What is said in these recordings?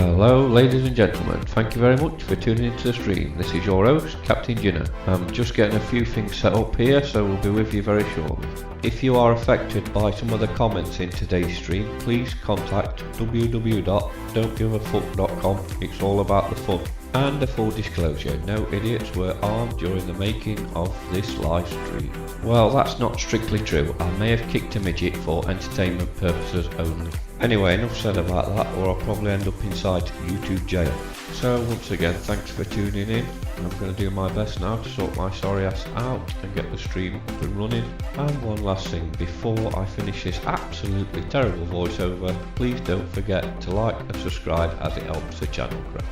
Hello ladies and gentlemen, thank you very much for tuning into the stream. This is your host, Captain Jinner. I'm just getting a few things set up here, so we'll be with you very shortly. If you are affected by some of the comments in today's stream, please contact www.don'tgiveafuck.com. It's all about the fun. And a full disclosure, no idiots were armed during the making of this live stream. Well, that's not strictly true. I may have kicked a midget for entertainment purposes only. Anyway, enough said about that, or I'll probably end up inside YouTube jail. So once again, thanks for tuning in. I'm going to do my best now to sort my sorry ass out and get the stream up and running. And one last thing, before I finish this absolutely terrible voiceover, please don't forget to like and subscribe as it helps the channel grow.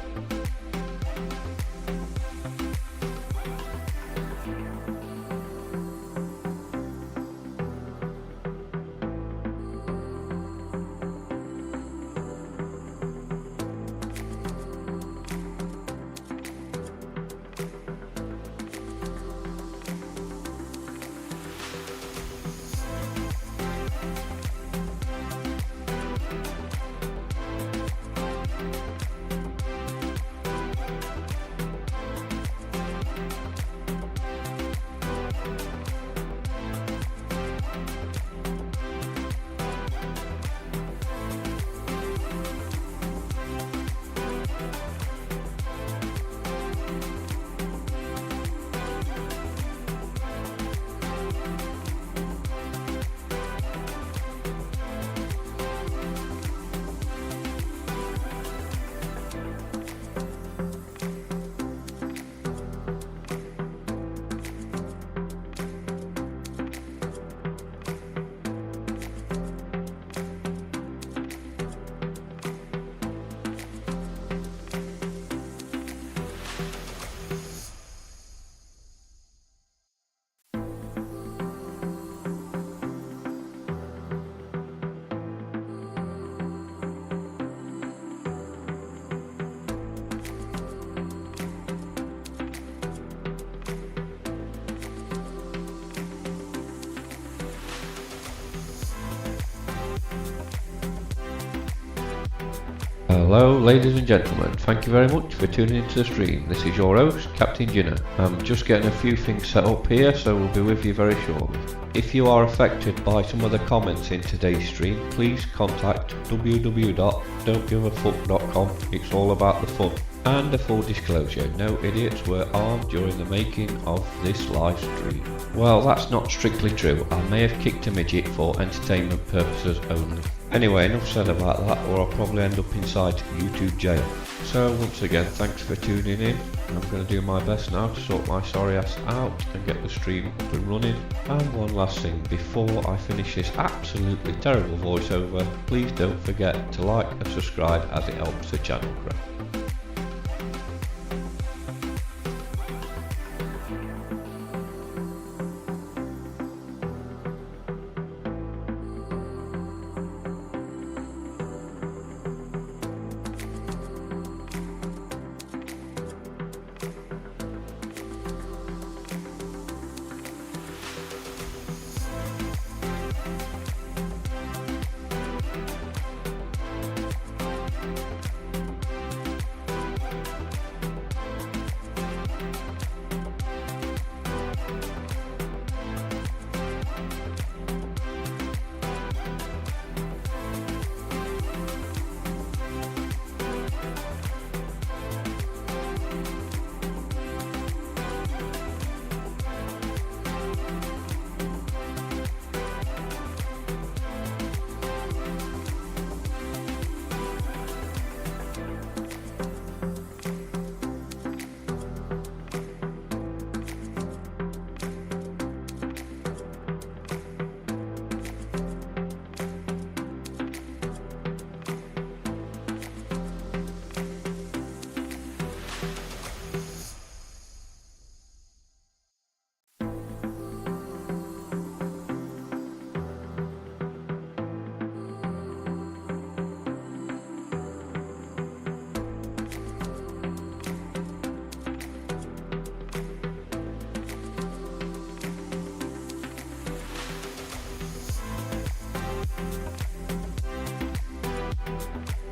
Hello ladies and gentlemen, thank you very much for tuning into the stream. This is your host, Captain Jinner. I'm just getting a few things set up here, so we'll be with you very shortly. If you are affected by some of the comments in today's stream, please contact www.don'tgiveafuck.com. It's all about the fun. And a full disclosure, no idiots were armed during the making of this live stream. Well, that's not strictly true. I may have kicked a midget for entertainment purposes only. Anyway, enough said about that, or I'll probably end up inside YouTube jail. So once again, thanks for tuning in. I'm going to do my best now to sort my sorry ass out and get the stream up and running. And one last thing, before I finish this absolutely terrible voiceover, please don't forget to like and subscribe as it helps the channel grow.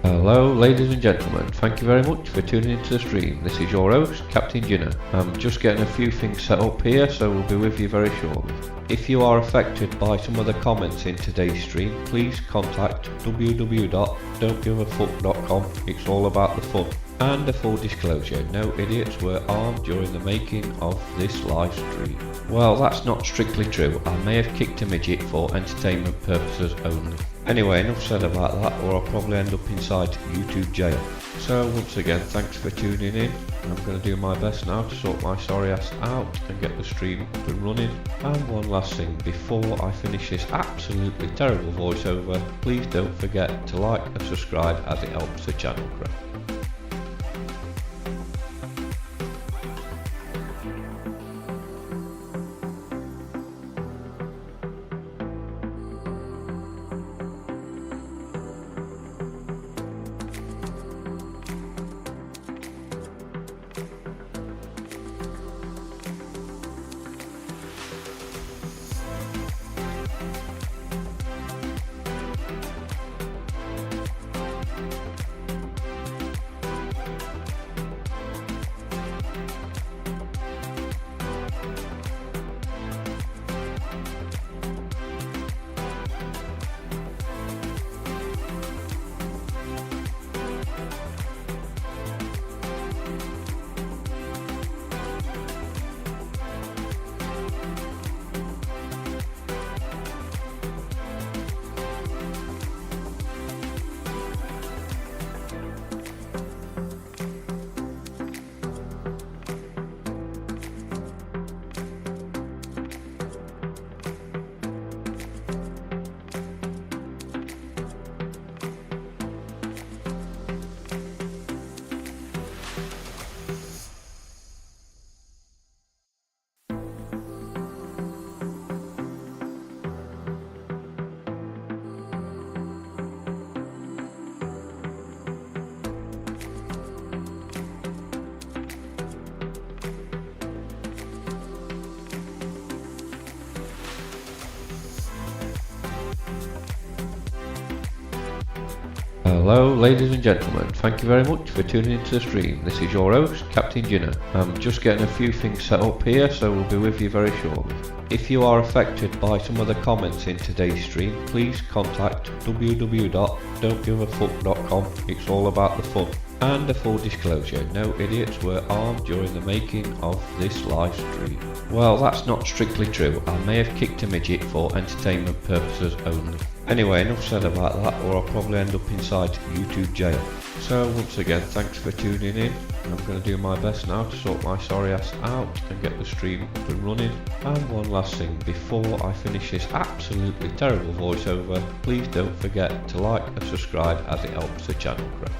Hello ladies and gentlemen, thank you very much for tuning into the stream. This is your host, Captain Ginner. I'm just getting a few things set up here, so we'll be with you very shortly. If you are affected by some of the comments in today's stream, please contact www.don'tgiveafuck.com. It's all about the fun. And a full disclosure, no idiots were armed during the making of this live stream. Well, that's not strictly true. I may have kicked a midget for entertainment purposes only. Anyway, enough said about that, or I'll probably end up inside YouTube jail. So once again, thanks for tuning in. I'm going to do my best now to sort my sorry ass out and get the stream up and running. And one last thing, before I finish this absolutely terrible voiceover, please don't forget to like and subscribe as it helps the channel grow. Hello ladies and gentlemen, thank you very much for tuning into the stream. This is your host, Captain Ginner. I'm just getting a few things set up here, so we'll be with you very shortly. If you are affected by some of the comments in today's stream, please contact www.don'tgiveafuck.com. It's all about the fun. And a full disclosure, no idiots were armed during the making of this live stream. Well, that's not strictly true. I may have kicked a midget for entertainment purposes only. Anyway, enough said about that, or I'll probably end up inside YouTube jail. So once again, thanks for tuning in. I'm going to do my best now to sort my sorry ass out and get the stream up and running. And one last thing, before I finish this absolutely terrible voiceover, please don't forget to like and subscribe as it helps the channel grow.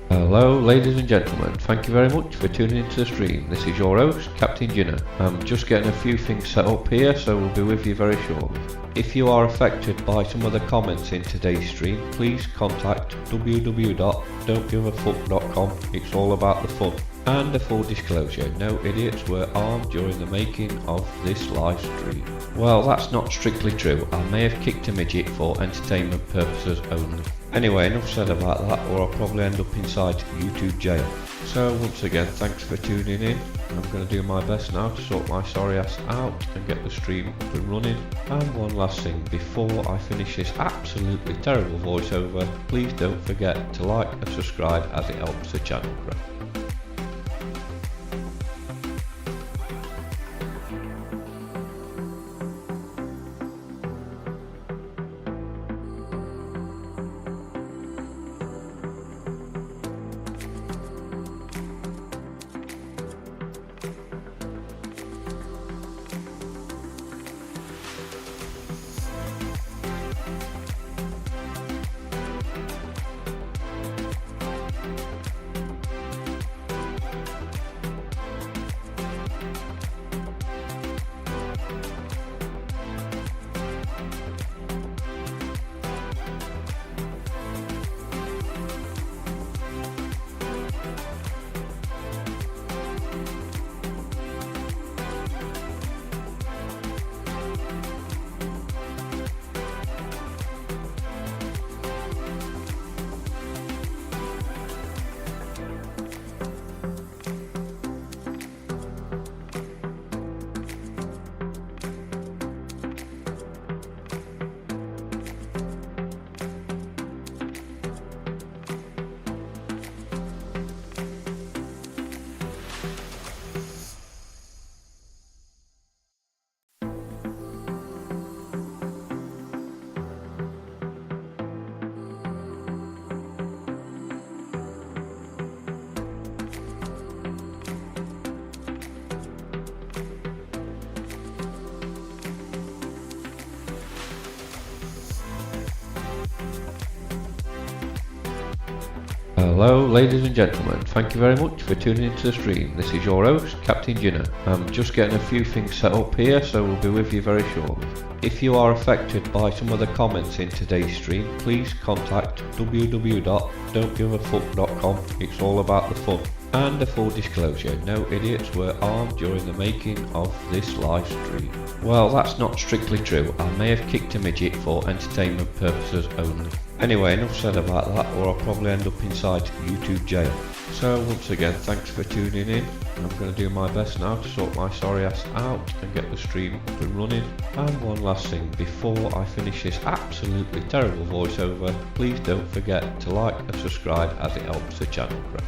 Hello ladies and gentlemen, thank you very much for tuning into the stream. This is your host, Captain Ginner. I'm just getting a few things set up here, so we'll be with you very shortly. If you are affected by some of the comments in today's stream, please contact www.don'tgiveafuck.com. It's all about the fun. And a full disclosure, no idiots were armed during the making of this live stream. Well, that's not strictly true. I may have kicked a midget for entertainment purposes only. Anyway, enough said about that, or I'll probably end up inside YouTube jail. So once again, thanks for tuning in. I'm going to do my best now to sort my sorry ass out and get the stream up and running. And one last thing, before I finish this absolutely terrible voiceover, please don't forget to like and subscribe as it helps the channel grow. Hello ladies and gentlemen, thank you very much for tuning into the stream. This is your host, Captain Ginner. I'm just getting a few things set up here, so we'll be with you very shortly. If you are affected by some of the comments in today's stream, please contact www.don'tgiveafuck.com. It's all about the fun. And a full disclosure, no idiots were armed during the making of this live stream. Well, that's not strictly true. I may have kicked a midget for entertainment purposes only. Anyway, enough said about that, or I'll probably end up inside YouTube jail. So once again, thanks for tuning in. I'm going to do my best now to sort my sorry ass out and get the stream up and running. And one last thing, before I finish this absolutely terrible voiceover, please don't forget to like and subscribe as it helps the channel grow.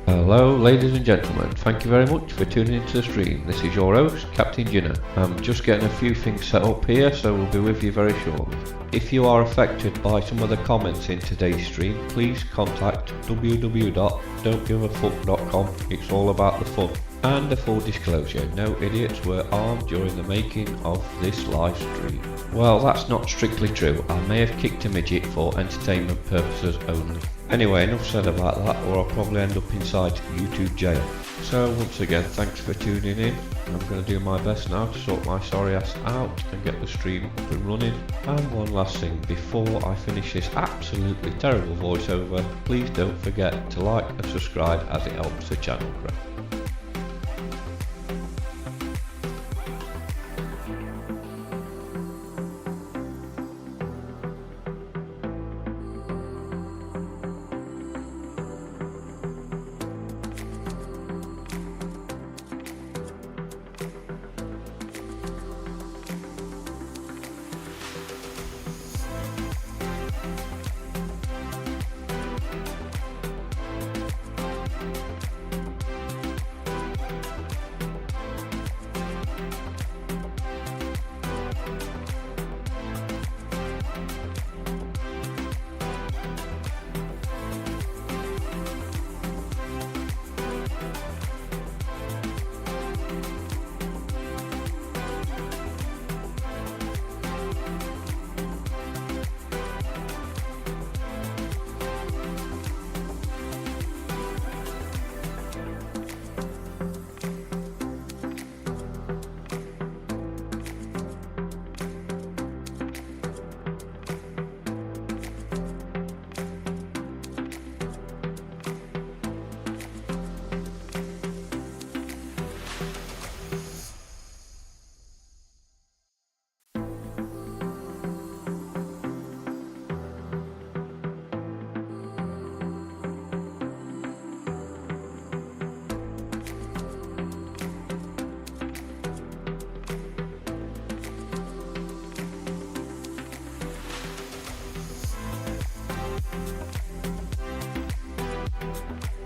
Hello ladies and gentlemen, thank you very much for tuning into the stream. This is your host, Captain Jinner. I'm just getting a few things set up here, so we'll be with you very shortly. If you are affected by some of the comments in today's stream, please contact www.don'tgiveafuck.com. It's all about the fun. And a full disclosure, no idiots were armed during the making of this live stream. Well, that's not strictly true. I may have kicked a midget for entertainment purposes only. Anyway, enough said about that, or I'll probably end up inside YouTube jail. So once again, thanks for tuning in. I'm going to do my best now to sort my sorry ass out and get the stream up and running. And one last thing, before I finish this absolutely terrible voiceover, please don't forget to like and subscribe as it helps the channel grow.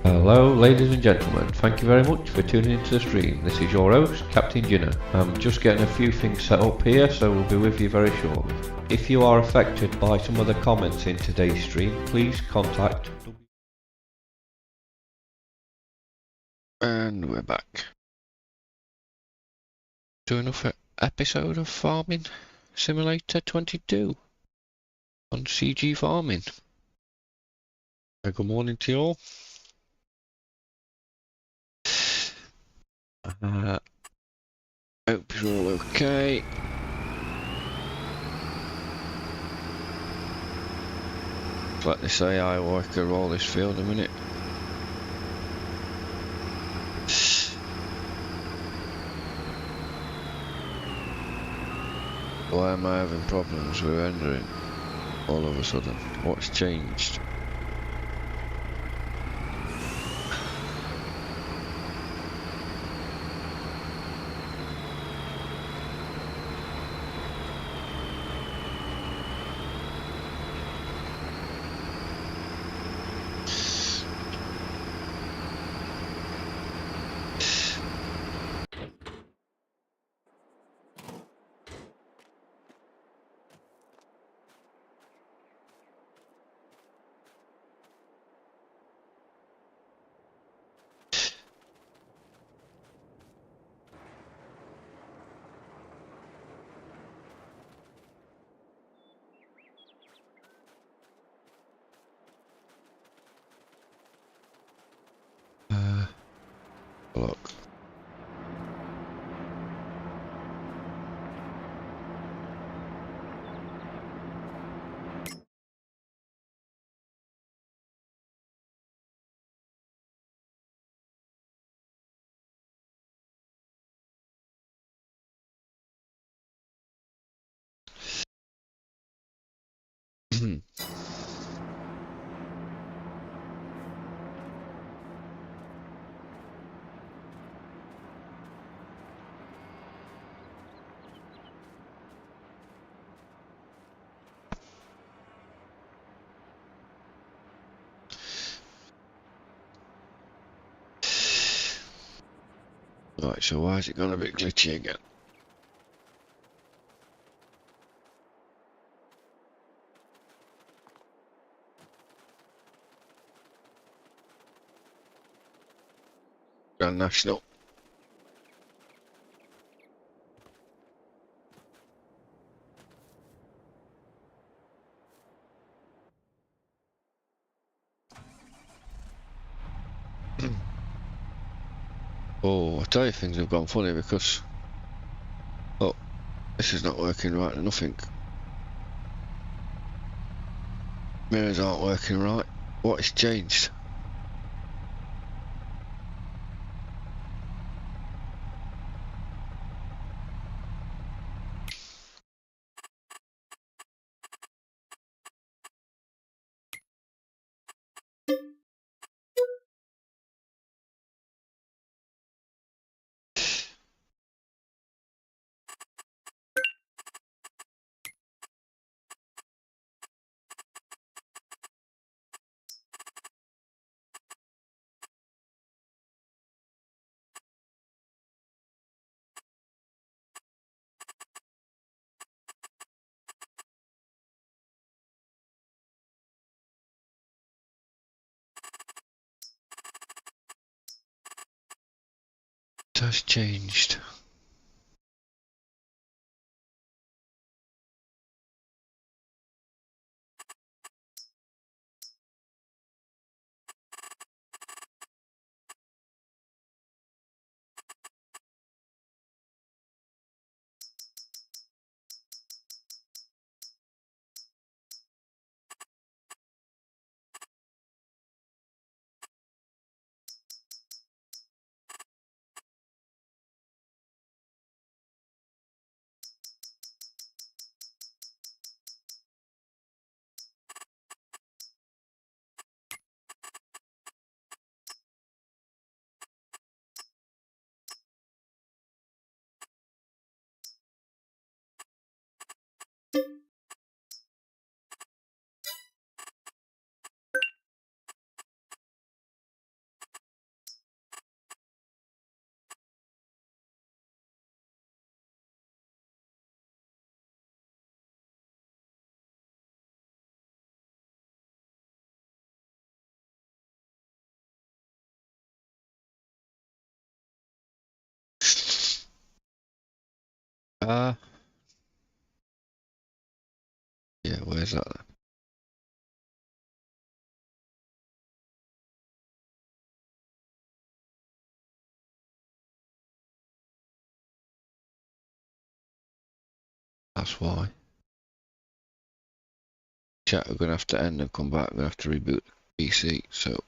Hello ladies and gentlemen, thank you very much for tuning into the stream. This is your host, Captain Jinner. I'm just getting a few things set up here, so we'll be with you very shortly. If you are affected by some of the comments in today's stream, please contact... And we're back to another episode of Farming Simulator 22 on CG Farming. Good morning to you all. Hope you're all okay. Let this AI worker roll this field a minute. Why am I having problems with rendering all of a sudden? What's changed? Look. Right, so why is it gone a bit glitchy again? Grand National. Oh, I tell you, things have gone funny because... Oh, this is not working right or nothing. Mirrors aren't working right. What has changed? It has changed. Ah, yeah, where's that then? That's why. Chat, we're gonna have to end and come back. We're gonna have to reboot the PC, so...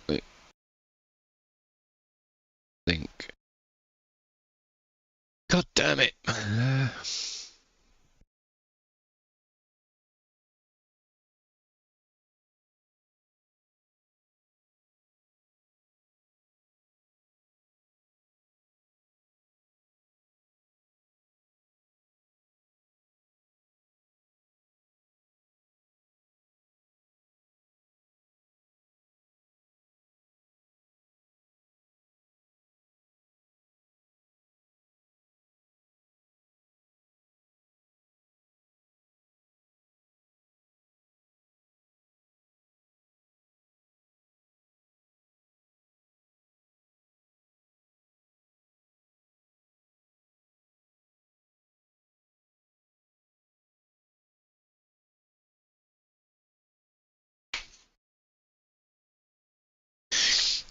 I think... God damn it!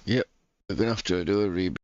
Yep, we're gonna have to do a reboot.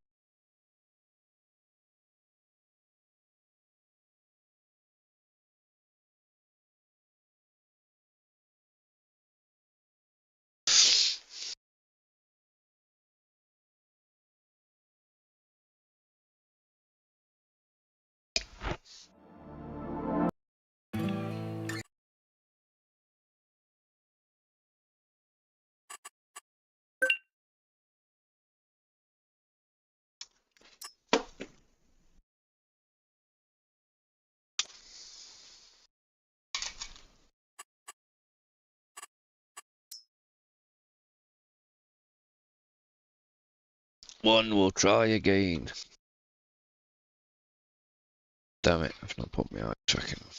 One will try again. Damn it, I've not put my eye tracking on.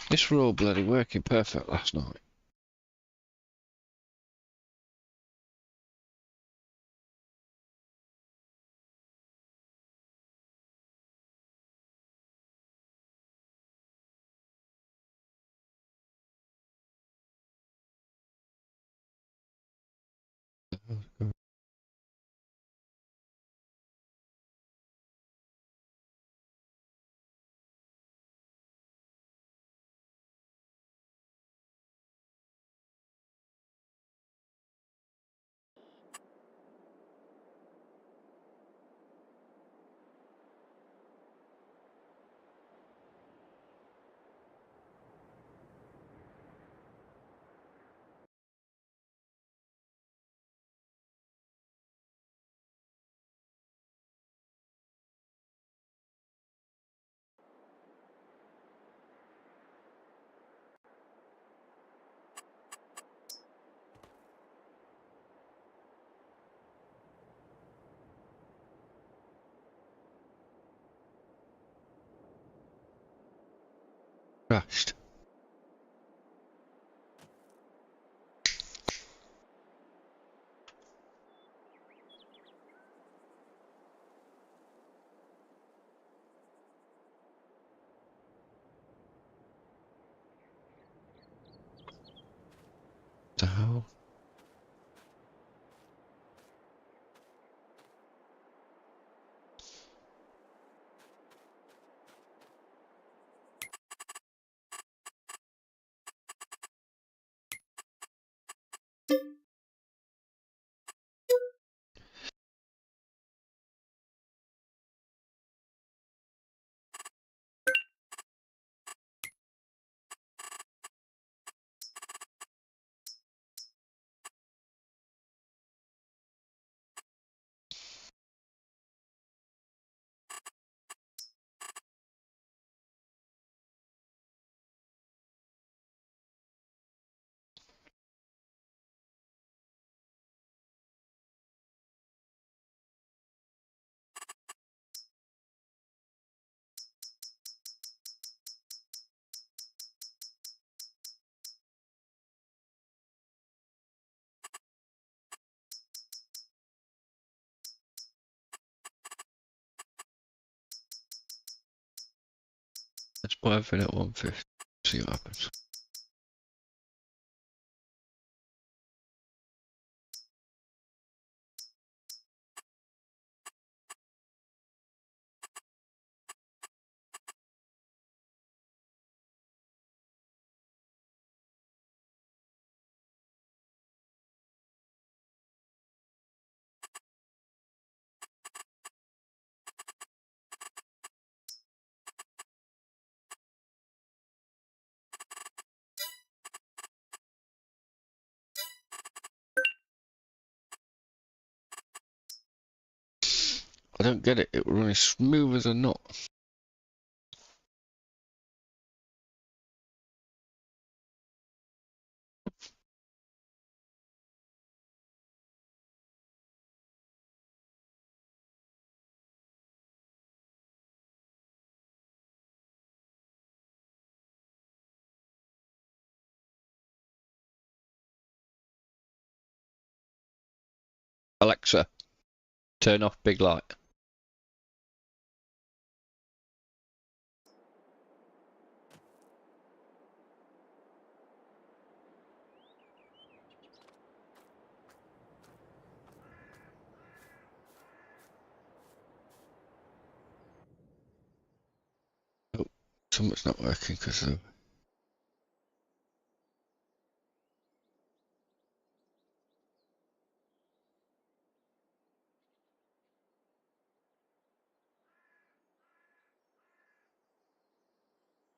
This were all bloody working perfect last night. Crashed. The hell? Let's put everything at 150. See what happens. I don't get it. It will run as smooth as a knot. Alexa, turn off big light. something's not working because of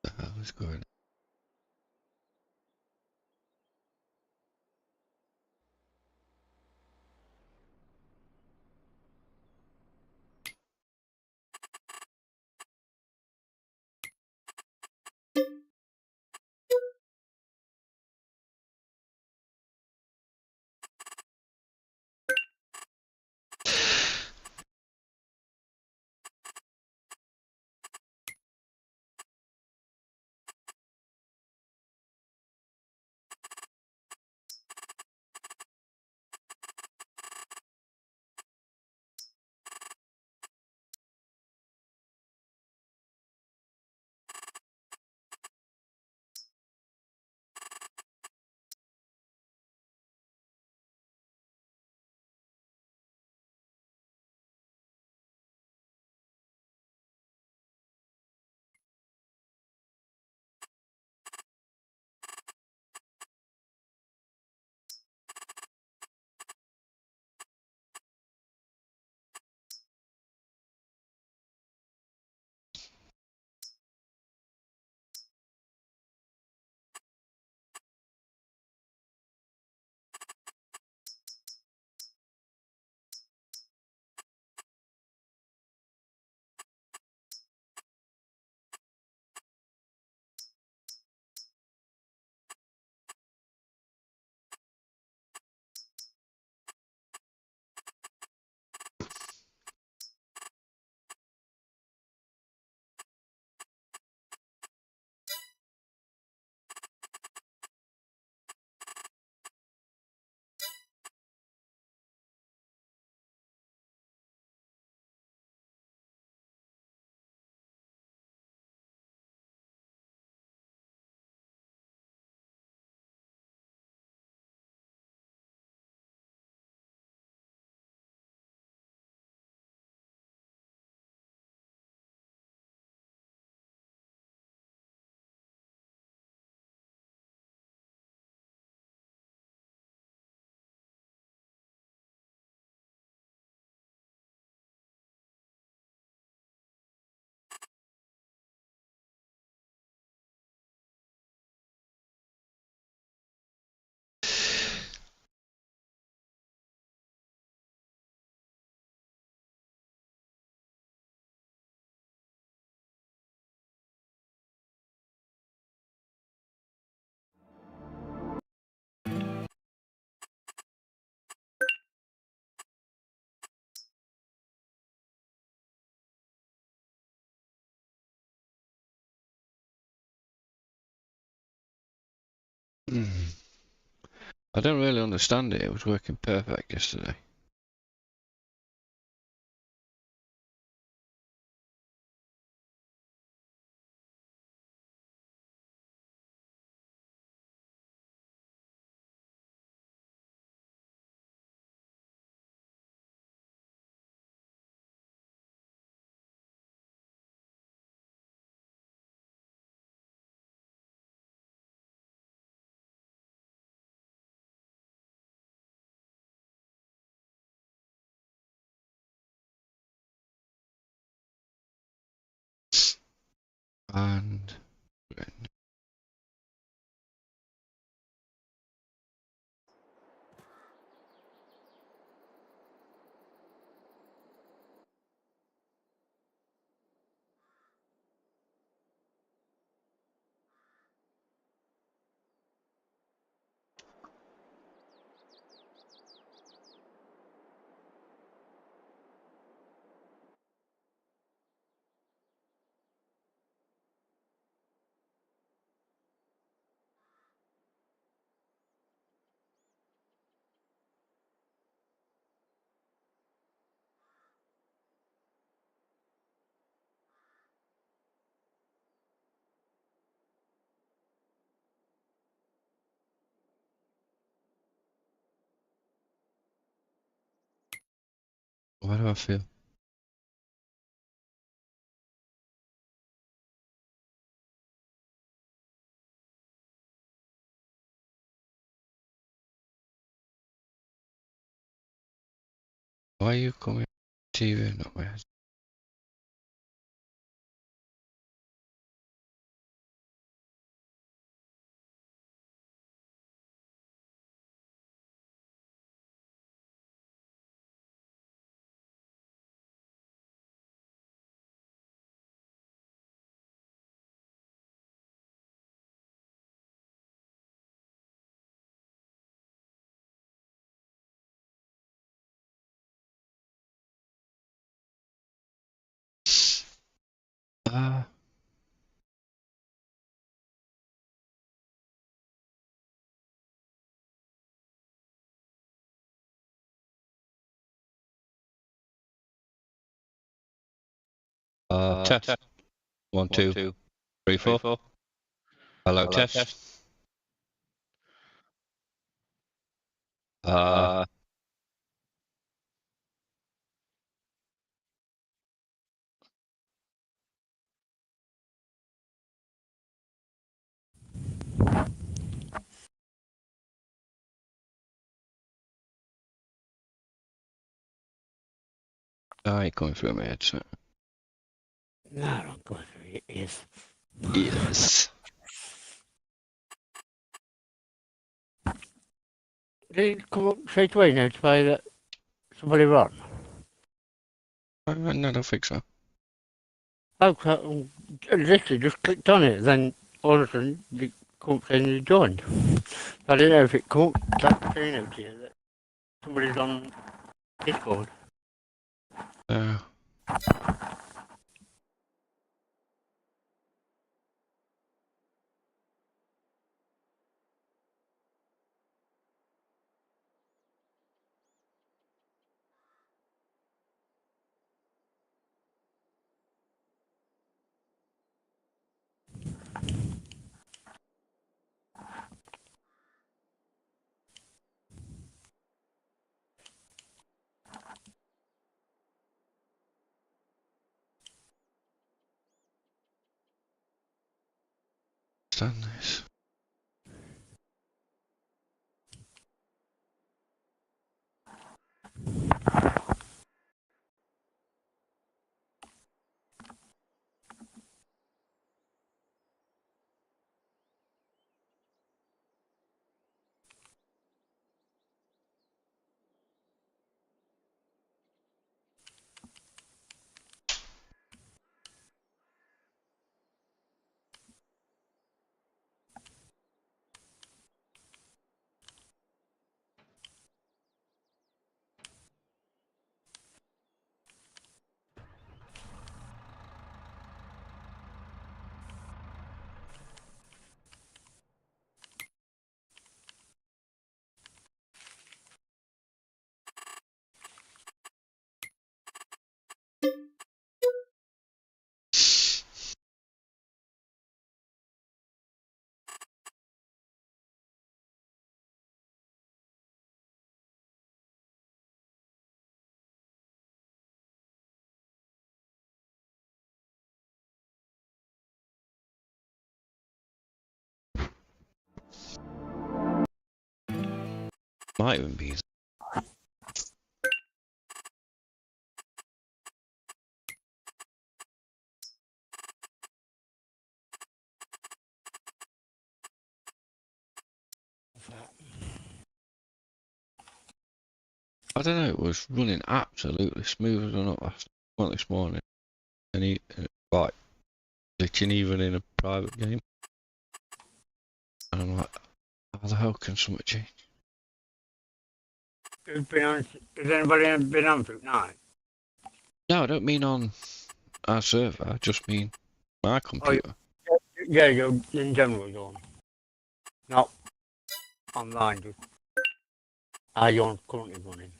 the hell is going on. I don't really understand it. It was working perfect yesterday. And why do I feel? Why are you coming? TV, not me. Ah, test. Test. 1, 2, 2, 3, 3, 4. 4. Hello, Hello, test. Uh, I ain't coming through my headset. No, I'm going through it. Yes. Yes. Did it come up straight away notify that somebody run? No, I don't think so. Oh, I literally just clicked on it, then all of a sudden it come up saying you joined. I didn't know if it come up that saying out to you that somebody's on Discord. Uh, stand this. Might even be. I don't know, it was running absolutely smooth as an up well, this morning. And he, like, glitching even in a private game. And I'm like, how the hell can something change? Who's been on, has anybody been on for tonight? No, I don't mean on our server, I just mean my computer. Yeah, you're in general you're on. Not online, just are you on currently running?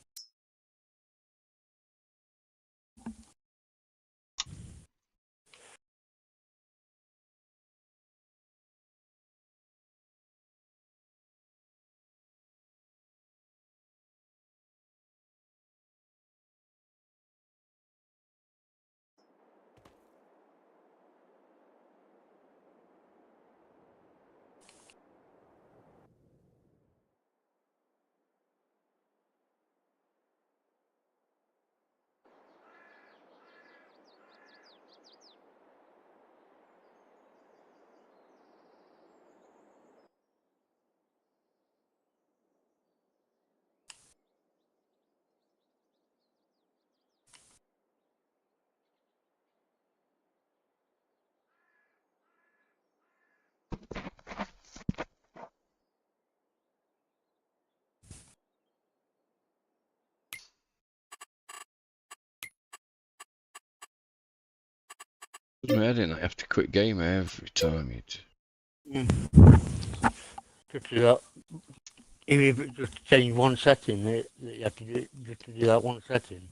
Does my head in. I have to quit game every time you Just do that. Even if it just change one setting, that you have to do just to do that one setting.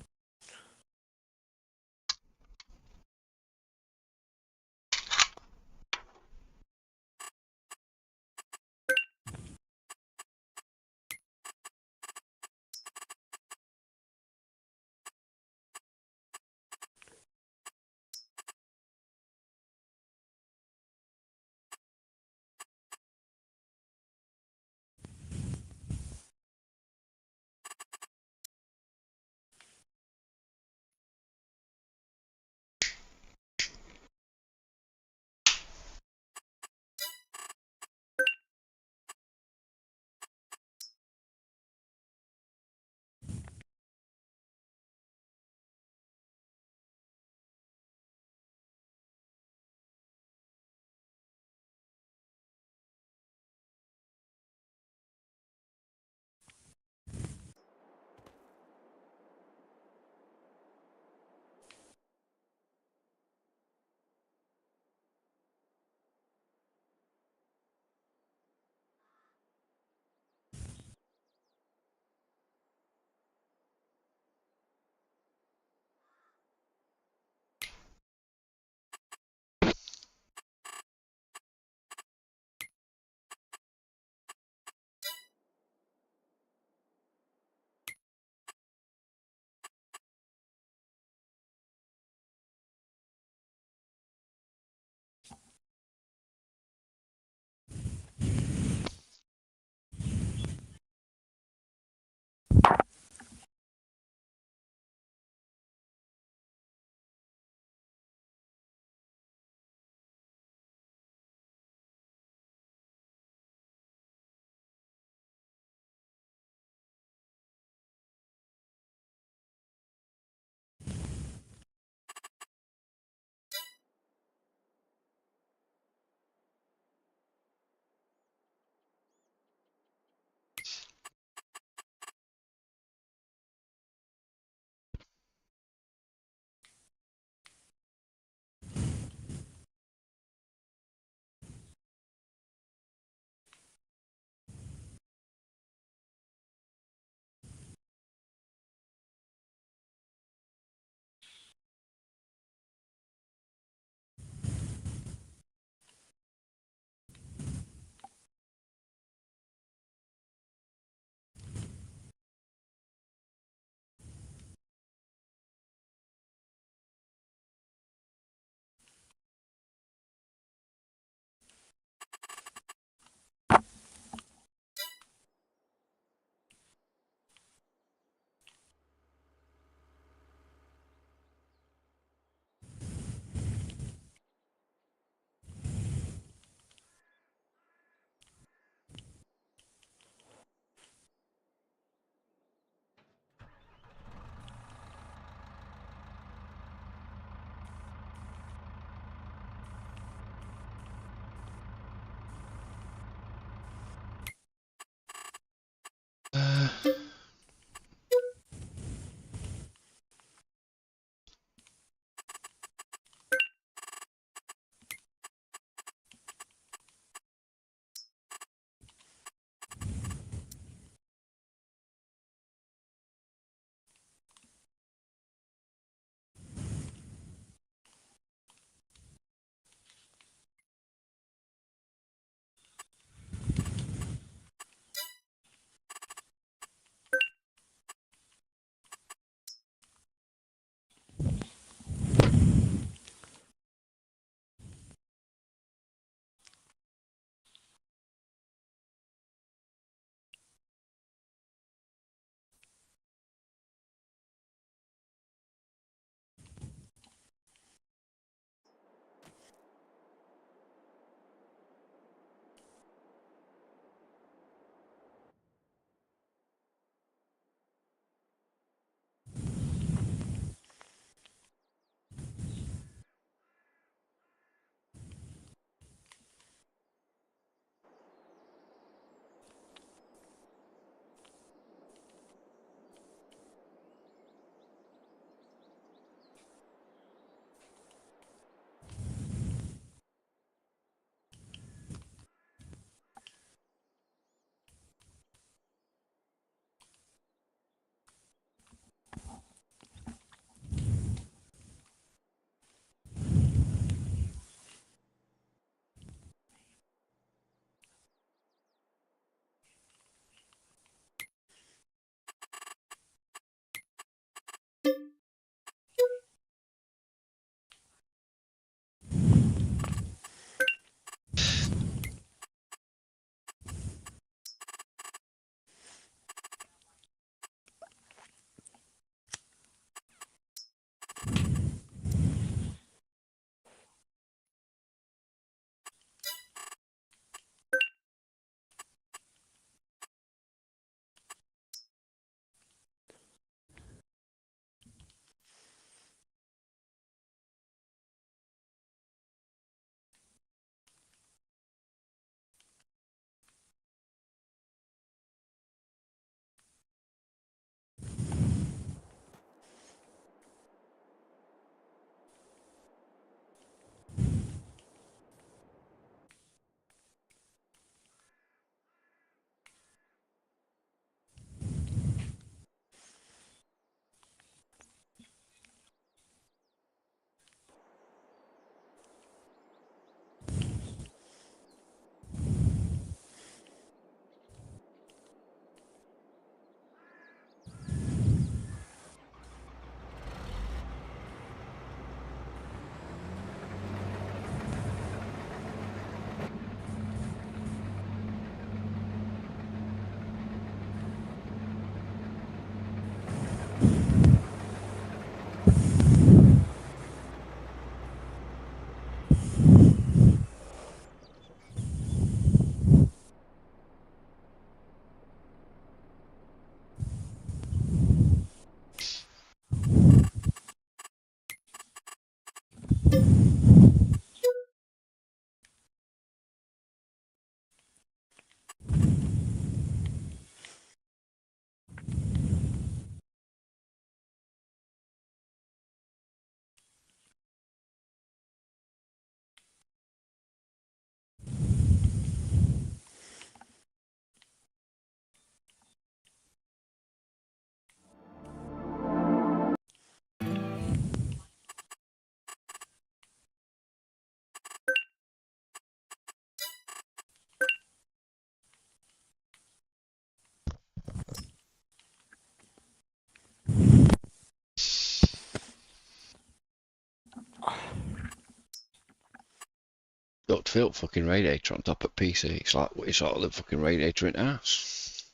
got to fill fucking radiator on top of PC. It's like it's all the fucking radiator in the house.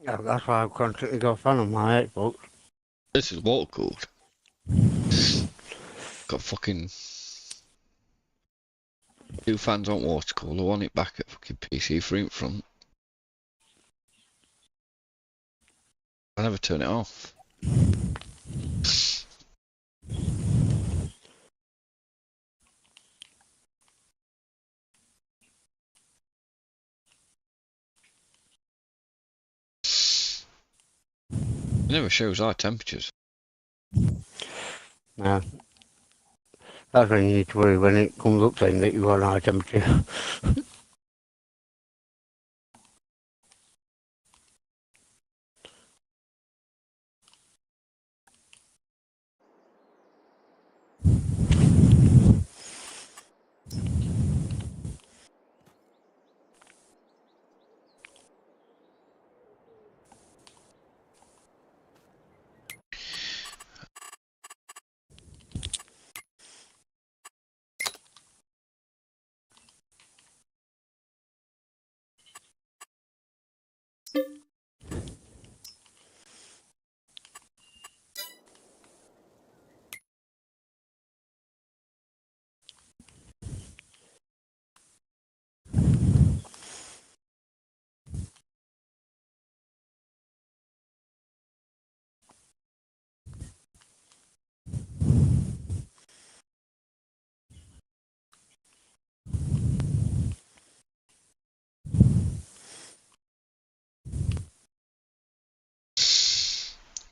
Yeah, that's why I've constantly got a fan on my Xbox. This is water cooled. Got fucking 2 fans on water cooler, one it back at fucking PC, 3 in front. I never turn it off. It never shows high temperatures. No. That's when you need to worry when it comes up saying that you've got an high temperature.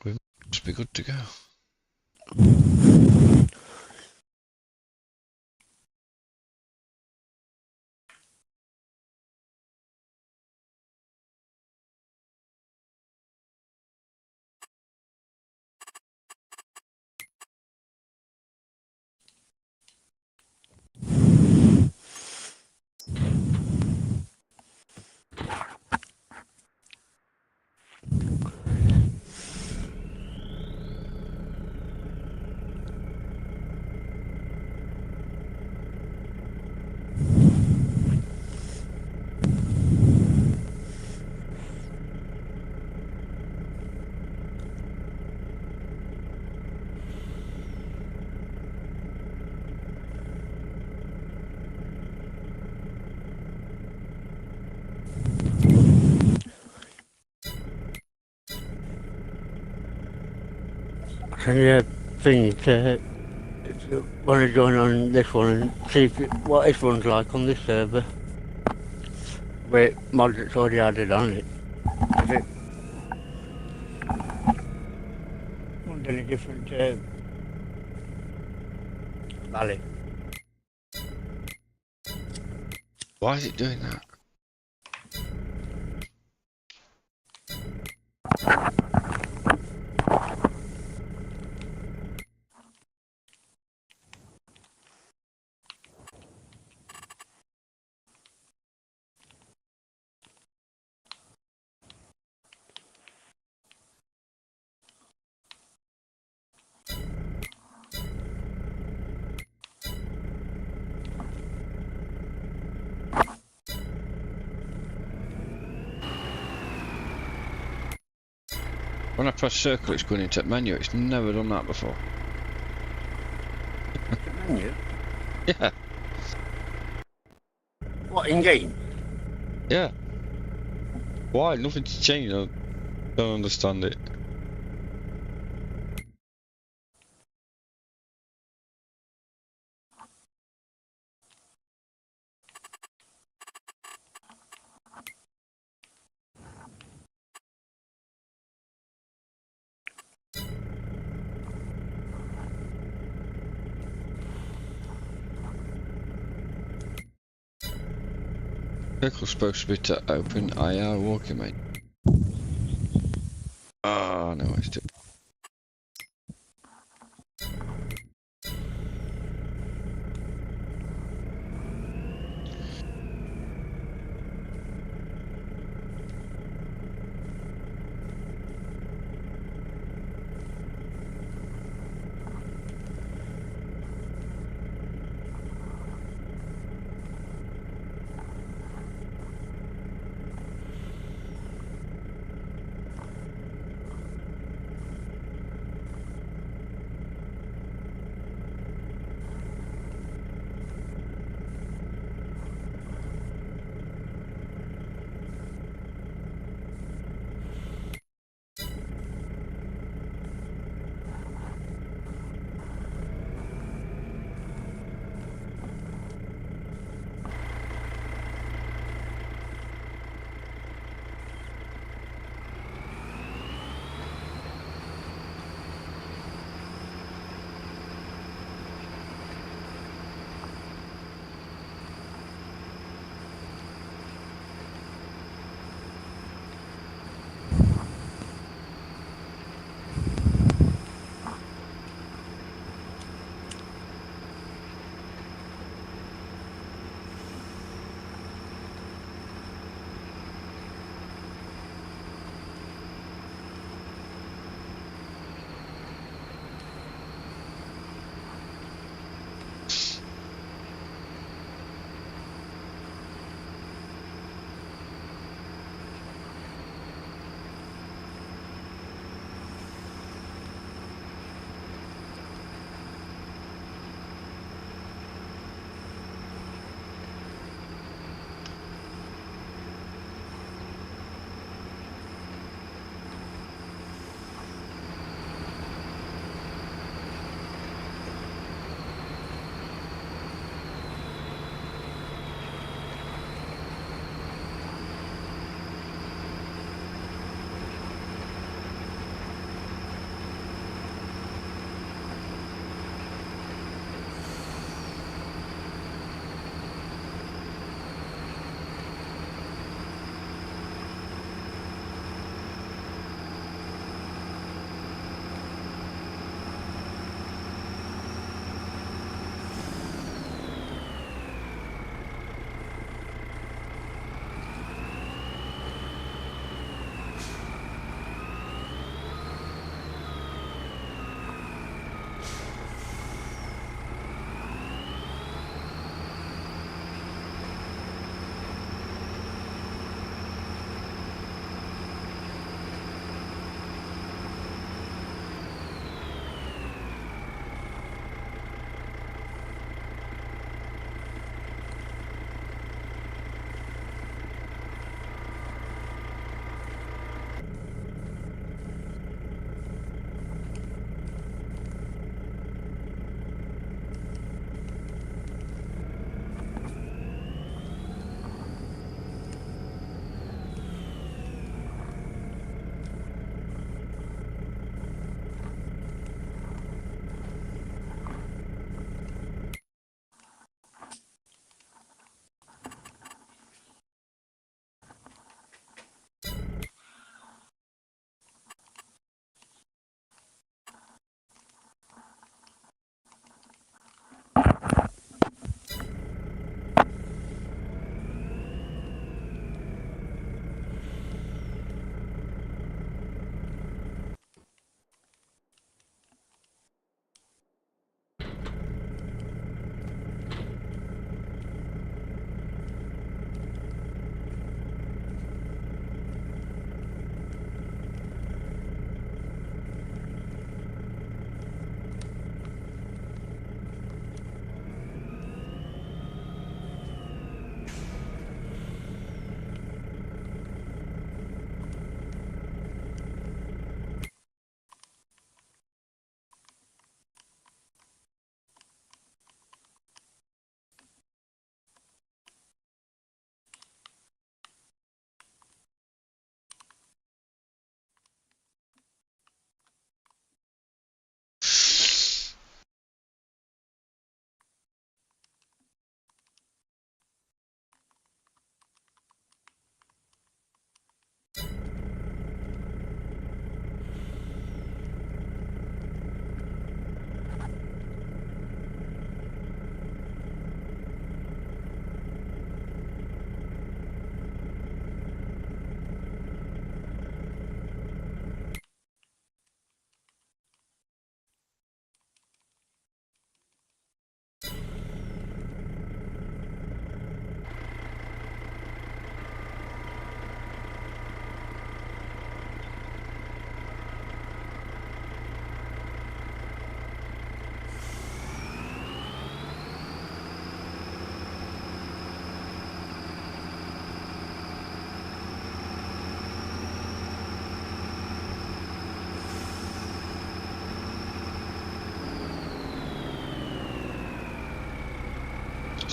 We must be good to go. Send you a thing to if you want to join on this one and see if what this one's like on this server. With mods that's already added on it. If it want any different valley. Why is it doing that? When I press circle, it's going into the menu. It's never done that before. Menu? Yeah, What, in game? yeah. Why? Nothing's changed. I don't understand it. Circle's supposed to be to open IR walking, mate. Oh, no, it's too.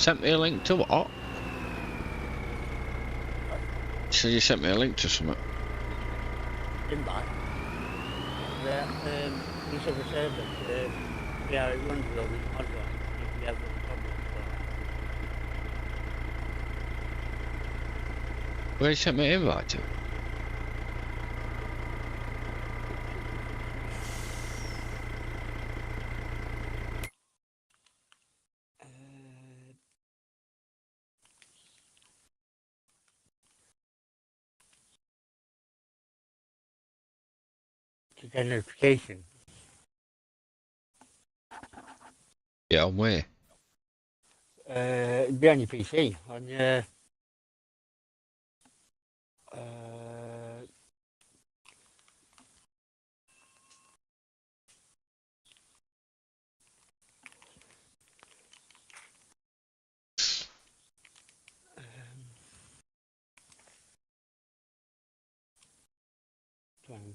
Sent me a link to what? So you sent me a link to something. Invite. Yeah, you said the service. Yeah, it runs with all these mods on. If you have any problems. Where you sent me an invite to? To get a notification. Yeah, on where? It'd be on your PC. On your... um,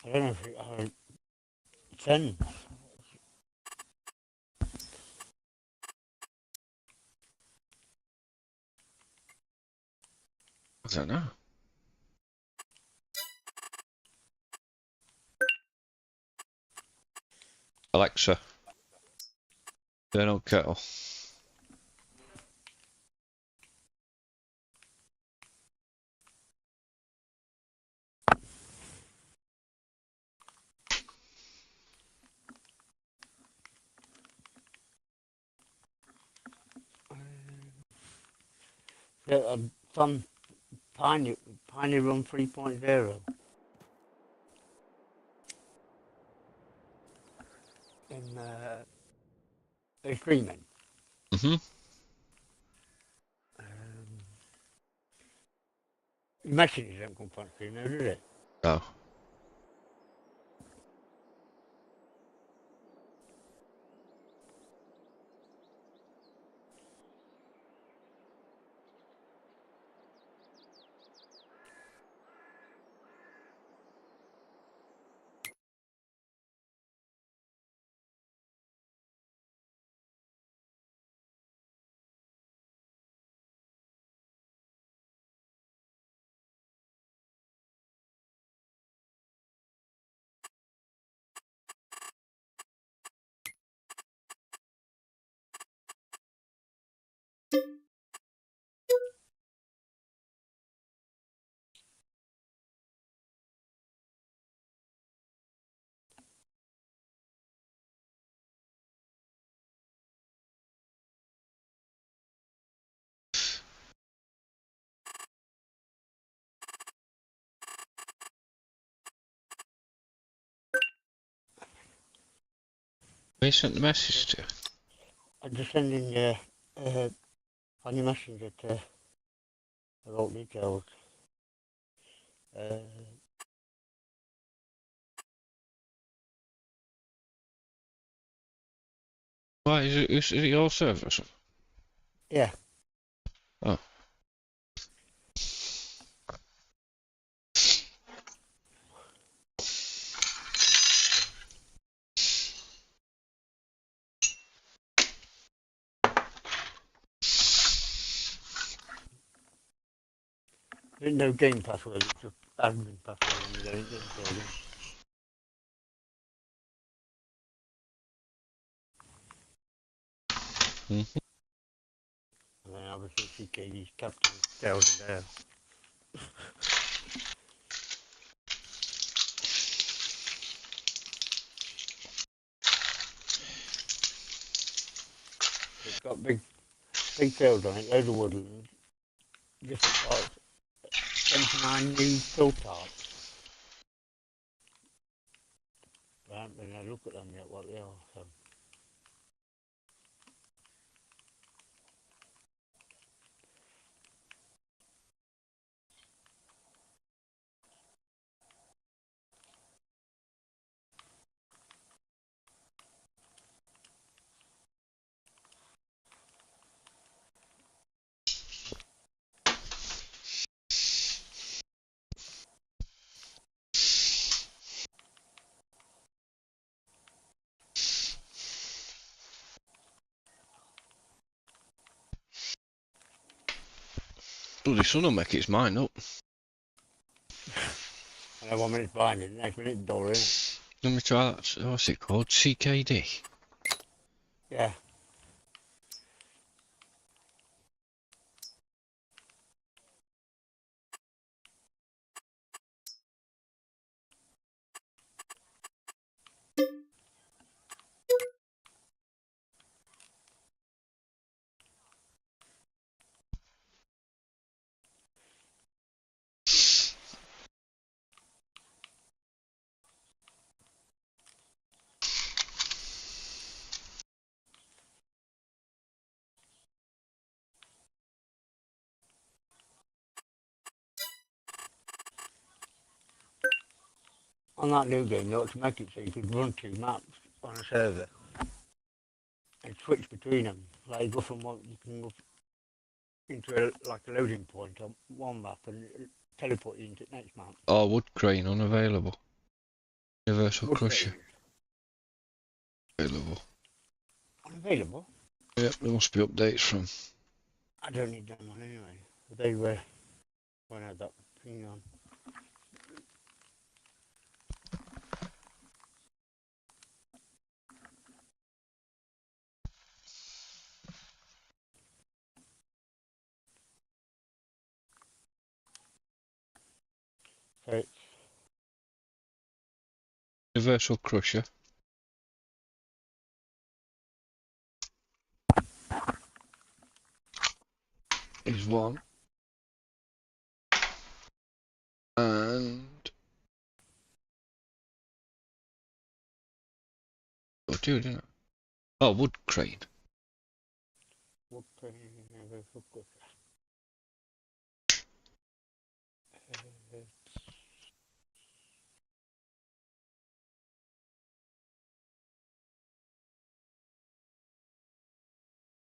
I don't know if it sends. I don't know. Alexa, turn on kettle. Yeah, some Piney Run 3.0 in streaming. Mm-hmm. Your messages don't come from screen now, does it? No. Where you sent the message to? I'm just sending on your messenger to about details. Why, is it your server or something? Yeah. Oh. There's no game password, it's just admin password when you go into the building. Mm-hmm. And then obviously CKD's capital tells you there. It's got big fields on it, loads of woodland, different parts, 79 new fill tarts. I haven't been able to look at them yet, what they are. So. Bloody son will make its mind up. I know 1 minute's behind it, the next minute door in. Let me try that. What's it called? CKD. Yeah. On that new game, you ought to make it so you could run 2 maps on a server and switch between them. Like you go from one, you can go into like a loading point on one map and teleport you into the next map. Oh, wood crane unavailable. Universal Wood crusher crane. available. Unavailable? Yep, there must be updates from. I don't need that one anyway. They were when I had that thing on. So it's Universal crusher. Is one. And. Oh, dude, didn't it? Oh, wood crane. wood crane, universal crusher.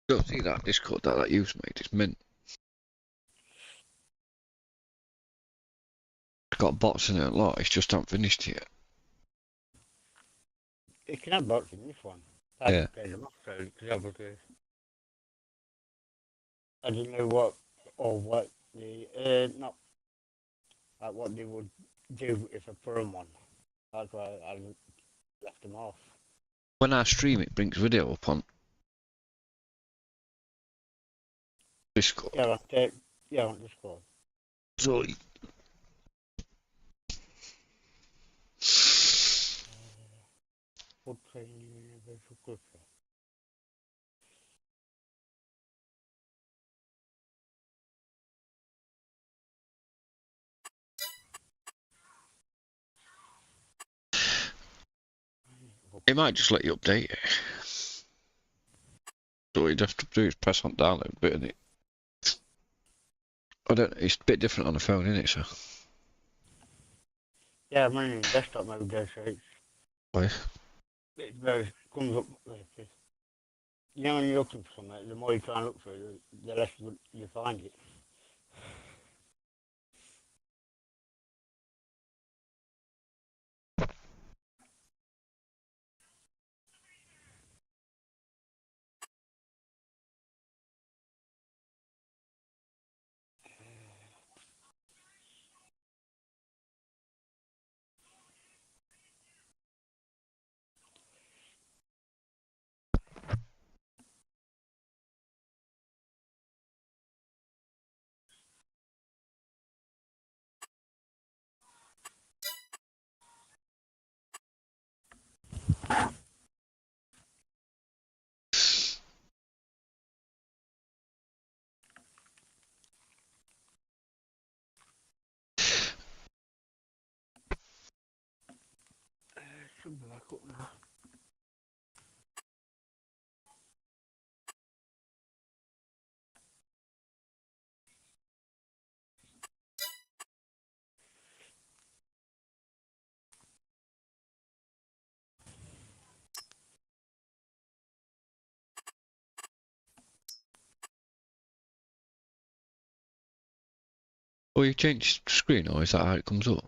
Don't see that Discord that you've made. It's mint. It's got bots in it a lot. It's just not finished yet. You can have bots in this one. I Yeah. didn't pay them off, so because I didn't know what or what the not like what they would do if I put them on. That's why I left them off. When I stream, it brings video up on Discord. Yeah, on Discord. So Wood crane, universal crusher. it might just let you update it. So what you'd have to do is press on download bit and it. I don't know, it's a bit different on the phone, isn't it, so? Yeah, I'm running in desktop mode there, so Why? it very comes up like this. You know when you're looking for something, the more you try and look for it, the less you find it. Should be back up now. Oh, you changed screen, or is that how it comes up?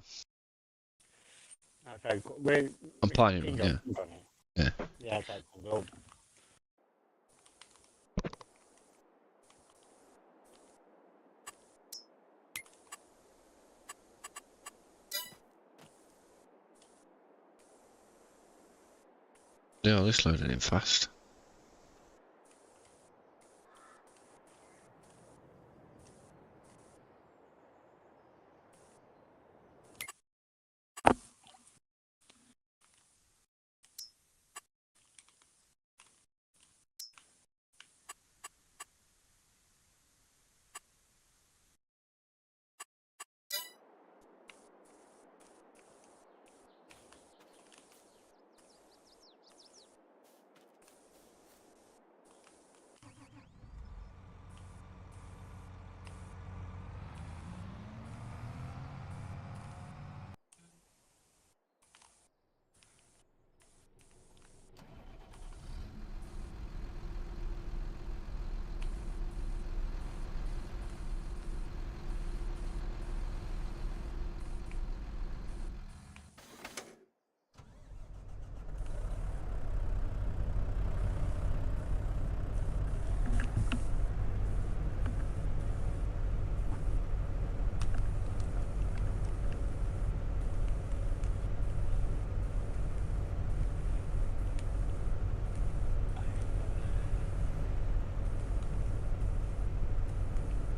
Okay, we're I'm playing it thing wrong, on it. Yeah. Yeah, that's how it comes up. Yeah, this loaded in fast.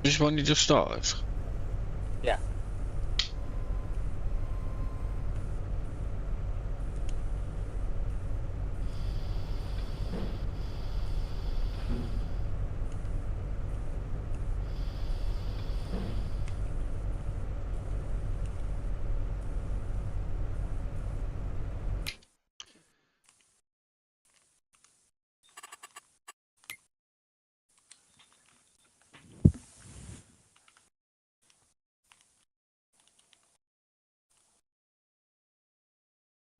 This one you just started? Yeah.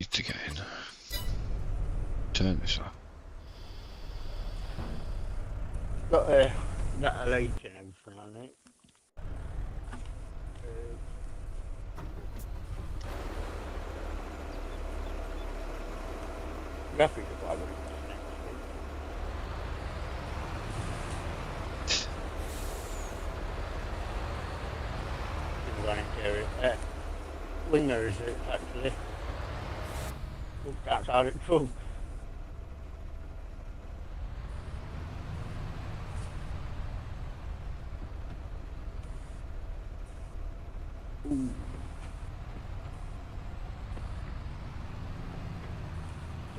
Need to get in. Turn this off. Got that light and everything on it. Graphics are probably next week. Didn't go into it. Wingers actually. That's how it's full. Ooh.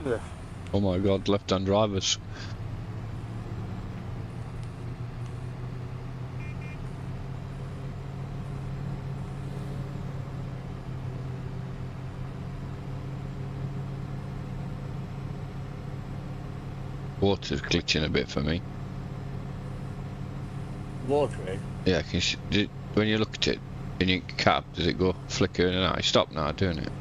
Ugh. Oh my god, left-hand drivers. Water's glitching a bit for me. Watery. Yeah, when you look at it in your cab, does it go flickering and out? Stop now doing it.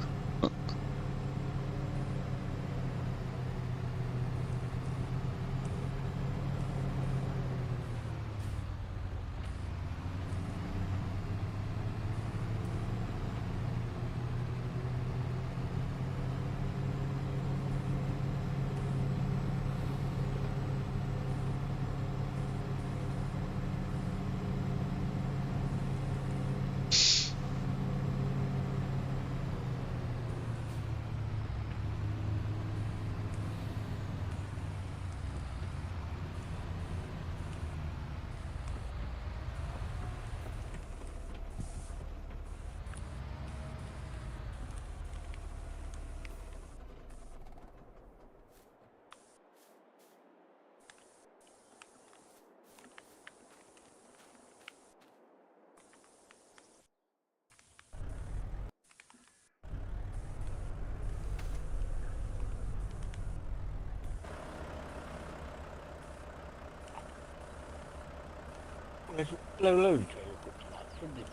There's low load trail up to that, shouldn't it?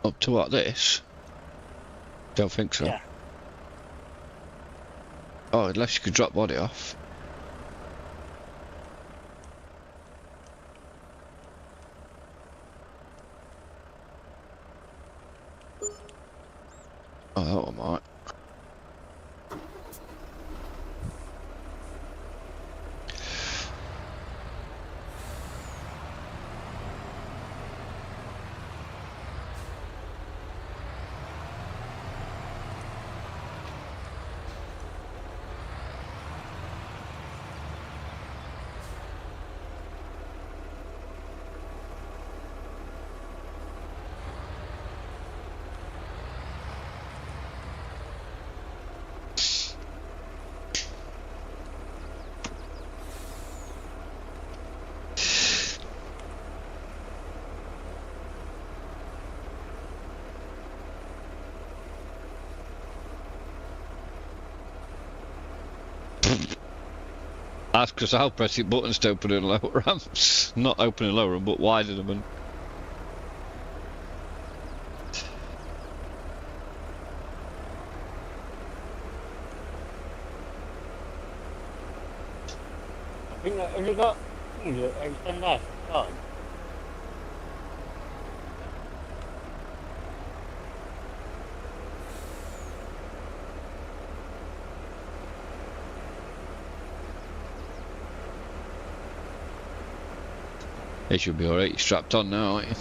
Up to what, this? Don't think so. Yeah. Oh, unless you could drop body off. Oh, that one might. That's because I'll press it buttons to open and lower ramps. Not open and lower them, but widen them. And I think that, have you got extend that card? it should be alright. You're strapped on now, aren't you?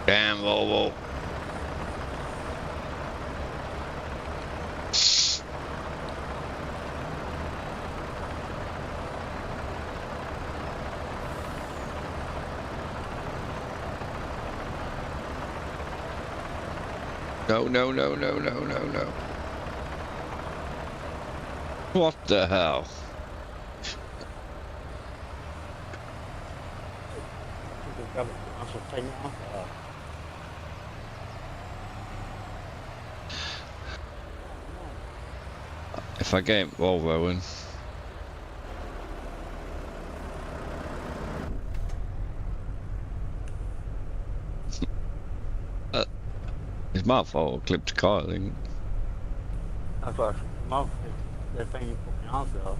Damn Volvo. No, no, no, no, no, no, no. What the hell? If I get Volvo in. It's my fault, I clipped the car, I think. That's what they're paying you fucking half though.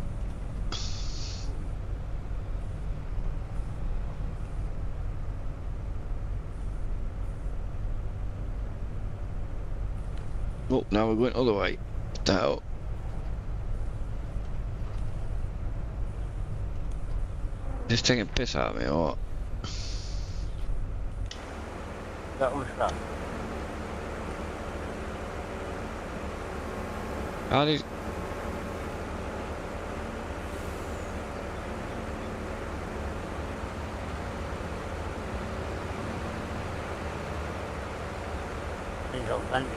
Oh, now we're going other way. What the hell? Just taking piss out of me or what? That one's that. How did... Things are plenty.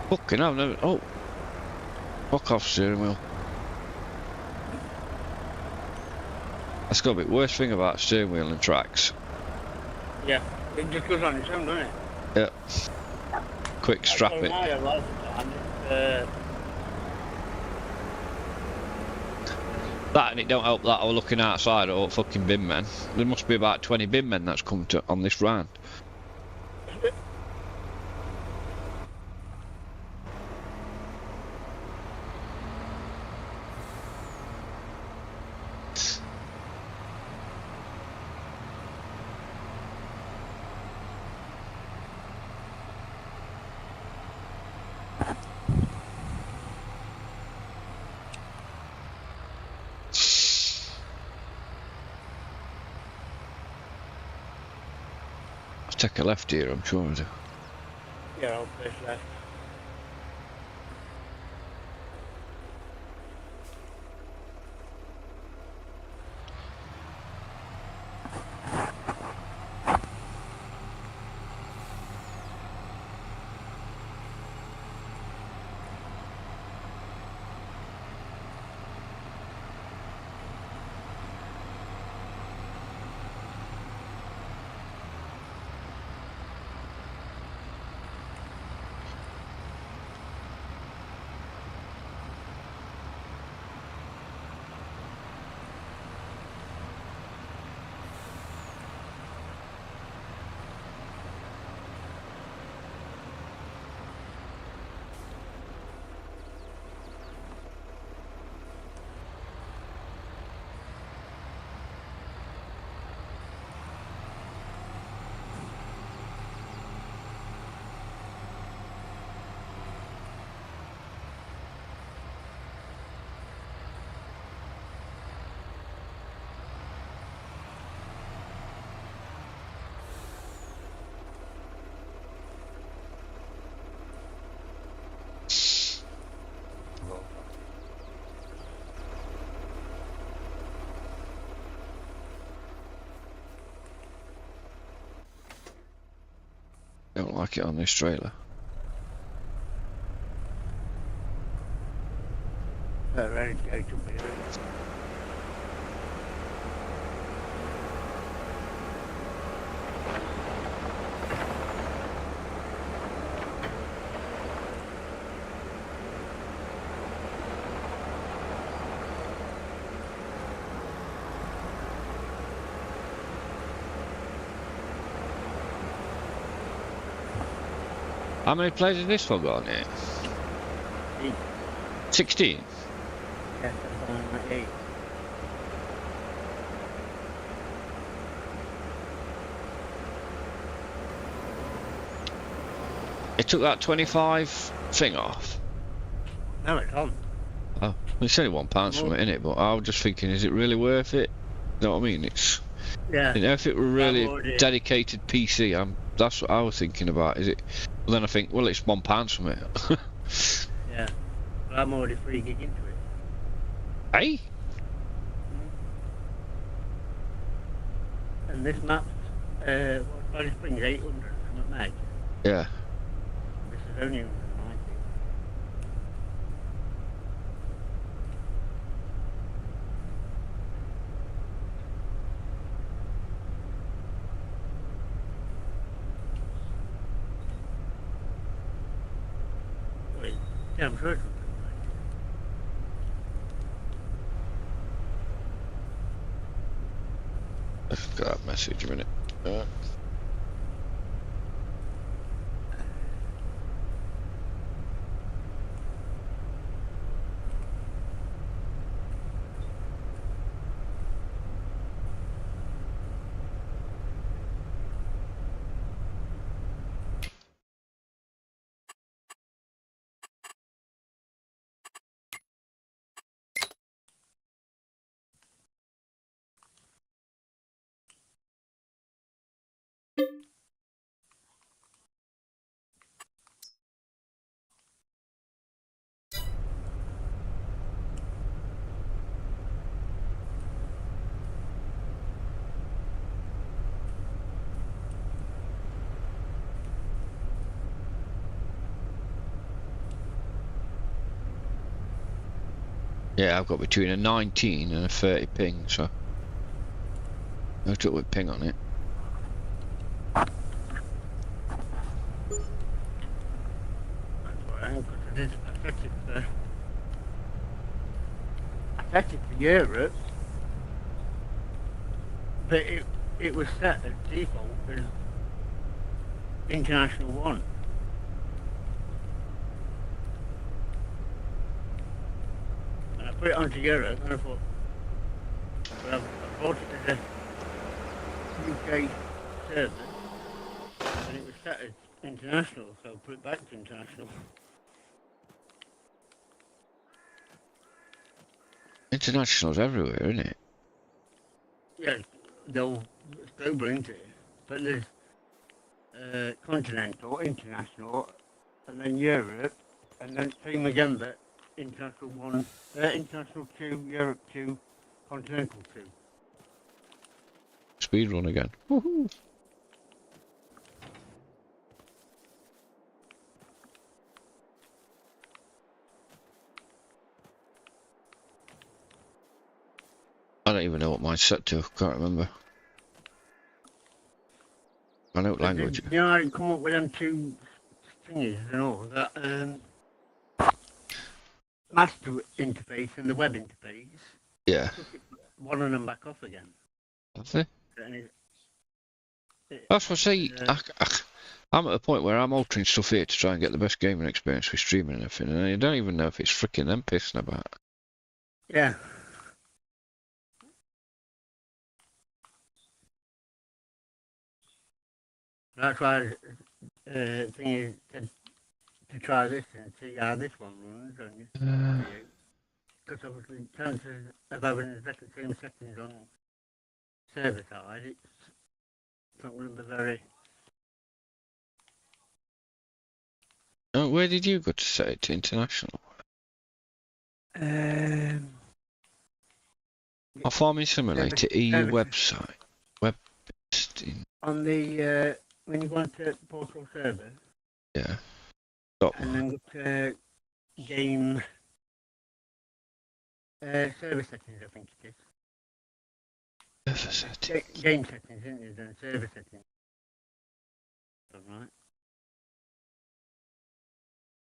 Fucking hell, no. Oh. Fuck off steering wheel. That's got to be the worst thing about steering wheel and tracks. Yeah, it just goes on its own, doesn't it? Yep. Quick strap it. I a lot of the time. That and it don't help that I was looking outside at fucking bin men. There must be about 20 bin men that's come to on this round. I'll take a left here, I'm sure I do. Yeah, I'll place left. like it on this trailer. Ready to go to bed. How many players has this one got on it? 16? Yes, that's on 8. It took that 25 thing off. No, it's on. Oh, it's only £1 from it, innit? But I was just thinking, is it really worth it? You know what I mean? It's. Yeah. You know, if it were really already- dedicated PC, that's what I was thinking about. Is it? Well, then I think, well, it's £1 from it. Yeah. But I'm already 3 gig into it. Hey? And this map's, Valley Springs 800 from meg. Yeah. This is only 190. Wait, yeah, I'm sure it's 190. Let's get that message a minute. Yeah, I've got between a 19 and a 30 ping, so I took with ping on it. That's what I because I did. I set it for Europe, but it was set as default as International 1. And I put it onto Europe and I thought, well, I bought it as a UK server and it was set as international, so I put it back to international. International's everywhere, isn't it? Yeah, they'll still bring it, but there's continental, international, and then Europe, and then same again, but international 1, international 2, Europe 2, continental 2. Speed run again. Woohoo! I don't even know what mine's set to. Can't remember. I know what language. You know, I come up with them 2 thingies and all that. Master interface and the web interface. Yeah. Took one of them back off again. Have they? And That's what I say. I'm at a point where I'm altering stuff here to try and get the best gaming experience with streaming and everything, and I don't even know if it's freaking them pissing about. yeah. That's why thing is to try this and see how this one runs on you. Because obviously chances of having exactly the same settings on server side, it's not going to be very. Where did you go to set it to international? Farming Simulator EU website. Web testing. On the when you go into portal server Yeah. Stop. and then go to game server settings, I think it is. Server setting. Game settings, isn't it? Then server settings. Right.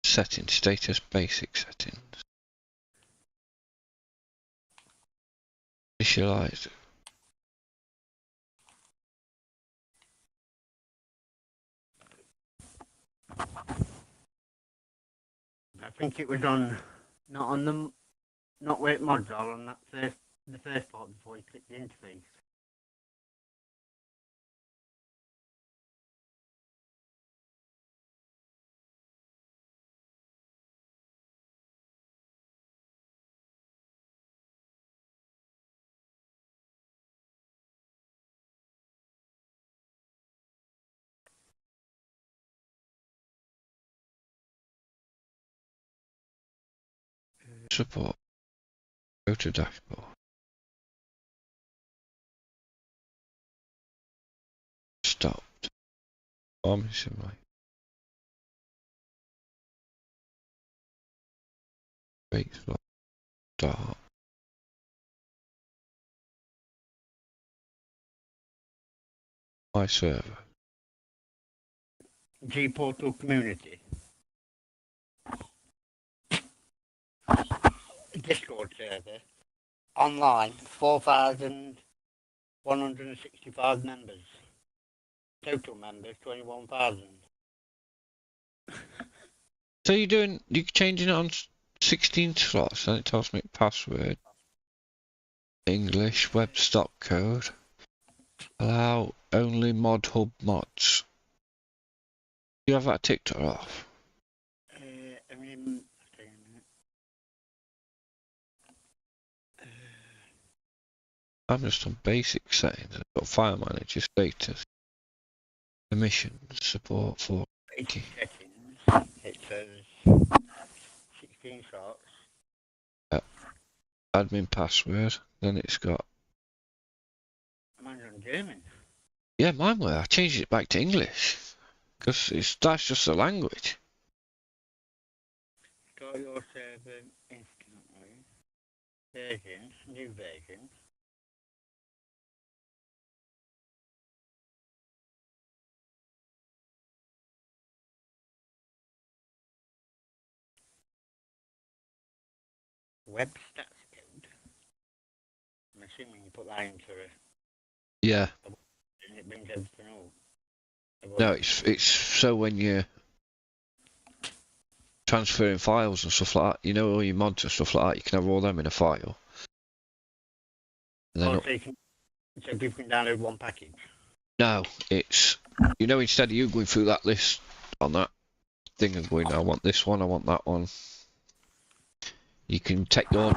Settings. Status basic settings. Initialize. I think it was on, not on the, not where it mods are, on that the first part before you click the interface. Support. Go to dashboard. Stopped. Farming simulator. Base slot. Start. My server. G Portal Community. Discord server. Online, 4,165 members. Total members, 21,000. So you're changing it on 16 slots, and it tells me password. English web stop code. Allow only mod hub mods. You have that ticked or off? I mean, hang on a minute. I'm just on basic settings. I've got file manager status. Permissions support for Basic settings. It says 16 slots. admin password. Then it's got Mine's on German. yeah, mine were. I changed it back to English because that's just the language. Start your server instantly. Versions, new version. Web stats code. I'm assuming you put that into a, Yeah. and it brings everything up. No, it's so when you're transferring files and stuff like that, you know, all your mods and stuff like that, you can have all them in a file. And then so people can download one package. no, it's instead of you going through that list on that thing and going, I want this one, I want that one. You can take your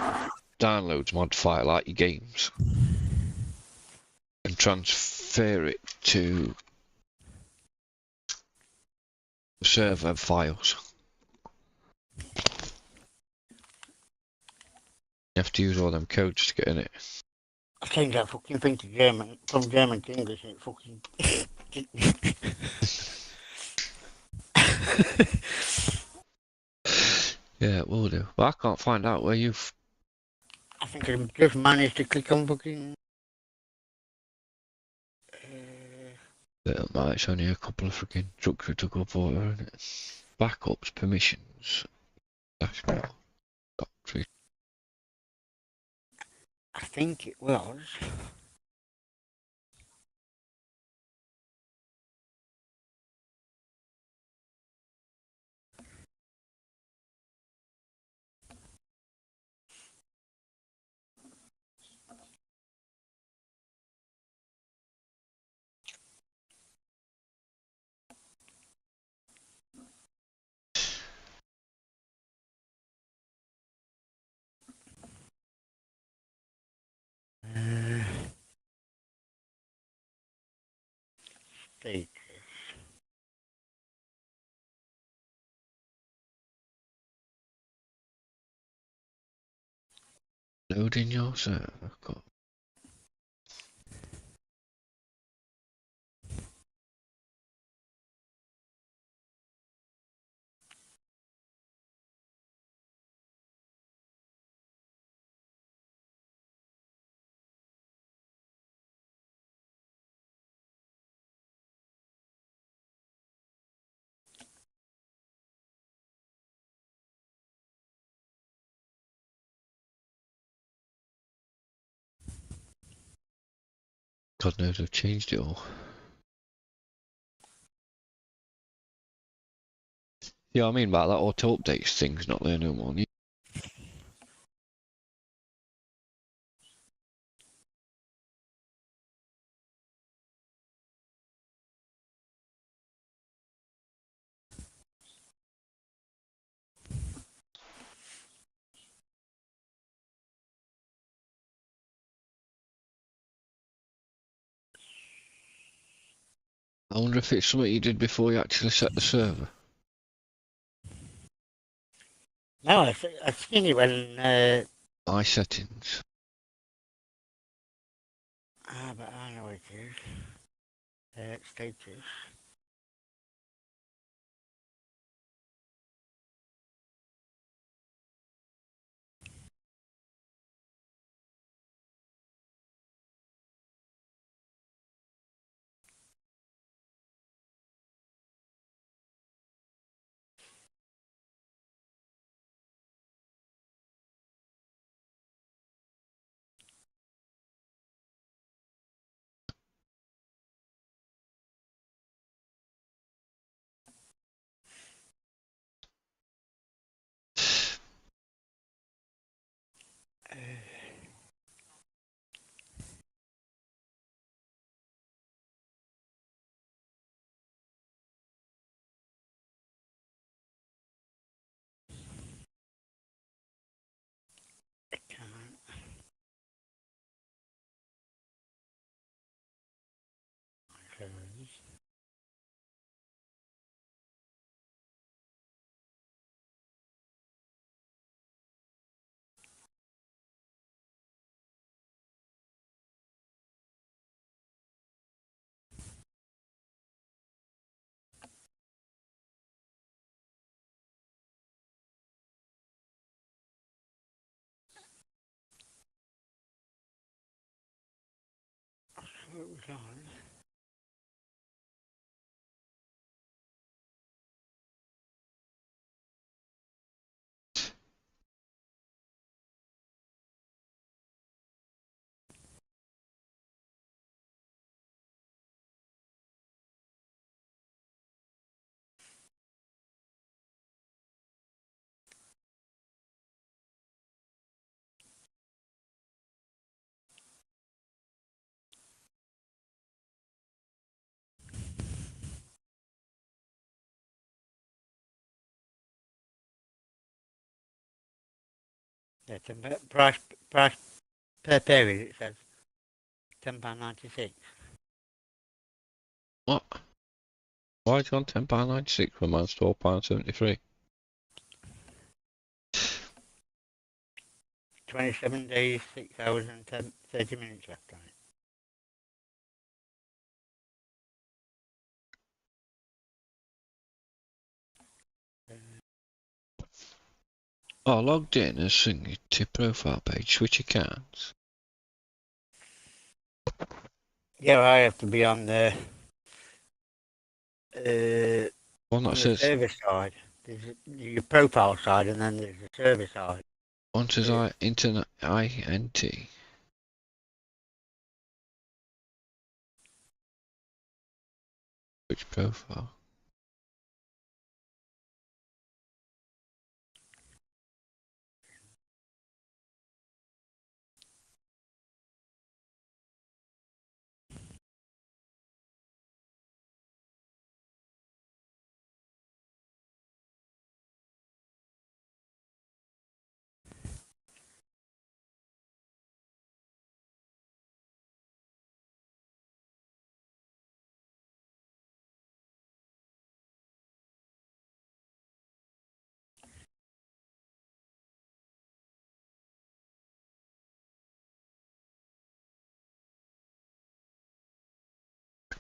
downloads mod file like your games and transfer it to server files. You have to use all them codes to get in it. I changed that fucking thing to German, from German to English, and it fucking. Yeah, it will do. But I can't find out where you've. I think I just managed to click on fucking. It's only a couple of freaking trucks we took up over, isn't it? Backups, permissions, dashboard, doctrine. I think it was. Status. Loading your server. Cool. God knows I've changed it all. Yeah, I mean about that auto updates thing's not there no more. I wonder if it's something you did before you actually set the server. No, I seen it when. iSettings. But I know what it is. Status. Account. Servers. What was on? Yeah, price per period. It says £10.96. What? Why is it on £10.96 when mine's £12.73? 27 days, 6 hours and 30 minutes left on it. Oh, logged in as singing to profile page, switch accounts. Yeah, I have to be on the One that on the says, server side. There's your profile side, and then there's the server side. one says internet INT. Which profile?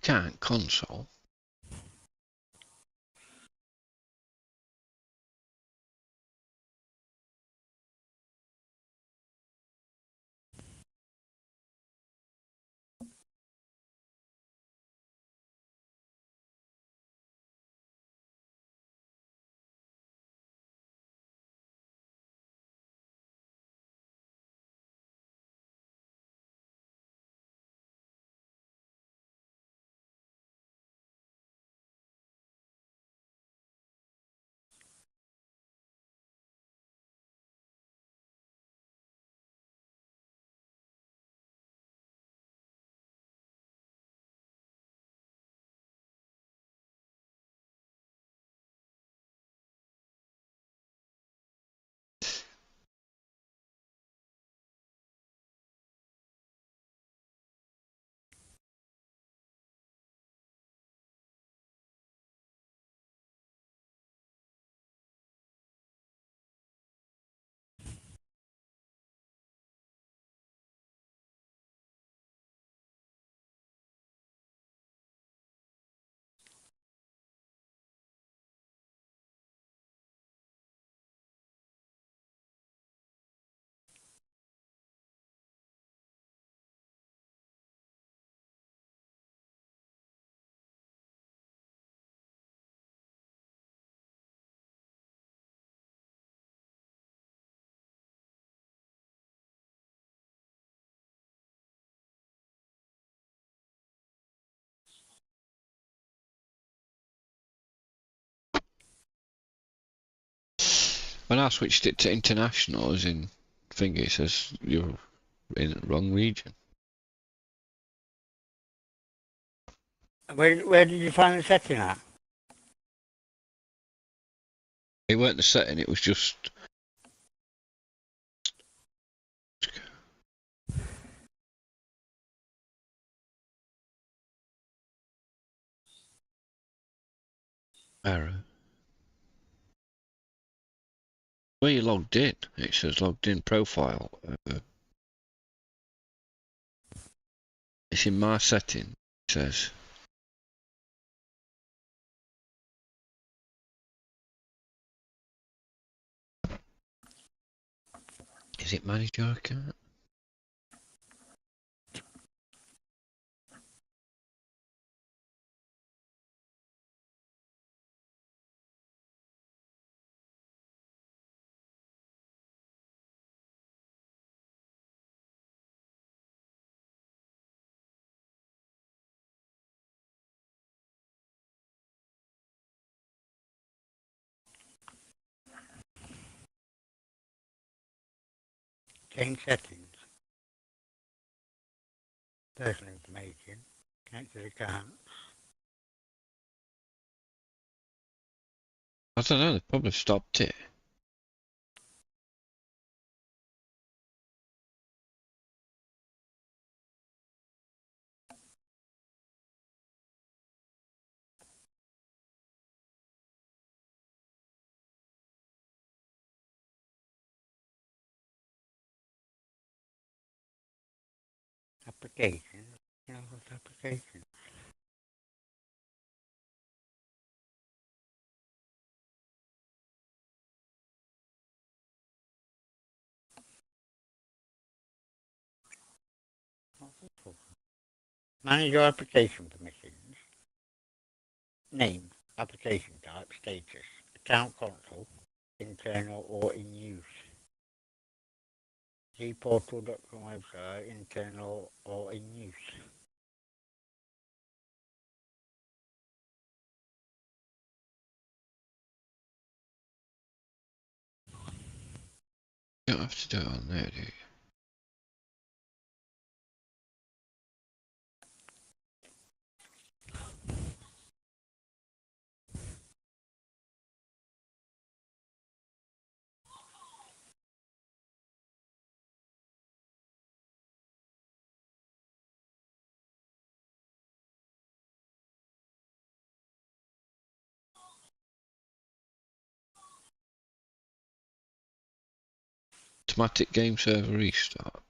Account console. When I switched it to international, as in thingy, it says you're in the wrong region. Where did you find the setting at? It weren't the setting, it was just. Error. Where you logged in, it says logged in profile. It's in my setting, it says. Is it manage your account? Change settings. Personal information. Connected account. I don't know, they probably stopped it. Application. You know what's application? Manage your application permissions. Name, application type, status, account console, internal or in use. gportal.com website, internal or in use. You don't have to do it on there, do you? Automatic game server restart.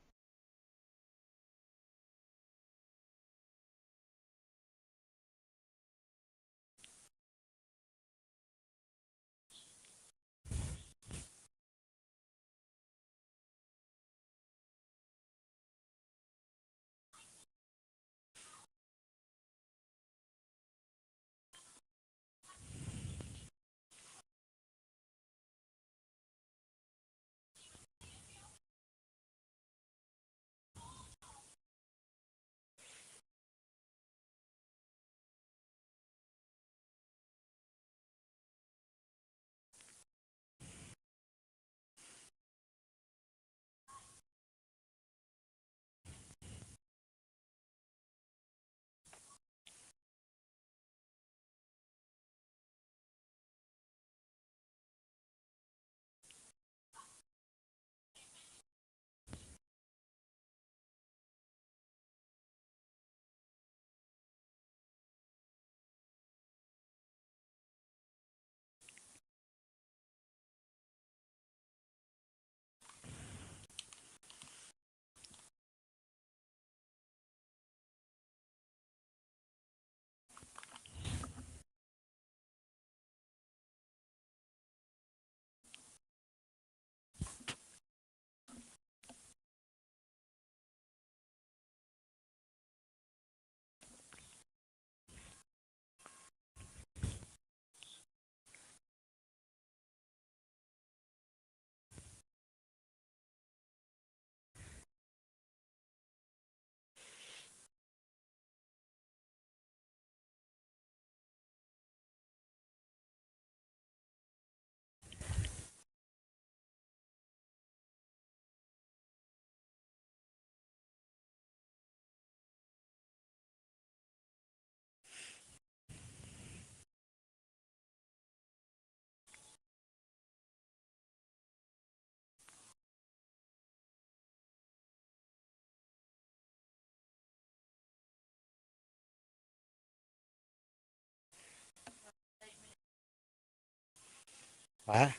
Where?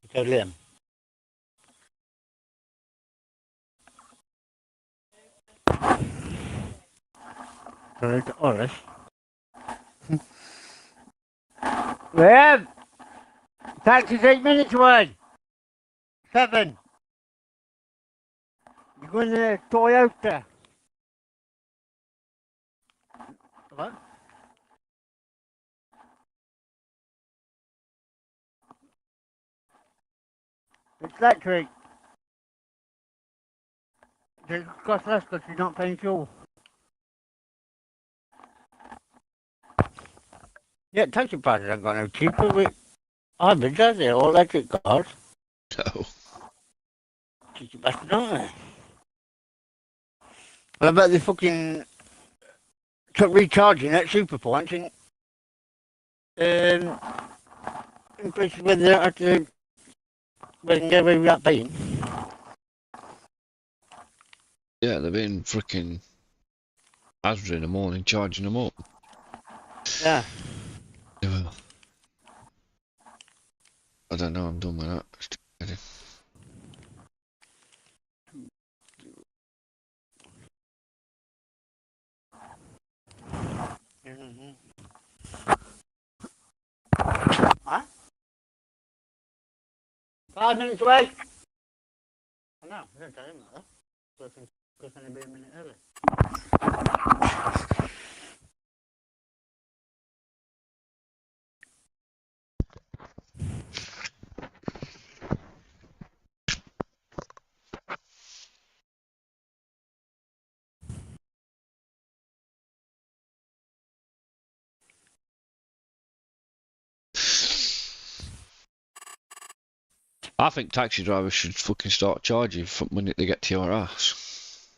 You told Liam. Sorry to Oris. Liam! Taxi's 8 minutes away! 7. You're going to the Toyota. What? It's electric. It costs less because you're not paying fuel. Yeah, taxi prices aren't going no cheaper with hybrids, are they? Or electric cars. No. Cheeky bastards, aren't they? Well, I bet they fucking took recharging at super points in places where they don't have to, where they can get away without paying. Yeah, they've been freaking Asda in the morning charging them up. Yeah. Yeah. I don't know, I'm done with that. Mm-hmm. Huh? 5 minutes away. I know, I don't tell him that. Because I'm going to be a minute early. I think taxi drivers should fucking start charging from when they get to your house.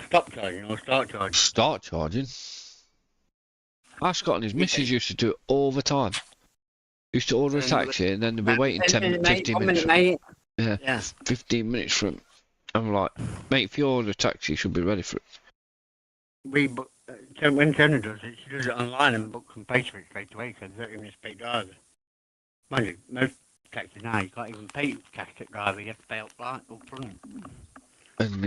Stop charging or start charging? Start charging. Scott and his missus used to do it all the time. Used to order a taxi and then they'd be waiting 10, 15 minutes. Mate. Yeah, 15 minutes for him. I'm like, mate, if you order a taxi, you should be ready for it. We book, when Jenna does it, she does it online and books and pays for it straight away because 30 minutes paid driver. Mind you, most taxis now, you can't even pay cash tip driver, you have to pay up front. And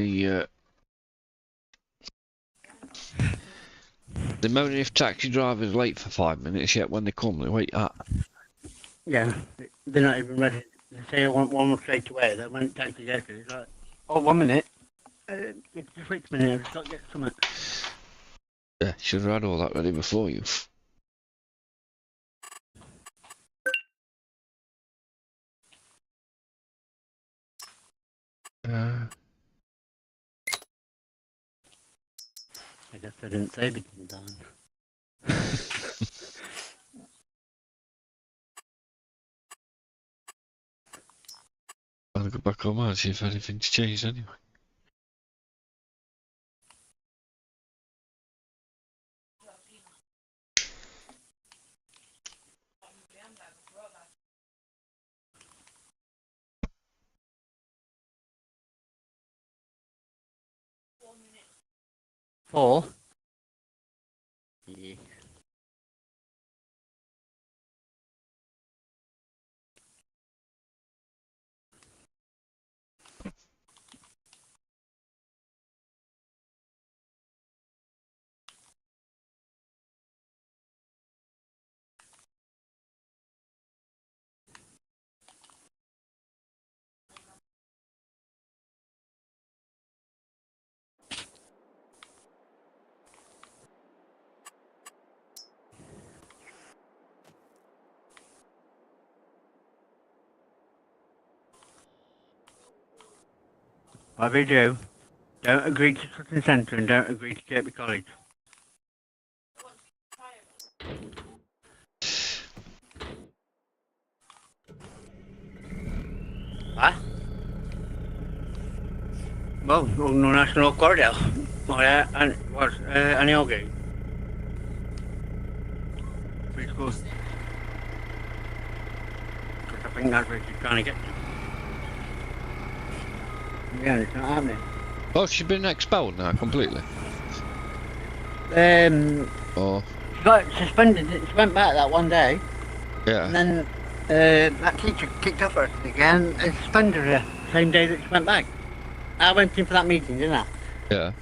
they're moaning if taxi drivers late for 5 minutes, yet when they come, they wait up. Yeah, they're not even ready. They say I want one straight away, then when taxi gets it, it's like, oh, 1 minute. Just wait a minute, I've just got to get something. Yeah, should have had all that ready before you. I guess I didn't say everything down. I'll go back home and see if anything's changed anyway. Four? Yeah. Whatever you do, don't agree to Sutton Centre and don't agree to Kirkby College. What? Well, no National Corridor. Oh yeah, and what's Aniogi? Pretty cool. Because I think that's where she's trying to get to. Yeah, it's not happening. Oh, she's been expelled now completely. Oh. Oh, She got suspended. She went back that one day. Yeah. And then that teacher kicked off her again and suspended her same day that she went back. I went in for that meeting, didn't I? Yeah.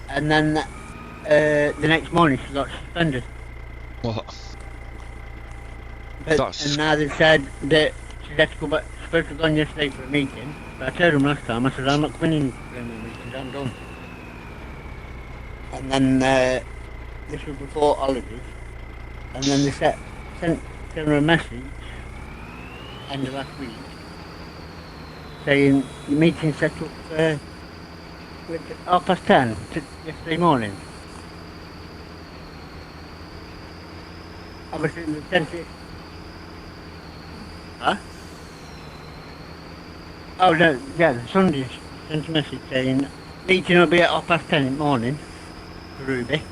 And then the next morning she got suspended. What? But, That's- and now they said that she had to go back. She supposed to have gone yesterday for a meeting. But I told them last time, I said, I'm not coming in for any more meetings, I'm done. And then this was before holidays. And then they sent her a message end of last week saying the meeting set up for 10:30 yesterday morning. Obviously they sent it. Huh? Oh no, yeah, the Sunday sent a message saying meeting will be at 10:30 in the morning for Ruby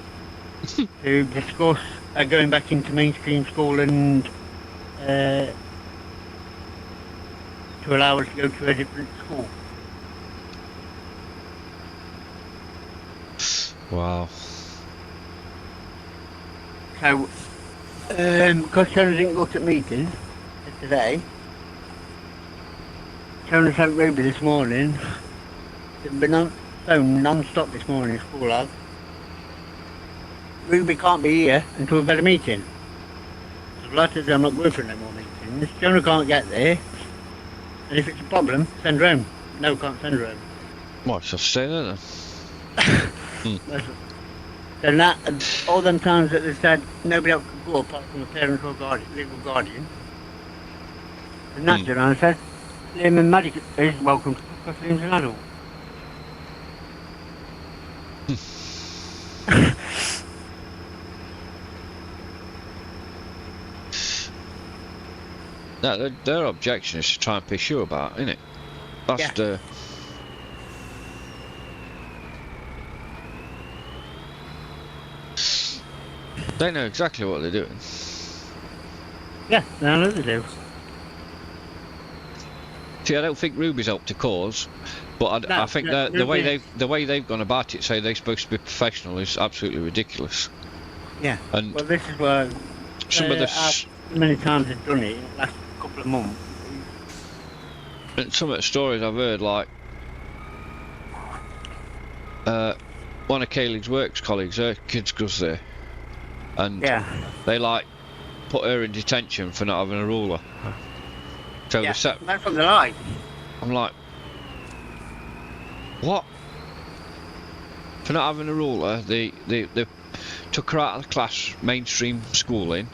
to discuss going back into mainstream school and to allow her to go to a different school. Wow. So, because Shona didn't go to the meeting today, Shona sent Ruby this morning. They've been on phone non-stop this morning, school has. Ruby can't be here until we've had a meeting. So like I said, I'm not going for no more meetings. Shona can't get there. And if it's a problem, send her home. No, can't send her home. What, she'll stay there then? And that, and all them times that they said nobody else could go apart from a parent or legal guardian. And that's it, and I said, Liam and Maddie is welcome because Liam's an adult. No, their objection is to try and piss you about, isn't it? That's Yeah. the... They know exactly what they're doing. Yeah, I know they do. See, I don't think Ruby's helped the cause, but No, I think no, the Ruby- way they've gone about it, say they're supposed to be professional, is absolutely ridiculous. Yeah. And Well, this is where some of the many times they've done it in the last couple of months. some of the stories I've heard, like one of Kaylee's works colleagues, her kids goes there, and Yeah. they like put her in detention for not having a ruler. So Yeah. they set, That's what they like. I'm like, what? For not having a ruler, they took her out of the class, mainstream schooling.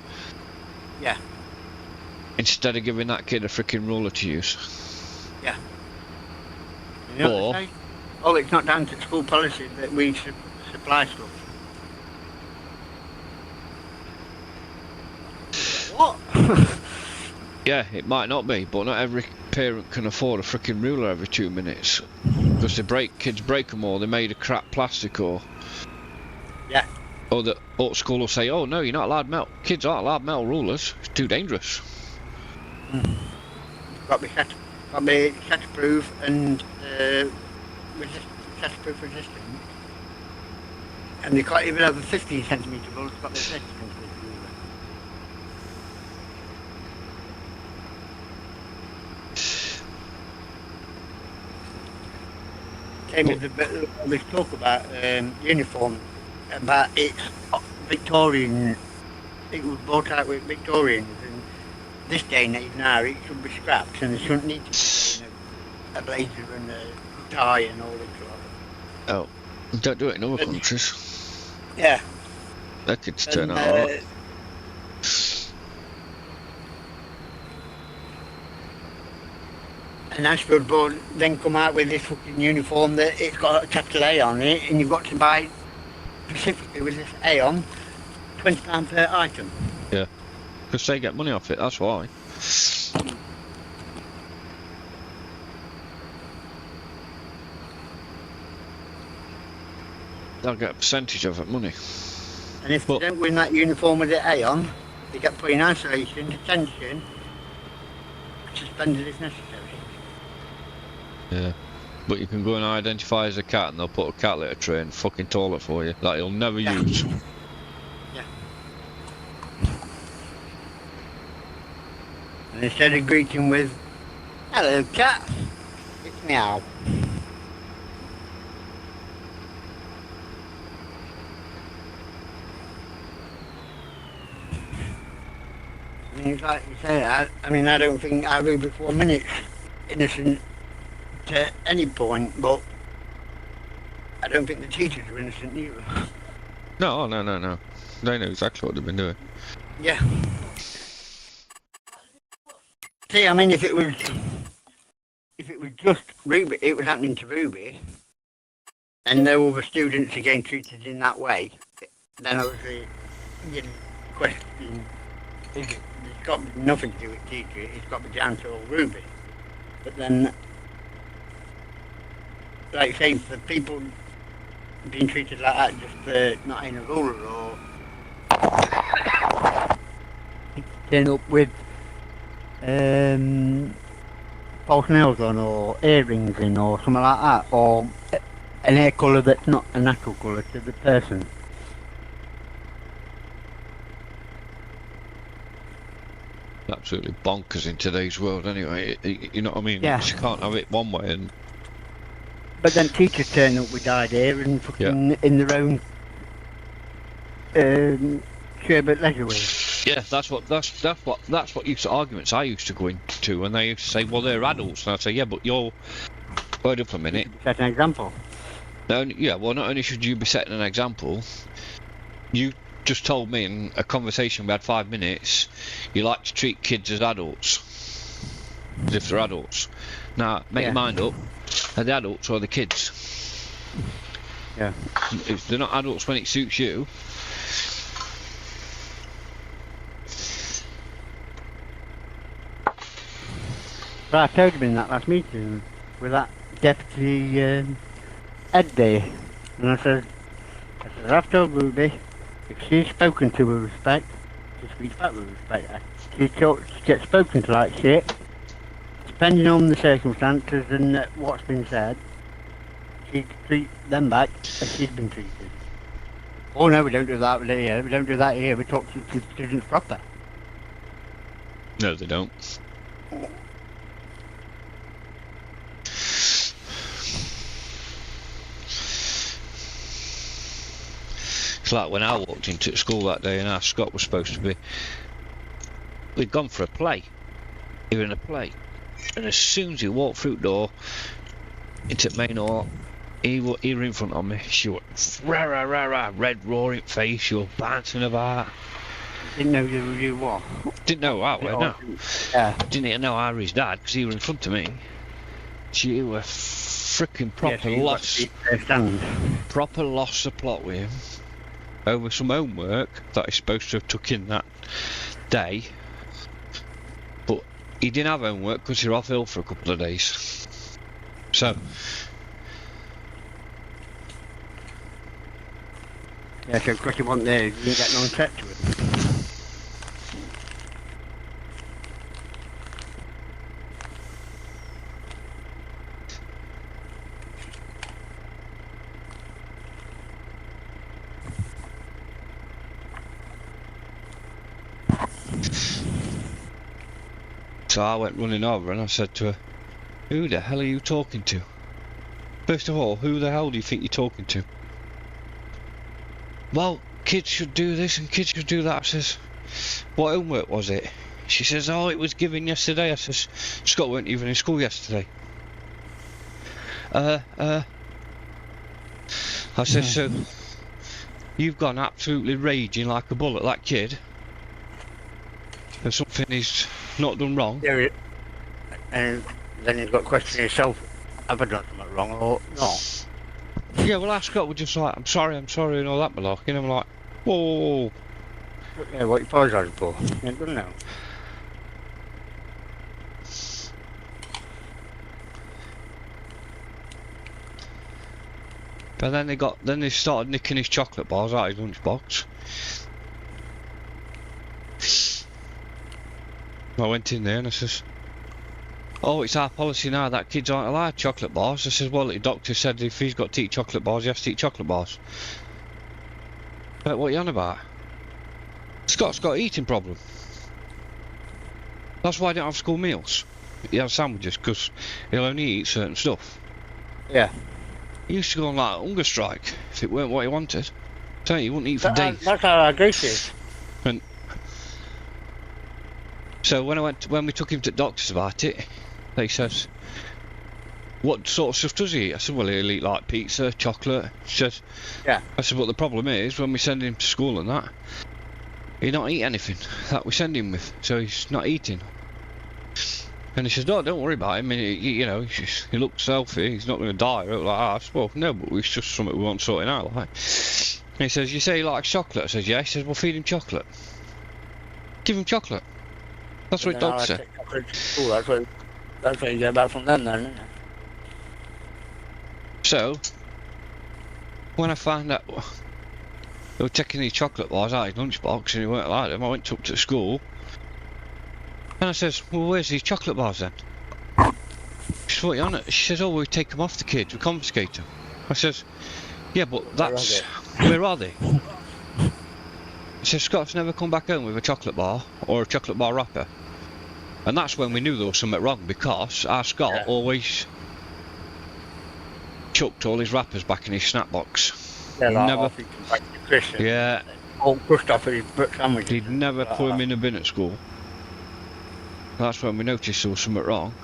Yeah. Instead of giving that kid a freaking ruler to use. Yeah. You know what they say? Oh, it's not down to school policy that we should supply stuff. What? Yeah, it might not be, but not every parent can afford a freaking ruler every 2 minutes. Because kids break them all, they're made of crap plastic or... Yeah. Or the school will say, oh no, you're not allowed metal. Kids aren't allowed metal rulers, it's too dangerous. Got to be shatterproof and shatterproof resistant. And they can't even have a 15 centimetre ruler, it's got to be 30 centimetre ruler. Came with a bit of this talk about uniform, about it's Victorian, it was bought out with Victorians, and this day and age now it should be scrapped and they shouldn't need to be a blazer and a tie and all this sort of. Oh, don't do it in other countries. Yeah. That could turn And, out alright. And Ashford Board then come out with this fucking uniform that it's got a capital A on it, and you've got to buy specifically with this A on, £20 per item. Yeah. Because they get money off it, that's why. They'll get a percentage of that money. And if But- they don't win that uniform with the A on, they get put in isolation, detention, suspended if necessary. Yeah. But you can go and identify as a cat and they'll put a cat litter tray in the fucking toilet for you that you'll never Yeah. use. Yeah. And instead of greeting with, "Hello, cat," it's meow. I mean, like you say, I mean, I don't think I will be 4 minutes innocent to any point, but I don't think the teachers are innocent either. No, no, no, no. They know exactly what they've been doing. Yeah. See, I mean, if it was just Ruby, it was happening to Ruby, and there were students again treated in that way, then obviously you'd question, it's got nothing to do with teacher, it's got to be down to Ruby. But then, like I say, for people being treated like that just for not in a rule or turn up with false nails on or earrings in or something like that, or an hair colour that's not a natural colour to the person. Absolutely bonkers in today's world anyway. You know what I mean? Yeah. You can't have it one way and... But then teachers turn up with dyed hair and fucking in their own sherbet leisure wear. Yeah, that's what used to arguments I used to go into when they used to say, well, they're adults, and I'd say, yeah, but you're... Wait up a minute. Set an example. Yeah, well, not only should you be setting an example, you just told me in a conversation we had 5 minutes, you like to treat kids as adults, as if they're adults. Now, make your mind up, are they adults or are they kids? Yeah. If they're not adults when it suits you, But I told him in that last meeting with that deputy Ed there, and I said, I've told Ruby, if she's spoken to with respect, she speaks back with respect. She gets spoken to like shit, depending on the circumstances and what's been said, she treat them back as she's been treated. Oh no, we don't do that here, we don't do that here, we talk to students proper. no, they don't. It's like when I walked into school that day and our Scott was supposed to be... We'd gone for a play. He was in a play. And as soon as he walked through the door into the main hall, he were in front of me. She was rah rah rah rah, red roaring face, she was bouncing about. Didn't know who you were. Didn't know that way, no. Yeah. Didn't even know Harry's dad because he was in front of me. She was freaking proper lost the plot with him over some homework that he's supposed to have took in that day, but he didn't have homework because he was off ill for a couple of days. So yeah, so because he wasn't there, you didn't get no set to it. So I went running over and I said to her, who the hell are you talking to? First of all, who the hell do you think you're talking to? Well, kids should do this and kids should do that. I says, what homework was it? She says, oh, it was given yesterday. I says, Scott weren't even in school yesterday. I says, so you've gone absolutely raging like a bull at that kid. If something he's not done wrong. Yeah, and then you've got to question yourself, have I done something wrong or not? Yeah, well, our Scott was just like, I'm sorry, and all that malarkey, and I'm like, whoa. Yeah, what you apologising for? You ain't done now. But then they started nicking his chocolate bars out of his lunchbox. I went in there and I says, oh, it's our policy now that kids aren't allowed chocolate bars. I says, well, the doctor said if he's got to eat chocolate bars, he has to eat chocolate bars. But what are you on about? Scott's got an eating problem. That's why I don't have school meals. He has sandwiches because he'll only eat certain stuff. Yeah. He used to go on like a hunger strike if it weren't what he wanted. So he wouldn't eat for days. That's how I agree to it. So when we took him to the doctors about it, they says, "What sort of stuff does he eat?" I said, "Well, he'll eat like pizza, chocolate." She said, Yeah. I said, "But the problem is when we send him to school and that, he not eat anything that we send him with, so he's not eating." And he says, "No, don't worry about him. I mean, he looks healthy. He's not going to die." Like, I said, "Well, no, but it's just something we want sorting out." Like, and he says, "You say he likes chocolate?" I says, "Yeah." He says, "Well, feed him chocolate. Give him chocolate." That's what doctor said. That's what you get back from them then, isn't it? So, when I found out they were taking these chocolate bars out of his lunchbox and he weren't like them, I went up to school and I says, "Well, where's these chocolate bars then?" She says, "What are you on it?" She says, "Oh, we take them off the kids, we confiscate them." I says, "Yeah, but that's... where are they?" She says, "Scott's never come back home with a chocolate bar or a chocolate bar wrapper." And that's when we knew there was something wrong, because our Scott always chucked all his wrappers back in his snack box. Yeah, like Never. Yeah, All crushed off his sandwiches. he'd never put him in a bin at school. That's when we noticed there was something wrong.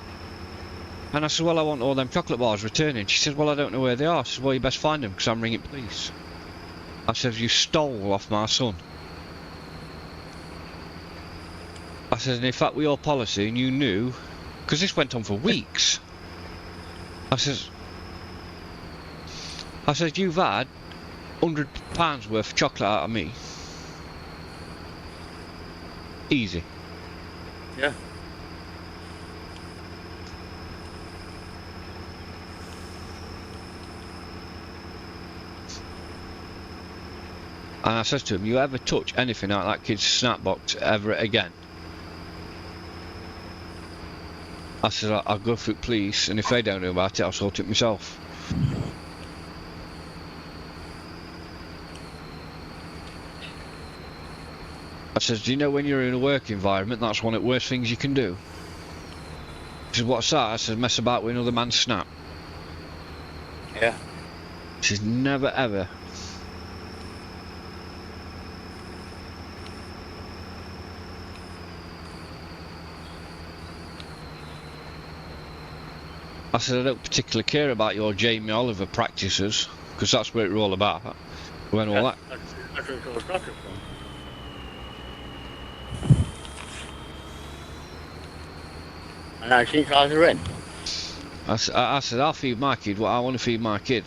And I said, "Well, I want all them chocolate bars returning." She said, "Well, I don't know where they are." I said, "Well, you best find them because I'm ringing police." I said, "You stole off my son." I said, "And if that were your policy and you knew," because this went on for weeks. I said, "You've had £100 worth of chocolate out of me. Easy." Yeah. And I says to him, "You ever touch anything out of that kid's snack box ever again?" I said, "I'll go through police, and if they don't know about it, I'll sort it myself." I says, "Do you know when you're in a work environment, that's one of the worst things you can do?" She says, "What's that?" I said, "Mess about with another man's snap." Yeah. She says, "Never ever." I said, "I don't particularly care about your Jamie Oliver practices, because that's what it were all about. When all that." That's what it's all started from. And I think I was in. I said, "I'll feed my kid what I want to feed my kid."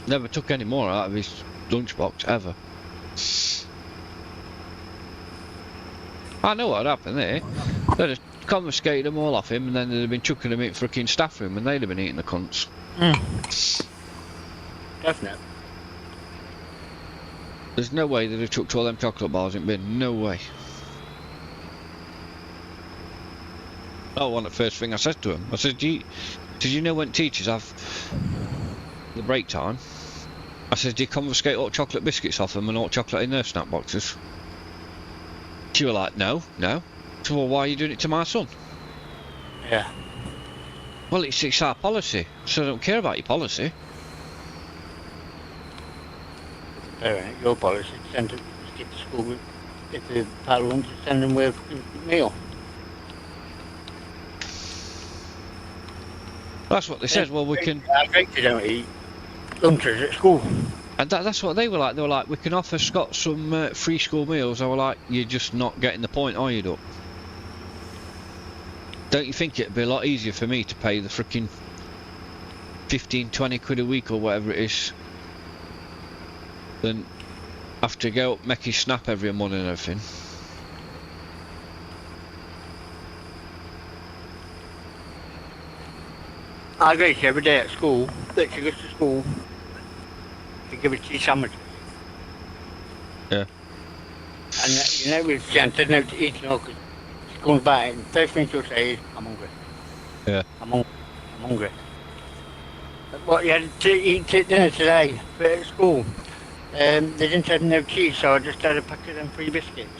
Never took any more out of his lunchbox ever. I know what happened there. They'd have confiscated them all off him, and then they'd have been chucking them in frickin' staff room, and they'd have been eating the cunts. Definitely. There's no way they'd have chucked all them chocolate bars in bin. No way. Oh, one of the first thing I said to him, I said, "Did you know when teachers have the break time?" I said, "Do you confiscate all chocolate biscuits off them and all chocolate in their snack boxes?" She was like, No. So, "Well, why are you doing it to my son?" Yeah. "Well, it's our policy." So I don't care about your policy. Anyway, your policy, send it, get to school with, get the pack lunch, send them with a meal. That's what they said. "Well, we can..." I think they don't eat lunches at school. And that's what they were like. They were like, "We can offer Scott some free school meals." I was like, "You're just not getting the point, are you, Duck? Don't you think it'd be a lot easier for me to pay the frickin' 15-20 quid a week or whatever it is than have to go up make his snap every month and everything?" I agree every day at school, that she goes to school, they give her cheese sandwiches. Yeah. And you know, with chance, they don't eat no, because comes back and first thing she'll say is, I'm hungry. Yeah. I'm hungry. What you had to eat dinner today at school? They didn't have no cheese, so I just had a pack of them 3 biscuits.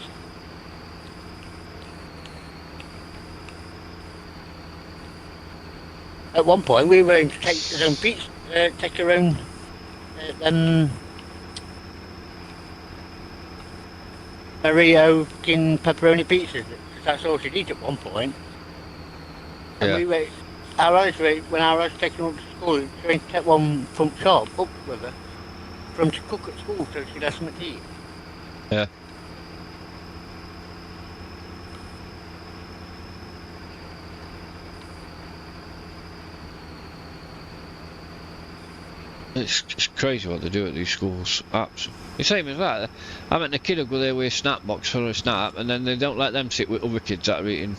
At one point, we were going to take our own pizza, take our own Mario fucking pepperoni pizzas. That's all she'd eat at one point. And Yeah. we were, our eyes were, when our eyes taken up to school, she went to take one from shop up with her, from to cook at school so she'd have something to eat. Yeah. It's crazy what they do at these schools. Absolutely. The same as that. I mean, the kid will go there with a snap box for a snap, and then they don't let them sit with other kids that are eating.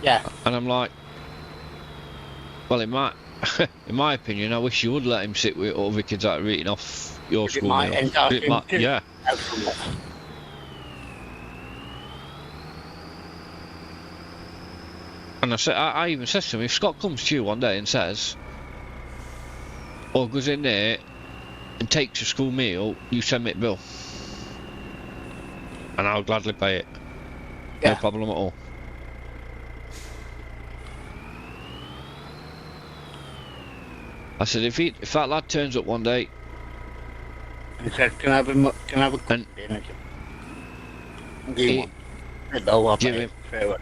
Yeah. And I'm like, well, in my opinion, I wish you would let him sit with other kids that are eating off your school meal. It might, yeah. And I even said to him, if Scott comes to you one day and says, or goes in there and takes a school meal, you send me the bill. And I'll gladly pay it. Yeah. No problem at all. I said, if that lad turns up one day, He said, can I have a cup of dinner? Give him one. No, I'll give pay him- it. Fair one.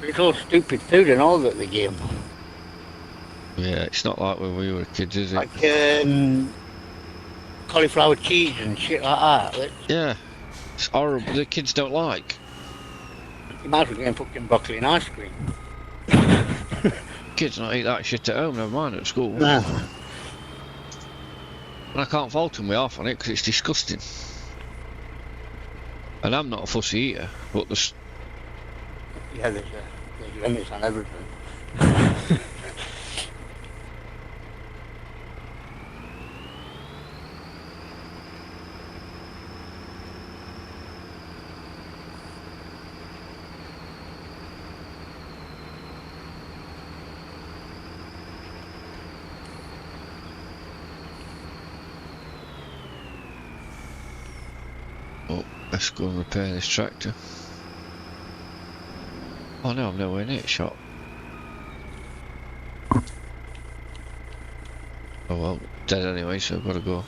It's all stupid food and all that they give. yeah, it's not like when we were kids, is it? Like cauliflower cheese and shit like that. Yeah, it's horrible. The kids don't like. You might as well get fucking broccoli and ice cream. Kids don't eat that shit at home, never mind at school. No. And I can't fault them with half on it because it's disgusting. And I'm not a fussy eater, but there's Yeah, there's limits on everything. oh, let's go and repair this tractor. Oh no, I'm nowhere near the shop. Oh well, dead anyway, so I've got to go.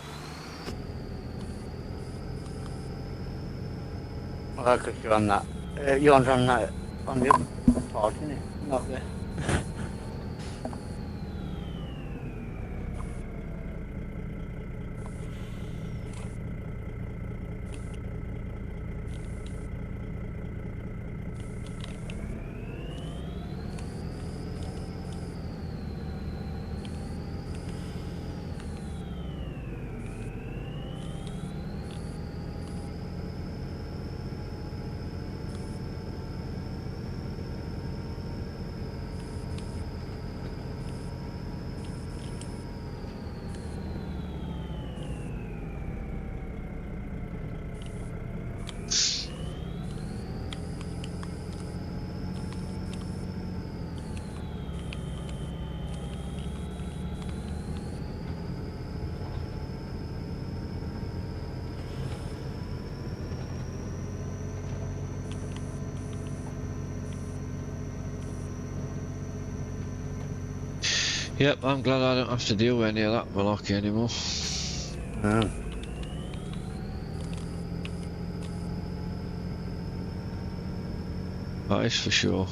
Well, because you're on that. You're on that on the other part, isn't it? Not there. Yep, I'm glad I don't have to deal with any of that malarkey anymore. That is for sure.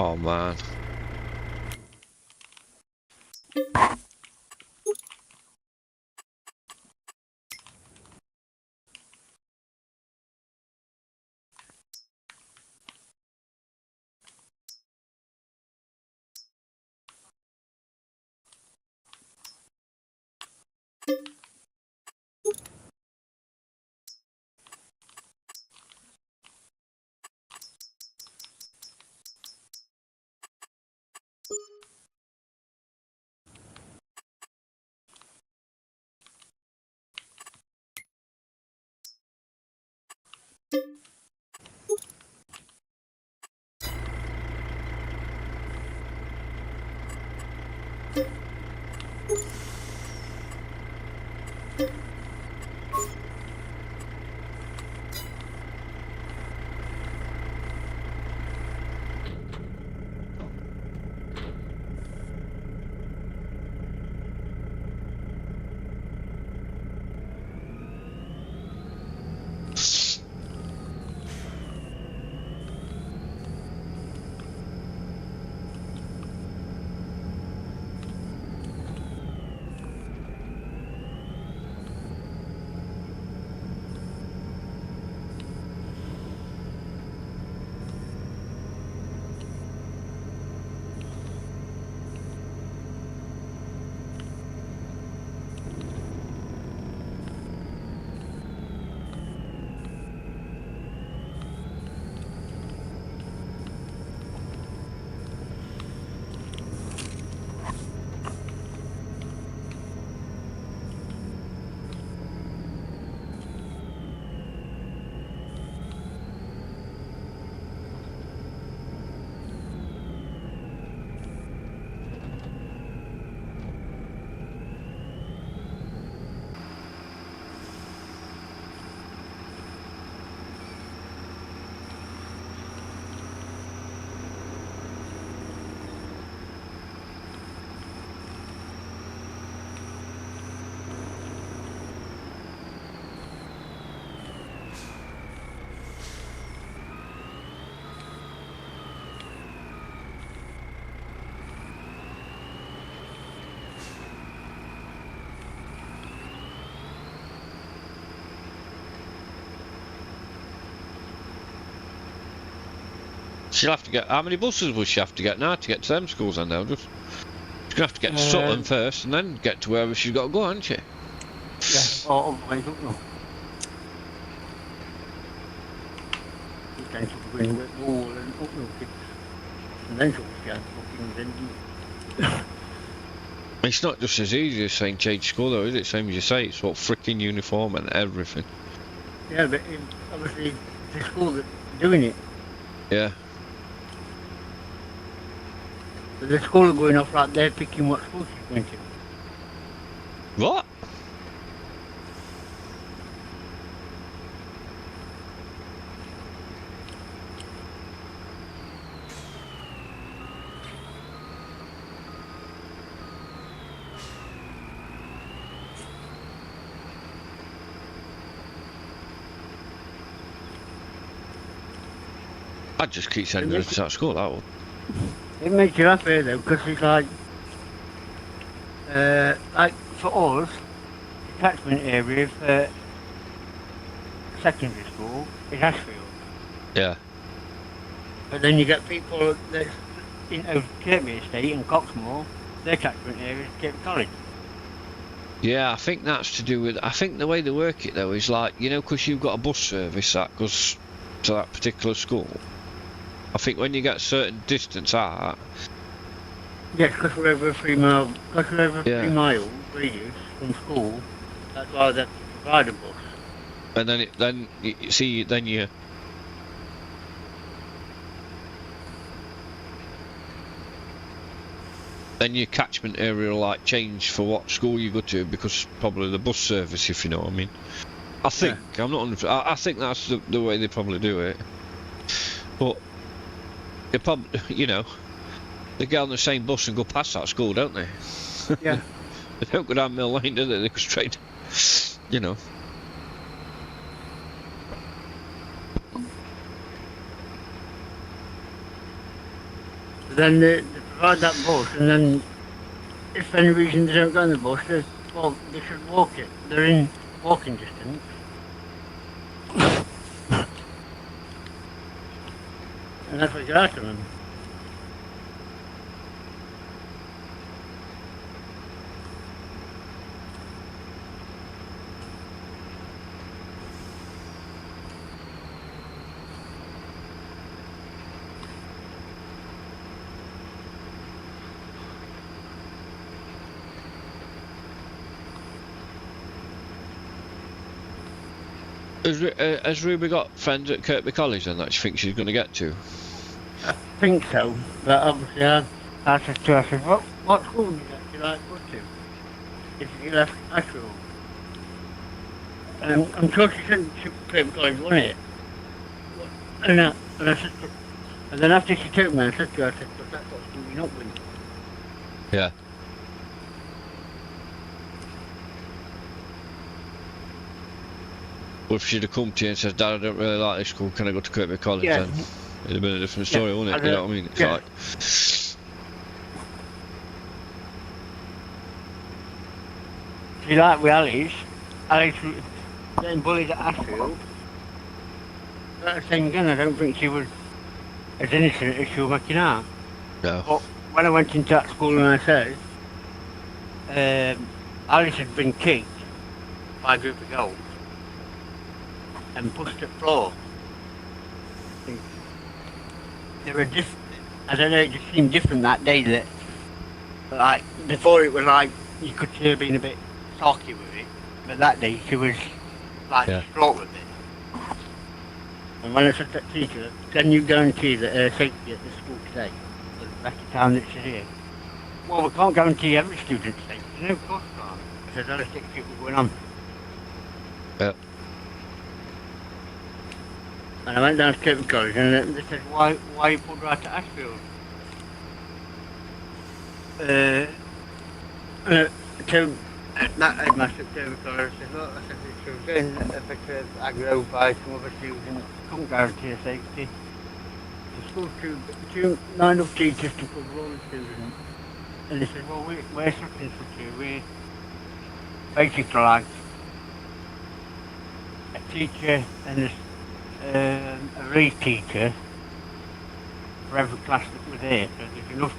Oh man. She'll have to get. How many buses will she have to get now to get to them schools then now? Just she's gonna have to get to Sutton first and then get to wherever she's got to go, hasn't she? Yeah, all the way up now. You can sort of bring the wall and up now, and then sort of get fucking then. It's not just as easy as saying change school though, is it? Same as you say, it's what frickin' uniform and everything. Yeah, but obviously the school that's doing it. Yeah. But the school are going off right there picking what school she's going to. What? I'd just keep sending her to that school, that would. It makes you happy though, because it's like for us, the catchment area for secondary school is Ashfield. Yeah. But then you get people that's in Kirkby Estate and Coxmore, their catchment area is Kirkby College. Yeah, I think that's to do with. I think the way they work it though is like, you know, because you've got a bus service that goes to that particular school. I think when you get a certain distance out. Yes, because we're over 3 mile, because we're over 3 mile radius from school, that's why they provide a bus. And then you see, then your catchment area will like change for what school you go to because probably the bus service, if you know what I mean. I think I'm not. I think that's the way they probably do it. But they probably, you know, they get on the same bus and go past that school, don't they? Yeah. They don't go down Mill Lane, do they? They go straight, you know. then they provide that bus, and then if for any reason they don't go on the bus, they should walk it. They're in walking distance. And that's what you ask them. Has Ruby got friends at Kirkby College then that she thinks she's going to get to? I think so, but obviously I said to her, I said, what school would you actually like to go to? If you left Ashfield. And I'm sure she said she played college, wasn't it? And I said to, and then after she took me, I said to her, but that's what school you're not with. Yeah. Well, if she'd have come to you and said, Dad, I don't really like this school, can I go to Kirkby College Yeah. then? It'd have been a different story, wouldn't it? You know what I mean? It's yeah. like... She like with Alice was getting bullied at Ashfield. But the same again, I don't think she was as innocent as she was making out. No. But when I went into that school and I said, Alice had been kicked by a group of girls and pushed to the floor. They were different. I don't know, it just seemed different that day that, like, before it was like, you could see her being a bit talky with it, but that day she was, like, distraught with it. And when I said to that teacher, can you guarantee that her safety at the school today, for the rest of the time that she's here? Well, we can't guarantee every student's safety. No, of course we can't. I said, there's 6 people going on. Yeah. And I went down to Kirkby College and they said, why you put her out to Ashfield? So that headmaster at Kirkby College said, look, I said, she was getting a bit of aggro by some other students, couldn't guarantee her safety. The school's too not enough teachers to cover all the students. And they said, well, we're such and such here, we're basically like a teacher and a read teacher for every class that was there, so there's enough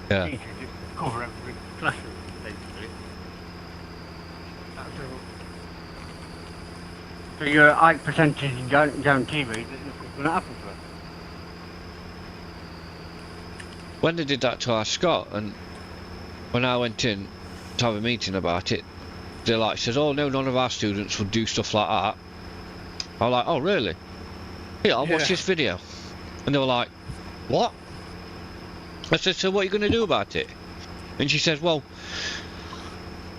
teachers to cover every classroom, basically. So you're a high percentage in guarantee rate that nothing's going to happen to her. When they did that to our Scott, and when I went in to have a meeting about it, they like says, oh no, none of our students would do stuff like that. I was like, oh really? Yeah, I'll watch this video. And they were like, what? I said, so what are you going to do about it? And she says, well,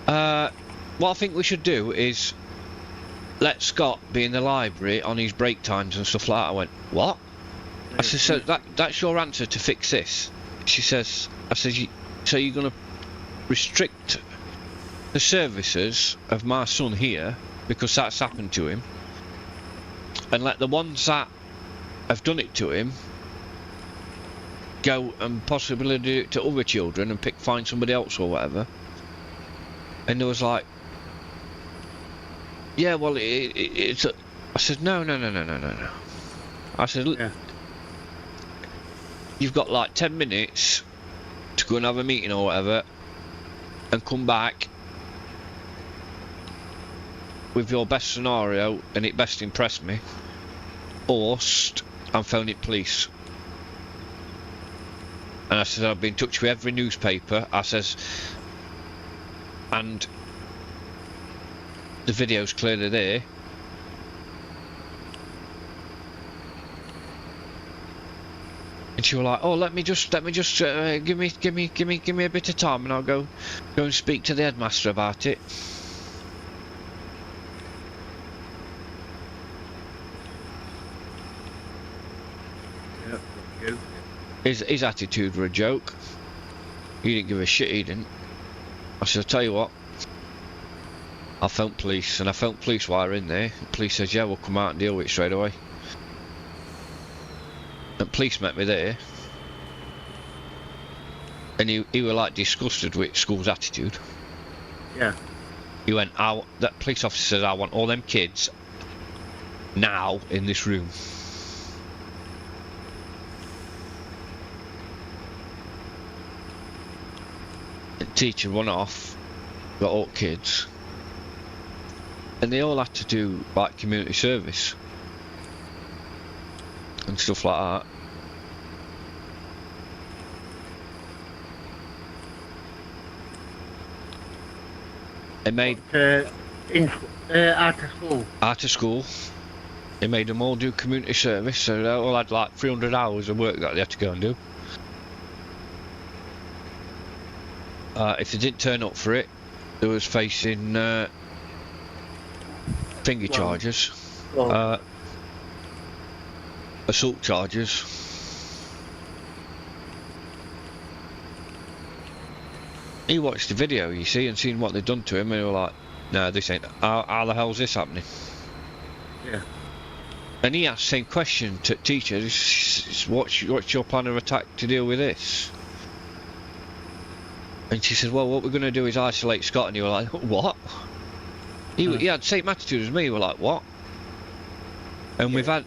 what I think we should do is let Scott be in the library on his break times and stuff like that. I went, what? I said, so that's your answer to fix this? She says, I said, so you're going to restrict the services of my son here because that's happened to him, and let the ones that have done it to him go and possibly do it to other children and find somebody else or whatever. And there was like, yeah, well, it's I said, no. I said, look, you've got like 10 minutes to go and have a meeting or whatever and come back with your best scenario and it best impressed me, or I'm phoning police. And I said, I've been in touch with every newspaper, I says, and the video's clearly there. And she was like, oh, let me just give me a bit of time and I'll go and speak to the headmaster about it. His attitude were a joke. He didn't give a shit, he didn't. I said, I'll tell you what, I'll phone police, and I phoned police while I were in there. The police said, yeah, we'll come out and deal with it straight away. And police met me there. And he were like disgusted with school's attitude. Yeah. He went, that police officer said, I want all them kids now in this room. The teacher went off, got all kids, and they all had to do like community service and stuff like that. They made Out of school. after school. They made them all do community service, so they all had like 300 hours of work that they had to go and do. If they didn't turn up for it, they was facing finger charges, assault charges. He watched the video, you see, and seen what they'd done to him, and he was like, no, this ain't, how the hell's this happening? Yeah. And he asked the same question to teachers, what's your plan of attack to deal with this? And she said, well, what we're going to do is isolate Scott. And you were like, what? He had the same attitude as me. You were like, what? And we've had...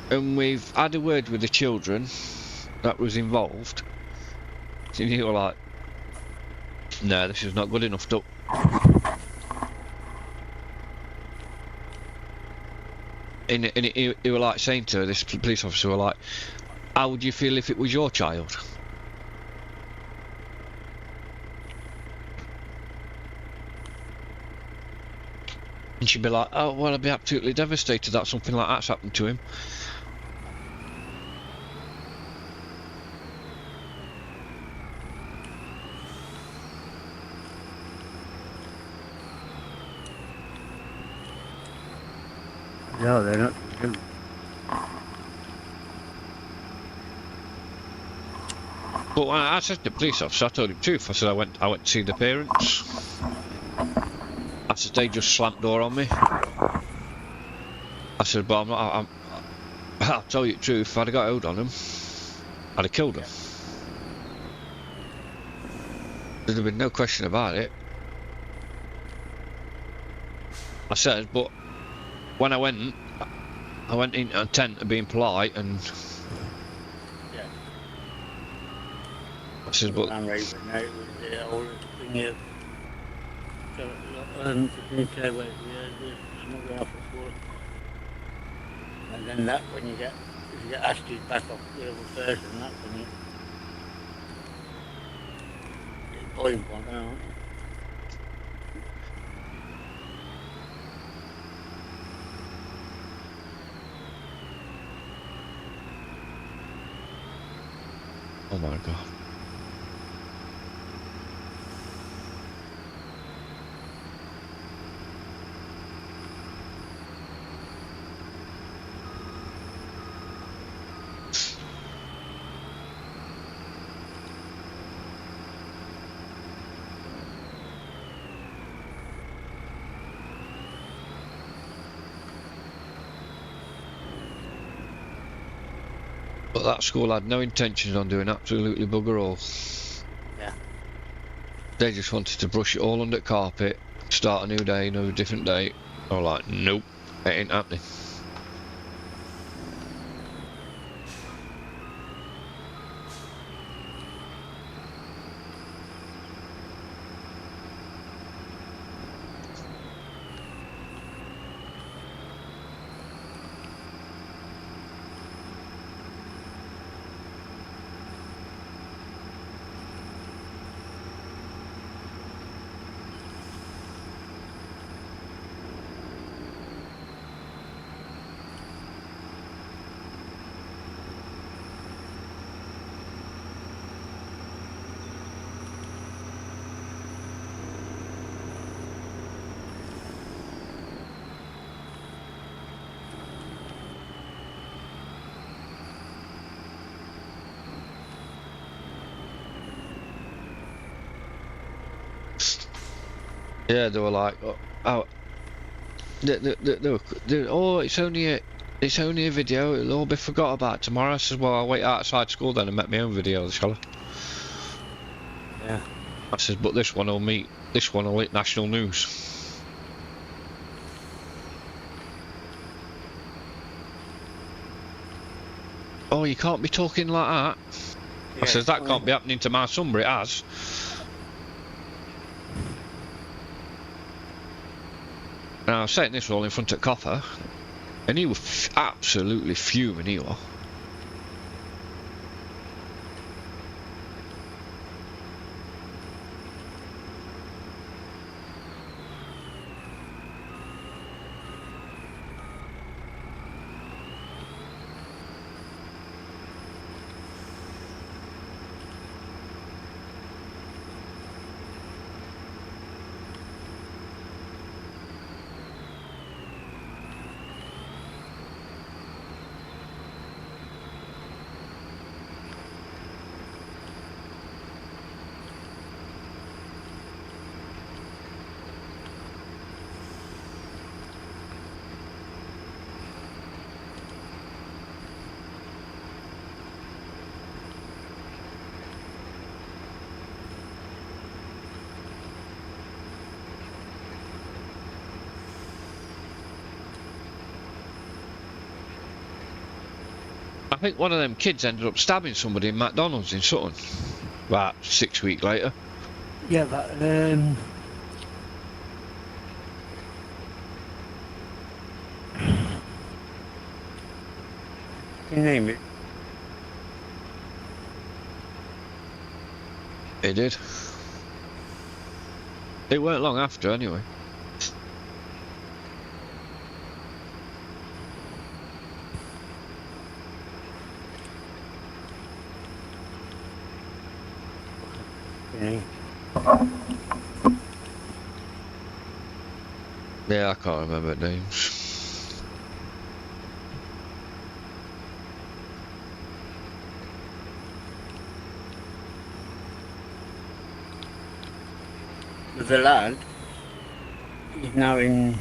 and we've had a word with the children that was involved. And you were like, no, this is not good enough, Duck. And he were like saying to her, this police officer were like, how would you feel if it was your child? And she'd be like, oh, well, I'd be absolutely devastated that something like that's happened to him. No, they're not. But when I said to the police officer, I told him the truth. I said I went to see the parents. I said they just slammed door on me. I said, but I'll tell you the truth. If I'd have got hold on them, I'd have killed them. There'd have been no question about it. I said, but when I went into a tent of being polite and. I said, but I'm right, but now it was the old thing here. So, you can say, well, there's smuggling off the floor. And then that, when you get, if you get asked to back off the other person, that's when you get boiling point, aren't you? oh my god. But that school had no intentions on doing absolutely bugger all. Yeah. They just wanted to brush it all under the carpet, start a new day, another different day. I was like, nope, it ain't happening. Yeah, they were like, oh, they were, oh, it's only It's only a video, it'll all be forgot about tomorrow. I says, well, I'll wait outside school then and make my own videos, shall I? Yeah. I says, but this one will hit national news. Oh, you can't be talking like that. I says, that can't be happening to my son, but it has. Now, I was saying this all in front of Copper, and he was absolutely fuming, he was. I think one of them kids ended up stabbing somebody in McDonald's in Sutton about 6 weeks later. Yeah, but you name it. He did. It weren't long after, anyway. Yeah. Yeah, I can't remember names. There's a lad. He's now in.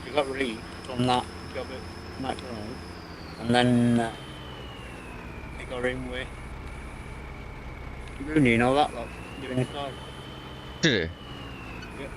He got released from that job at McDonald's, and then he got in with Rooney and all that lot doing his car. Did Yeah.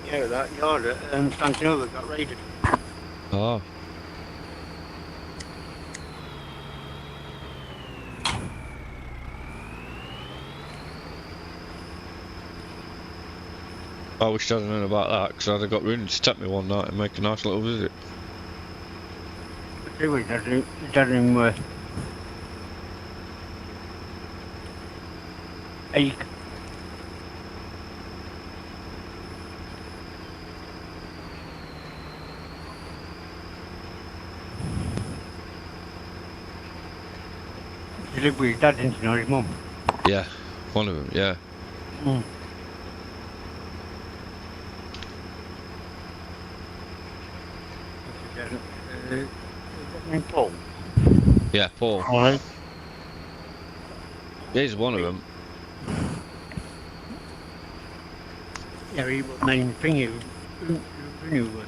Yeah, that yard at Stankinova got raided. he? Oh. I wish I'd known about that, because I'd have got Rooney to take me one night and make a nice little visit. But anyway, it doesn't work. Ache. He lived with his dad, didn't he, or his mum? Yeah, one of them, yeah. Mm. Paul. Yeah, Paul. Alright. He's one of them. Yeah, he was main thing he knew.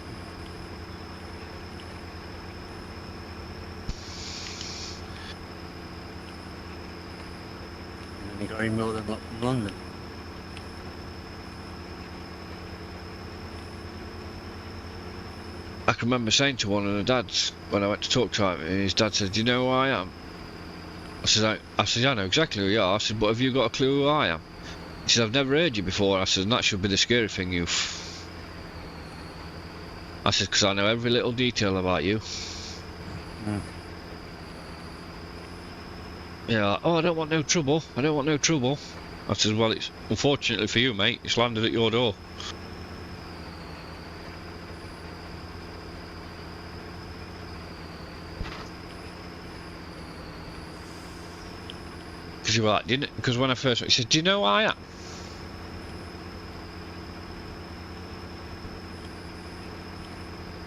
And he got him more than London. I can remember saying to one of the dads when I went to talk to him, and his dad said, "Do you know who I am?" I said, "I know exactly who you are." I said, "But have you got a clue who I am?" He said, "I've never heard you before." I said, "And that should be the scary thing, you." I said, "Because I know every little detail about you." Mm. Yeah, like, "Oh, I don't want no trouble. I don't want no trouble." I said, "Well, it's unfortunately for you, mate. It's landed at your door." Because you were like, didn't? Because when I first went, he said, "Do you know who I am?"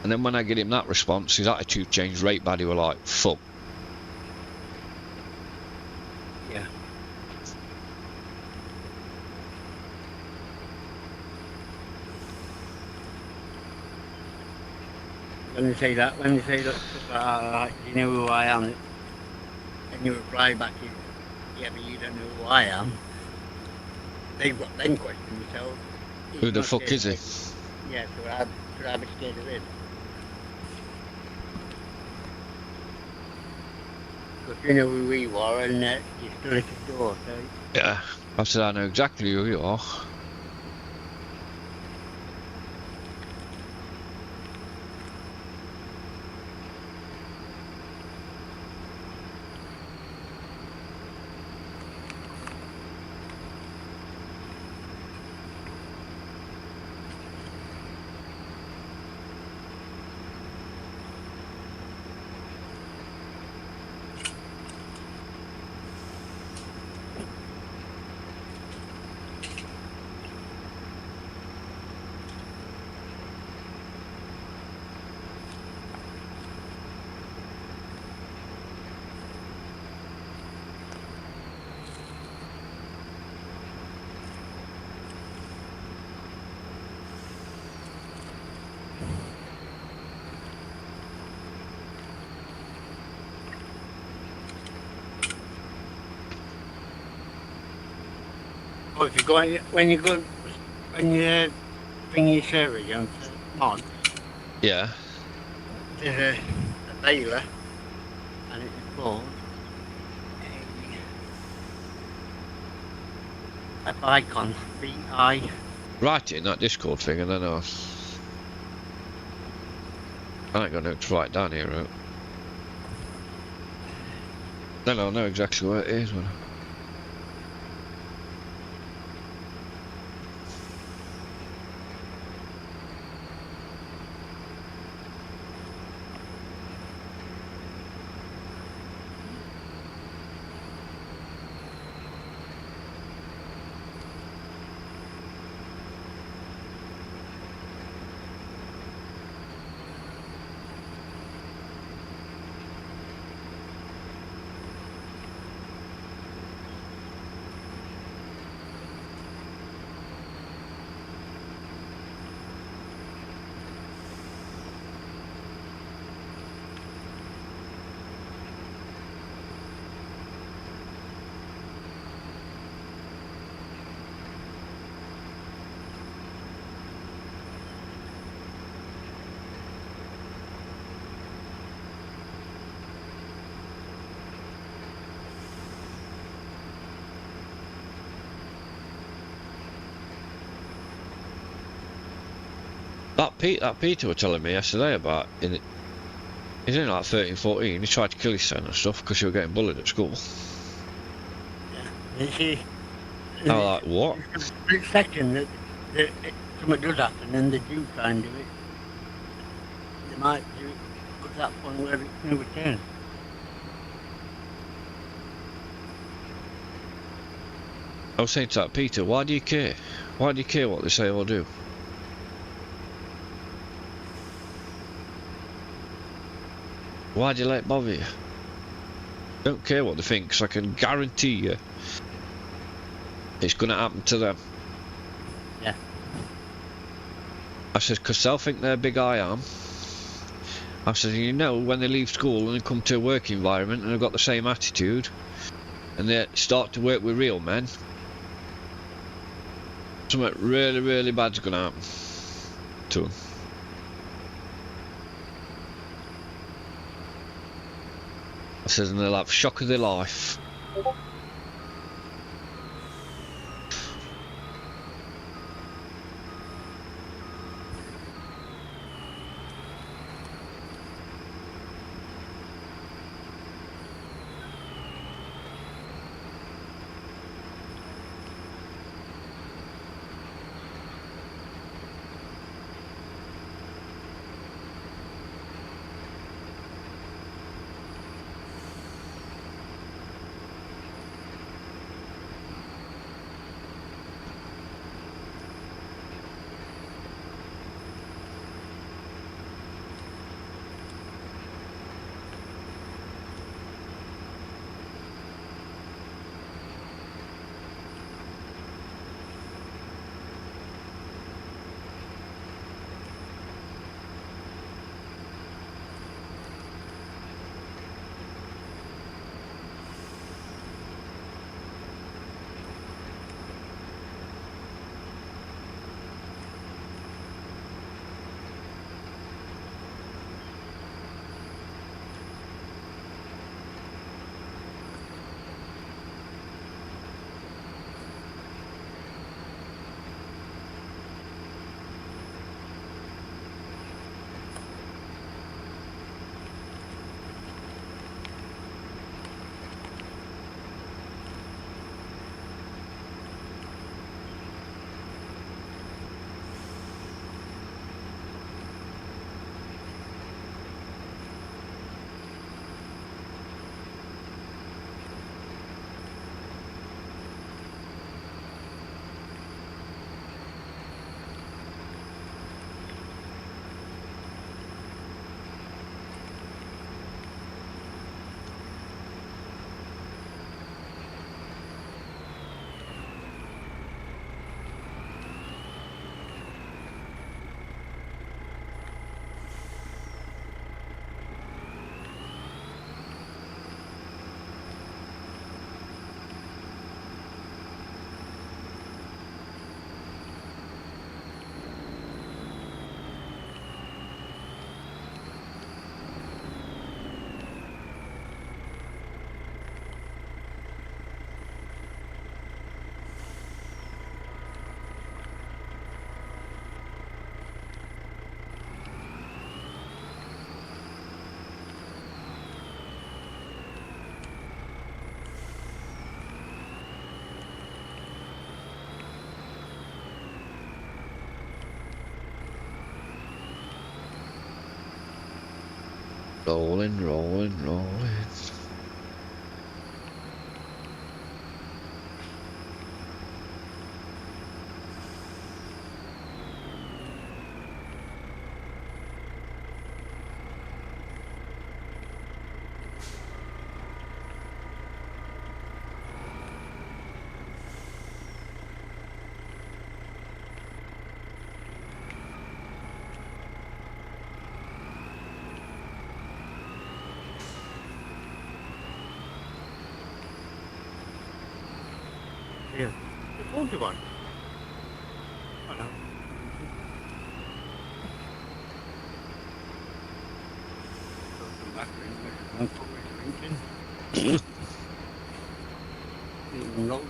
And then when I get him that response, his attitude changed right bad. He were like, "Fuck." Yeah. When they say that stuff like, do you know who I am? And you reply back, yeah, but you don't know who I am. They've got then question themselves. Who the fuck is he? Yeah, should I be scared of him? Because you know who we were and you're still at the door, so... Yeah. I said, "I know exactly who you are." Oh, if you go, when you bring your server down to mod, Yeah. there's a baler, and it's called a Bicon, B-I. Write it in that Discord thing, and then I ain't got no to write down here, right? Then I'll know exactly where it is. That Peter was telling me yesterday about he's only like 13, 14. He tried to kill his son and stuff because he was getting bullied at school. Yeah, you see, I was like, what? it's a split second that something does happen and they do try and do it. They might do it at that point where it's no return. I was saying to that Peter, why do you care? Why do you care what they say or do? Why do you let it bother you? Don't care what they think, because I can guarantee you it's going to happen to them. Yeah. I said, because they'll think they're big I am. I said, you know, when they leave school and they come to a work environment and they've got the same attitude and they start to work with real men, something really, really bad's going to happen to them. I said, and they'll have a shock of their life. Rolling, rolling, rolling. Yeah. The 41. I know. Come back and put my drink in. Even roll it.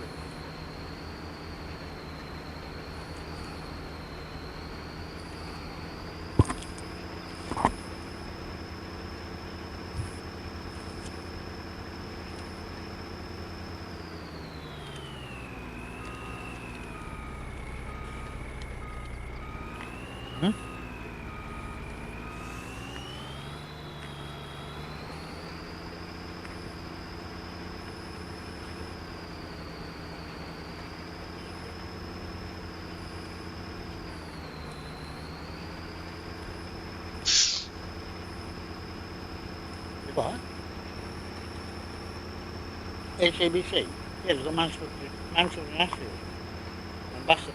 What? HABC? Yeah, there's a Mansfield and Ashfield. Ambassador.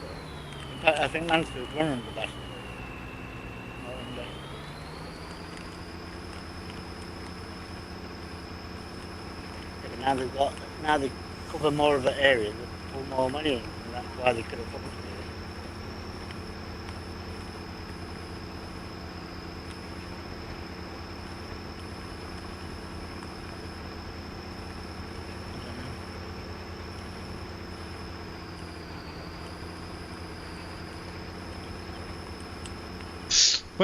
In fact, I think Mansfield's one of the best. Yeah, but now they cover more of the area, they pull more money in, and that's why they could afford to do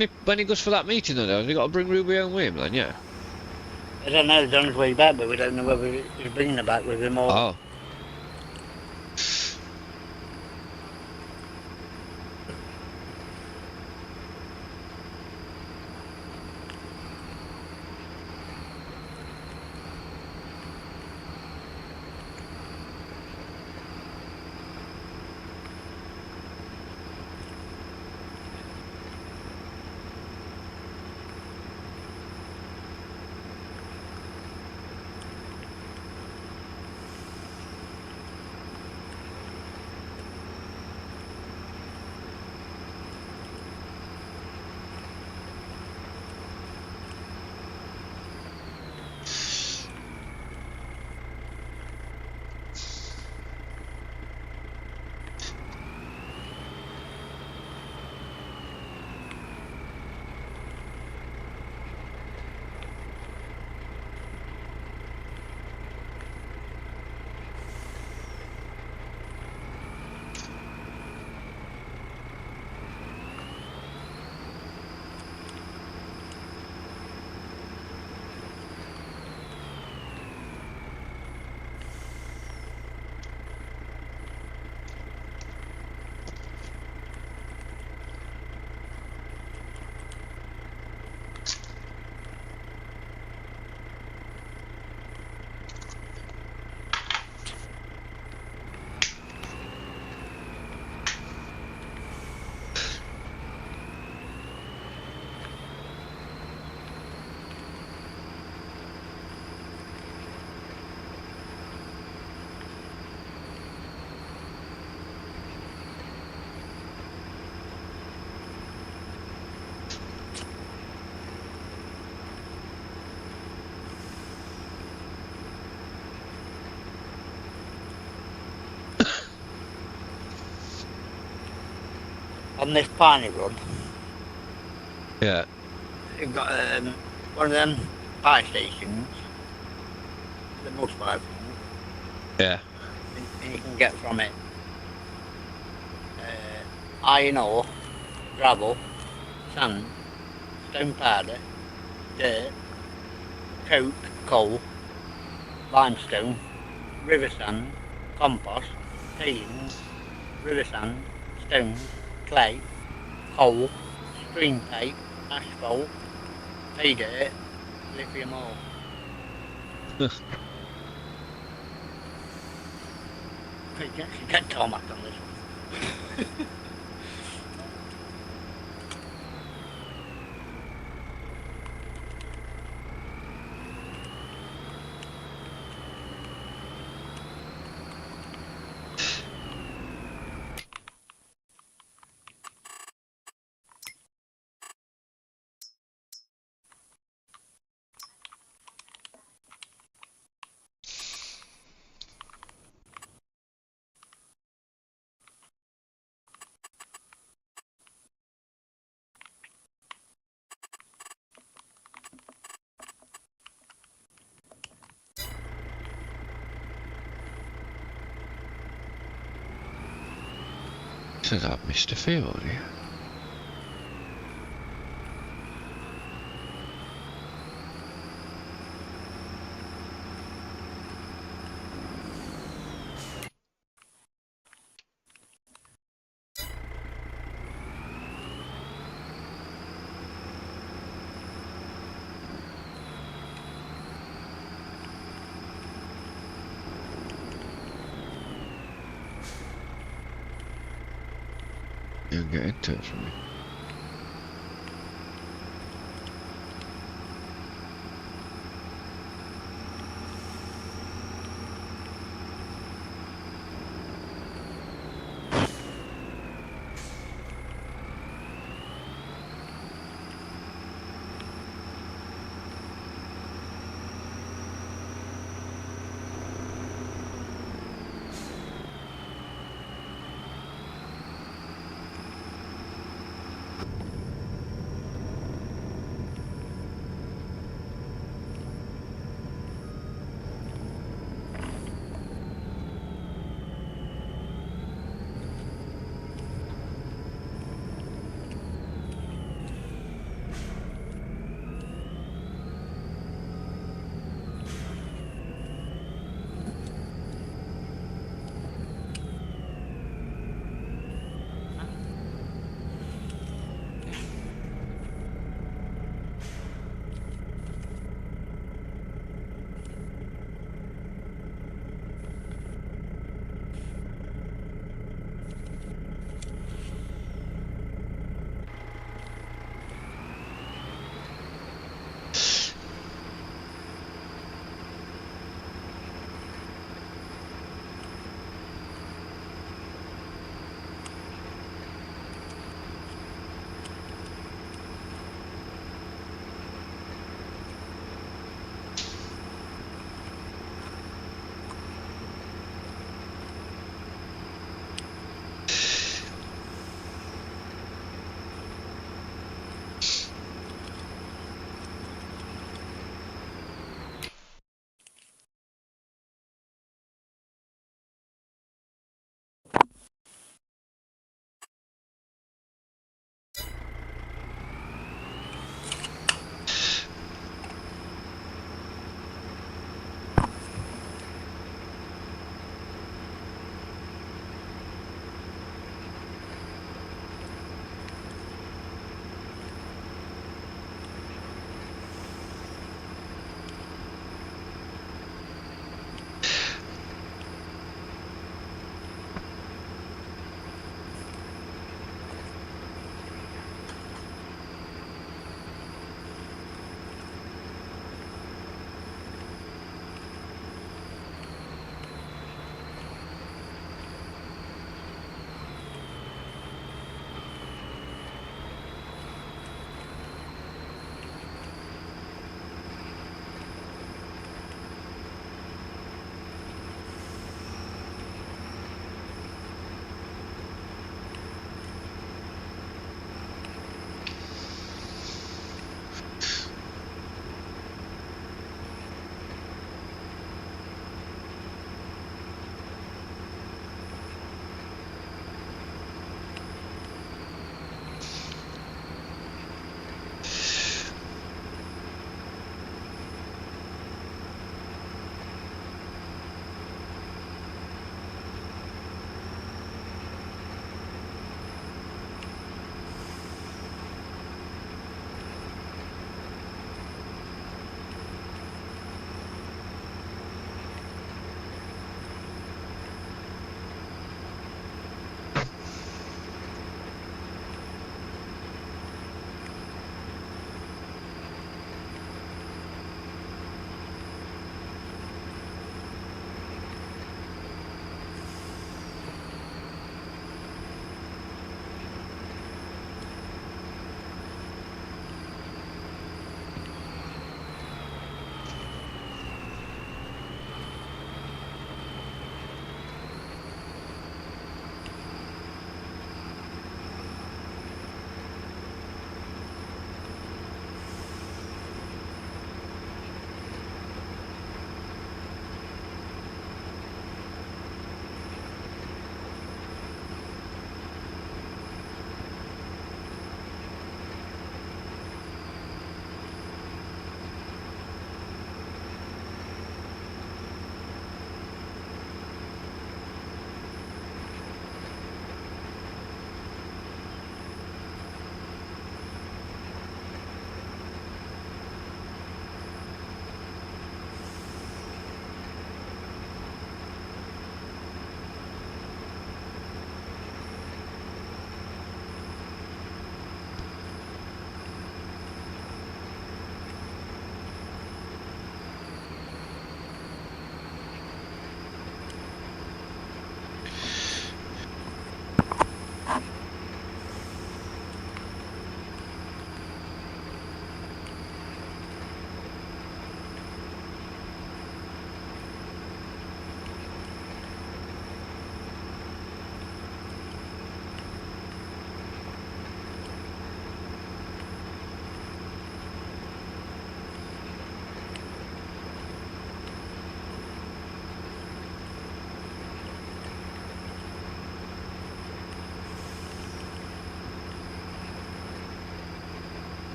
it. When he goes for that meeting then, has he got to bring Ruby home with him then, yeah? I don't know, he's on his way back, but we don't know whether he's bringing her back with him or... Oh. On this Piney Run, Yeah. you've got one of them fire stations, the most fire things, Yeah. and you can get from it iron ore, gravel, sand, stone powder, dirt, coke, coal, limestone, river sand, compost, tailings, river sand, stones, clay, coal, stream pipe, asphalt, pay dirt, lithium ore. You can actually get tarmac on this one. So that Mr. Field, yeah. You'll get in touch with me.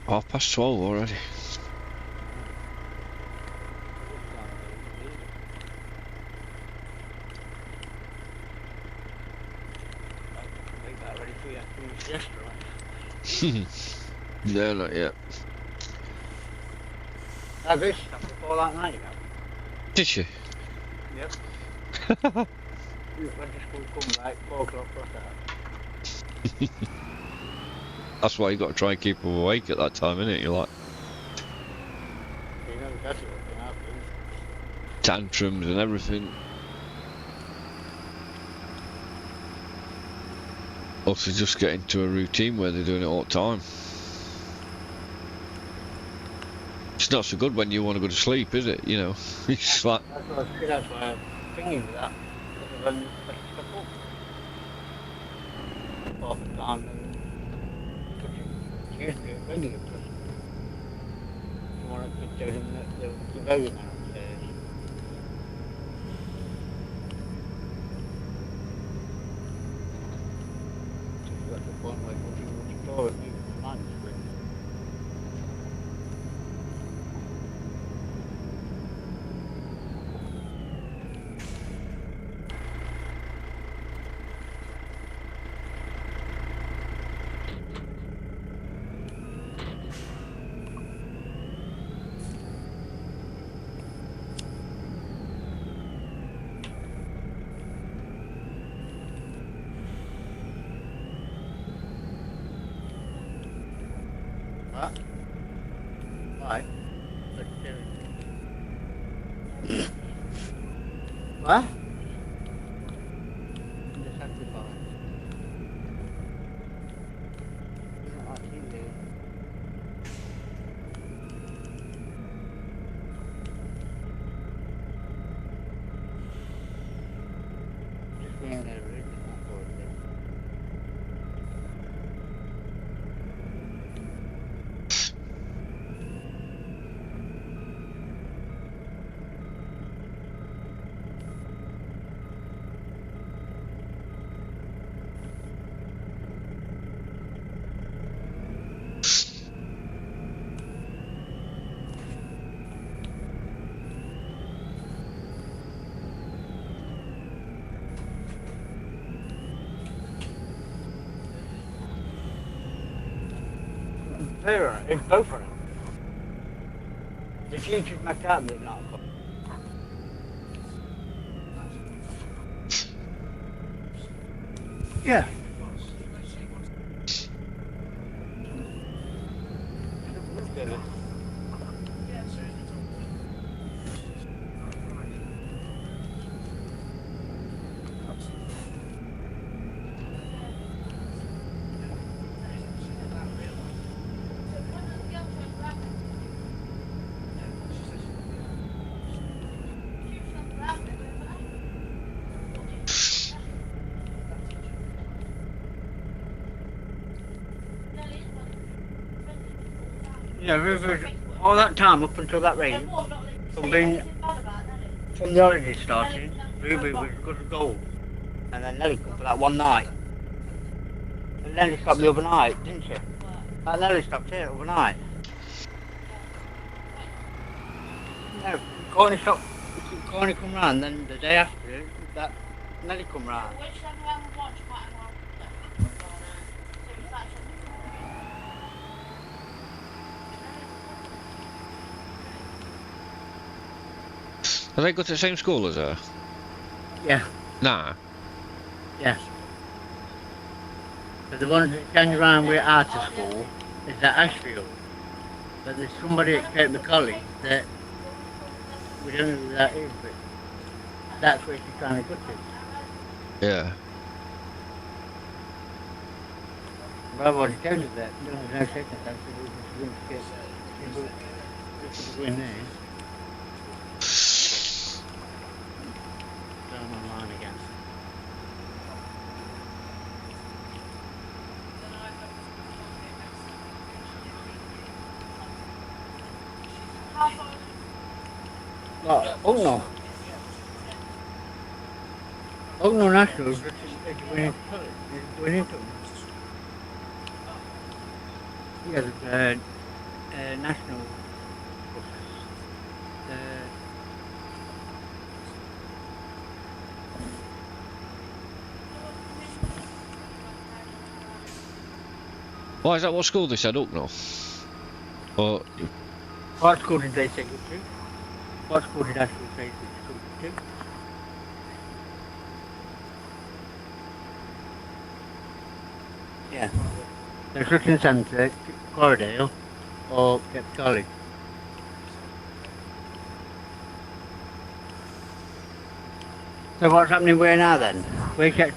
12:30 already. Make that ready for you after your siesta, right? No, not yet. I did stuff before that night, you know. Did you? Yep. Went to school, come back, 4 o'clock, plus that. That's why you got to try and keep them awake at that time, innit? You're like You know exactly what can happen. tantrums and everything. Also, just get into a routine where they're doing it all the time. It's not so good when you want to go to sleep, is it? You know, it's like That's why I'm thinking of that. Because when you pick stuff up, off and down, and usually it's regular stuff. You want to tell them that they're very downstairs. You got to the point where you want to store it, you can find it. What? Why? What? The sacrifice. I think they... Just being there, really, that's all it is. It's both of them. The future's my cat, but not. Yeah. Yeah, all that time up until that rain, from the holidays starting, Ruby was good as gold. And then Nelly come for that one night. And Nelly stopped the other night, didn't she? That Nelly stopped here overnight. No, Corny stopped, Corny come round, then the day after, that Nelly come round. have they got to the same school as her? Yeah, Nah. yeah. But the ones that change around with out of school is at Ashfield. But there's somebody at Cape Macaulay that we don't know who that is, but that's where she's trying to go to. Yeah. But I've already told you that. There's no circumstance that we just wouldn't get that. Go in there. Down online again. Oh no. Oh no, National is going into college. He's going into it. He has national bus. Why is that what school they said up now? Or What school did they say go to? What school did Ashfield say go to? Yeah. The Sutton Centre, Corridale, or Kept College. So what's happening where now then? Where Kept?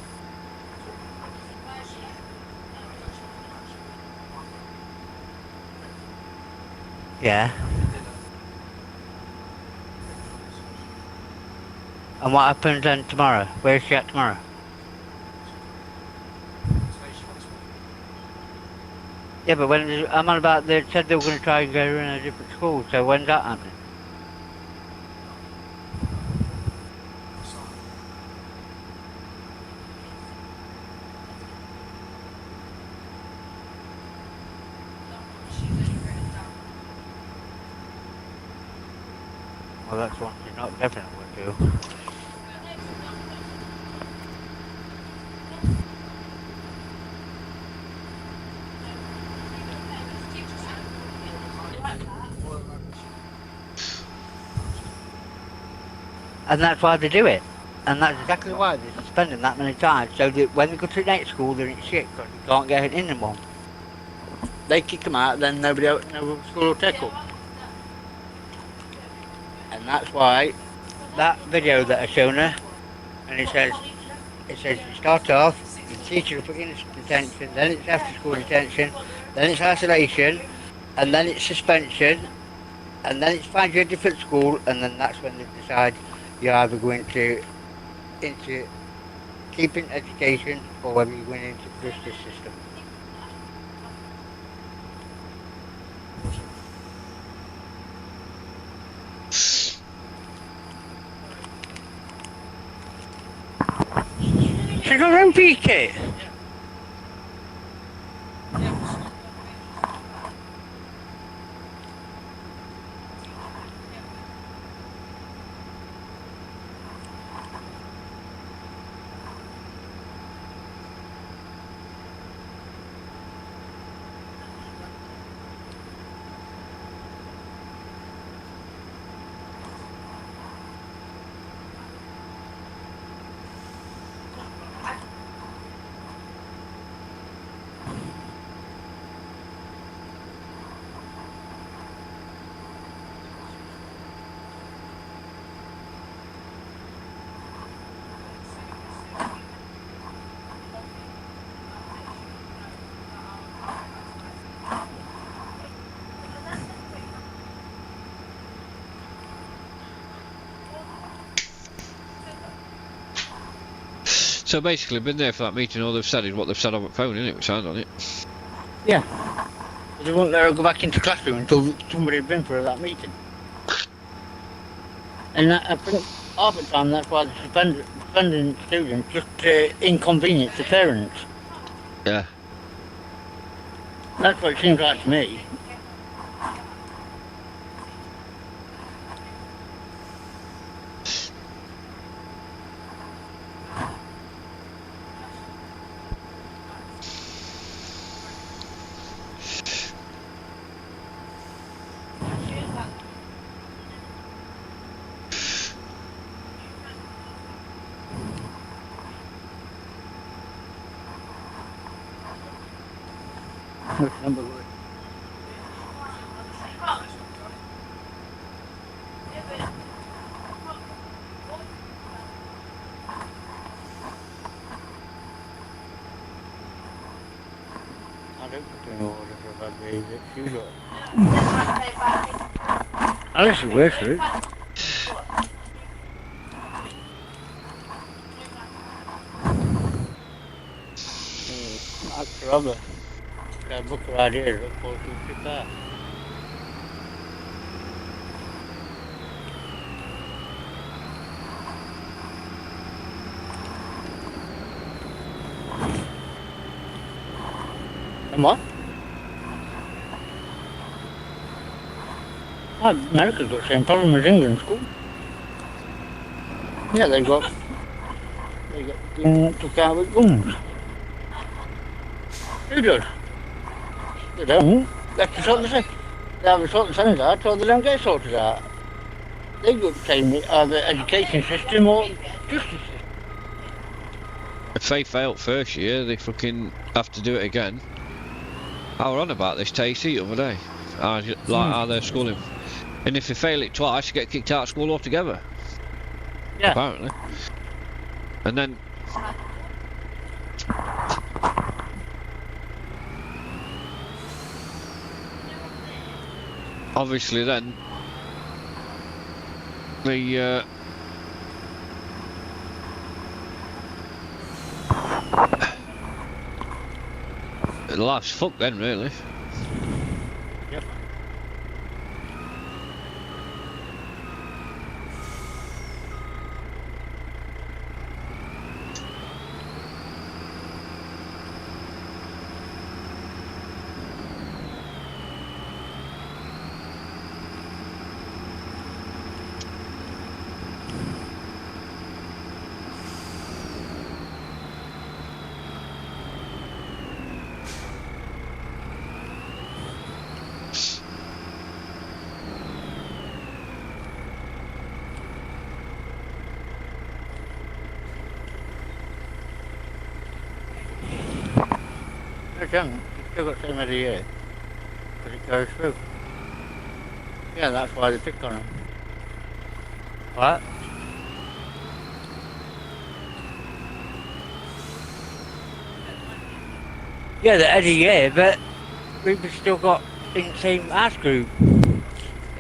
Yeah. And what happens then tomorrow? Where's she at tomorrow? Yeah, but when I'm on about, they said they were going to try and get her in a different school, so when's that happening? Well, that's one thing not definitely will do. And that's why they do it. And that's exactly why they suspend them that many times, so that when they go to the next school, they're in shit because they can't get in them one. They kick them out, then no school will take them. And that's why that video that I shown her, and it says you start off, the teacher will put you in detention, then it's after school detention, then it's isolation, and then it's suspension, and then it's find you a different school, and then that's when they decide you're either going into keeping education or whether you're going into the justice system. She's got her own PK. so basically, been there for that meeting. All they've said is what they've said on the phone, innit? Which sounds on it. Yeah. They won't let her go back into classroom until somebody had been for that meeting. And I think half the time that's why they're suspending students just to inconvenience the parents. Yeah. That's what it seems like to me. Number one. I don't put in order for that day, you got. I listen wait for it. That's rubber. That book right here, look for 255. And what? America's got the same problem as England school. Yeah, they got took out with guns. Who does? They don't. That's the sort of thing. They have a sort of thing out, or they don't get sorted out. They got the same either education system or justice system. If they failed first year, they fucking have to do it again. I were on about this TC the other day. How they're schooling. And if you fail it twice, you get kicked out of school altogether. Yeah. Apparently. And then... obviously then... the life's fucked then, really. Yep. Young, it's still got the same every year, because it goes through. Yeah, that's why they pick on them. What? Yeah, they're every year, but we've still got in the same age group.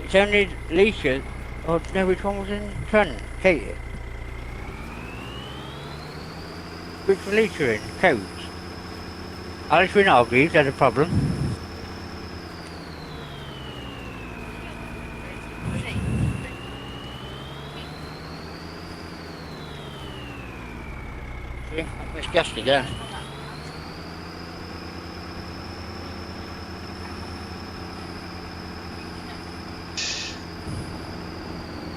It's only Leisha, or do you know which one was in Trent? Kate? Which was Leisha in? Coach? Alice Rinaldi's had a problem. See, I misguessed again.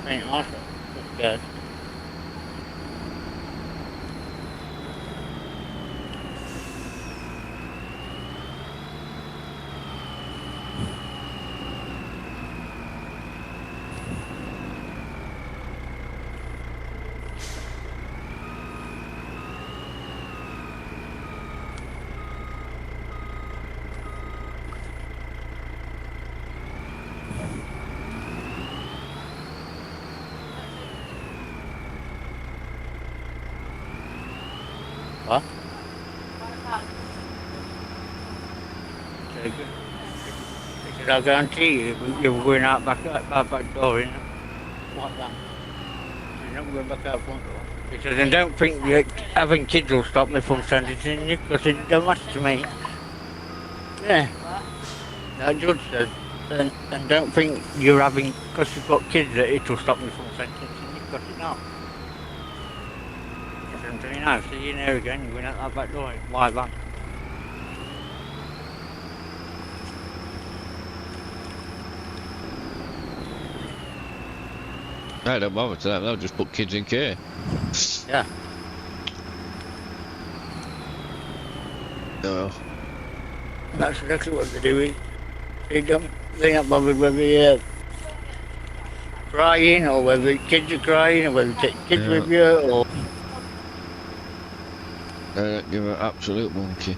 Ain't awesome. That's good. What? Because I guarantee you were going out back door in like that. You're not going back out front door. Because I don't think that having kids will stop me from sending it in you, because it don't matter to me. Yeah. That judge said, and don't think you're having, because you've got kids, that it will stop me from sending it in you, because it's not. I'm telling you now, see you there again, you're going out that back door, like that. I don't bother to them, they'll just put kids in care. Yeah. No. That's exactly what they're doing. They're not bothered whether you're crying, or whether kids are crying, or whether you take kids with you, or... They don't give an absolute monkey.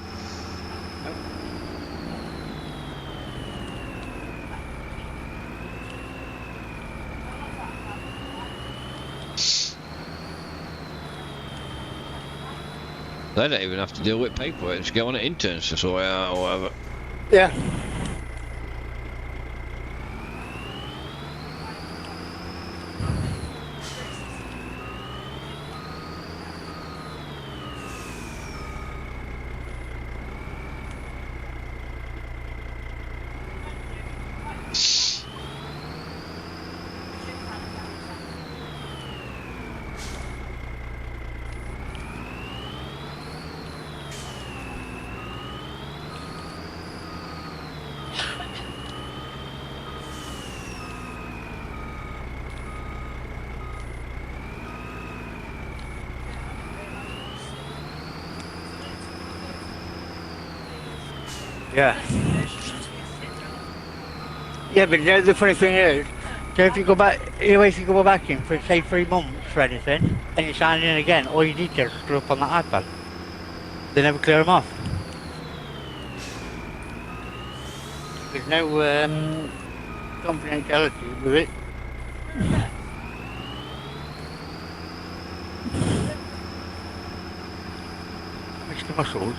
They don't even have to deal with paperwork, just go on at interns to sort it out or whatever. Yeah. Yeah. Yeah, but you know, the funny thing is, so if you go back, if you go back in for say 3 months for anything, and you sign in again, all your details are up on that iPad. They never clear them off. There's no confidentiality with it. Mr. Muscles.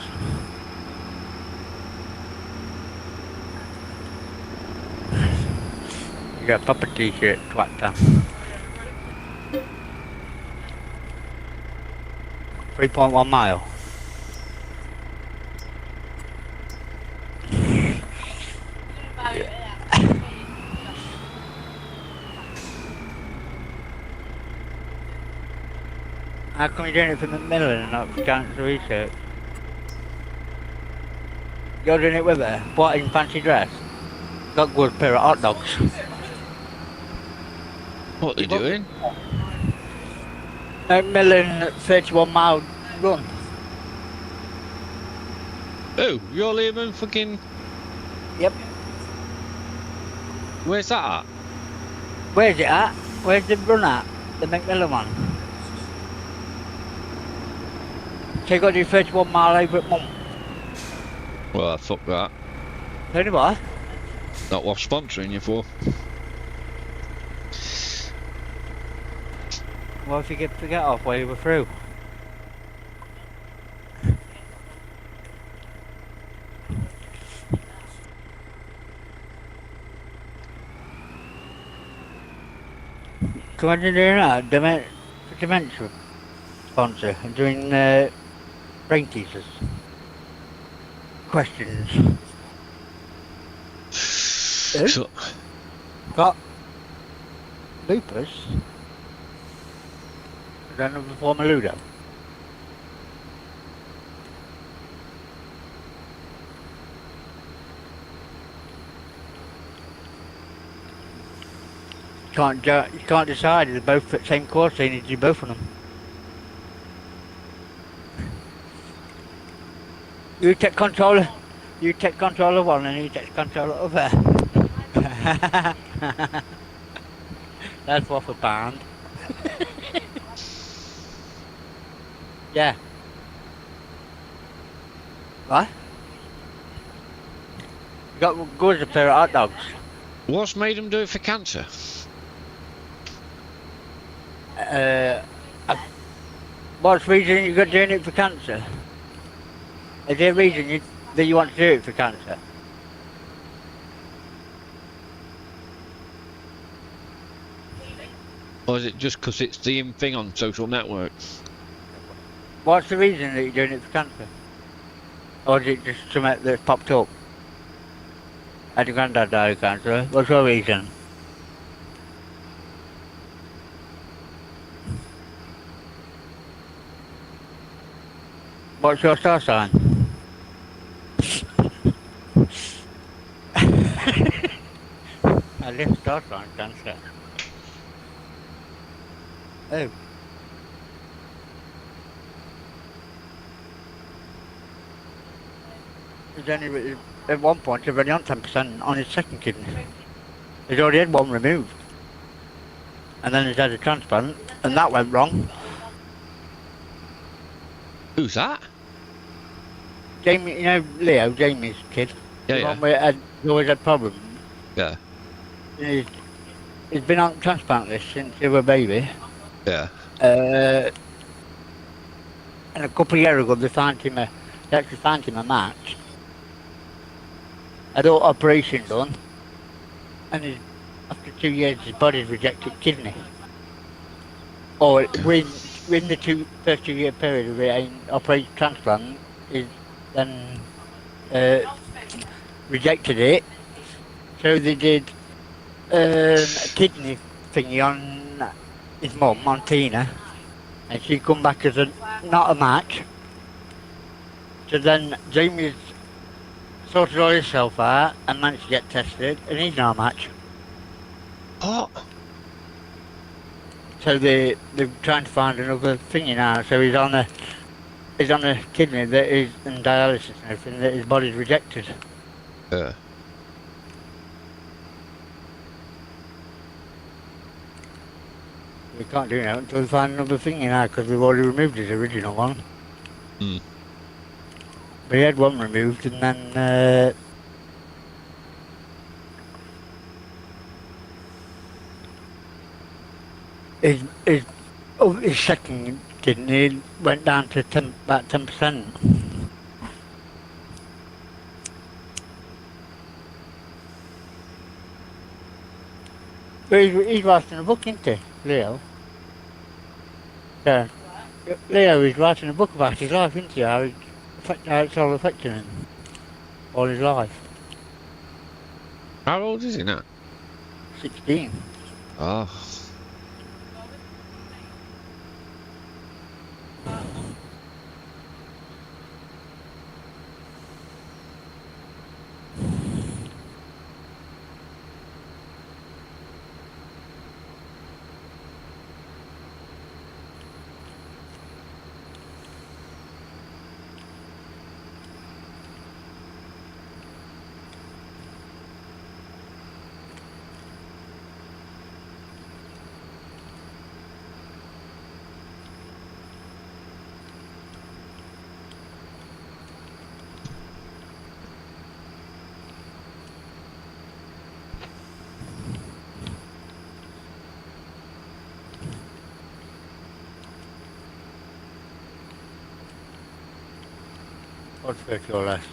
You got a proper t-shirt, twat down. 3.1 mile. How come you're doing it for Macmillan and not for Cancer Research? You're doing it with her? What, in fancy dress? Got good pair of hot dogs. What are they doing? Macmillan 31 mile run. Oh, you're leaving fucking... Yep. Where's that at? Where's it at? Where's the run at? The Macmillan one. So you got to do 31 mile over at month. Well, fuck that. Only what? Not what I'm sponsoring you for. What if you get to get off while you were through? Come on, doing that? Dementia sponsor and doing brain teasers. Questions. Who? So, Got lupus. Is that another form of Ludo? You can't decide. They're both at the same course. They need to do both of them. You take control of one and you take control of the other. That's what a band. Yeah. What? You got good as a pair of hot dogs. what's made them do it for cancer? What's the reason you're doing it for cancer? Is there a reason that you want to do it for cancer? Or is it just because it's the in thing on social networks? What's the reason that you're doing it for cancer? Or is it just something that's popped up? Had your granddad died of cancer? What's your reason? What's your star sign? I live star sign cancer. Oh. He's only, at one point, he's only on 10% on his second kidney. He's already had one removed. And then he's had a transplant, and that went wrong. Who's that? Jamie, you know Leo, Jamie's kid? Yeah, the yeah. one where he always had problems. Yeah. He's been on transplant list since he was a baby. Yeah. And a couple of years ago, they actually found him a match. Had all operation done, and after 2 years, his body's rejected kidney. Or within the first 2 year period of it, operation transplant, is then rejected it. So they did a kidney thingy on his mum, on Tina, and she come back as not a match. So then Jamie's sorted all himself out and managed to get tested, and he's not a match. What? So they're trying to find another thingy now. So he's on a kidney that is in dialysis and everything that his body's rejected. Yeah. We can't do that until we find another thing in there because we've already removed his original one. Hmm. But he had one removed and then his second kidney went down to about 10%. But he's writing a book, isn't he, Leo? Yeah. Leo is writing a book about his life, isn't he? How it's all affecting him all his life. How old is he now? 16. Oh. What's 30 or less?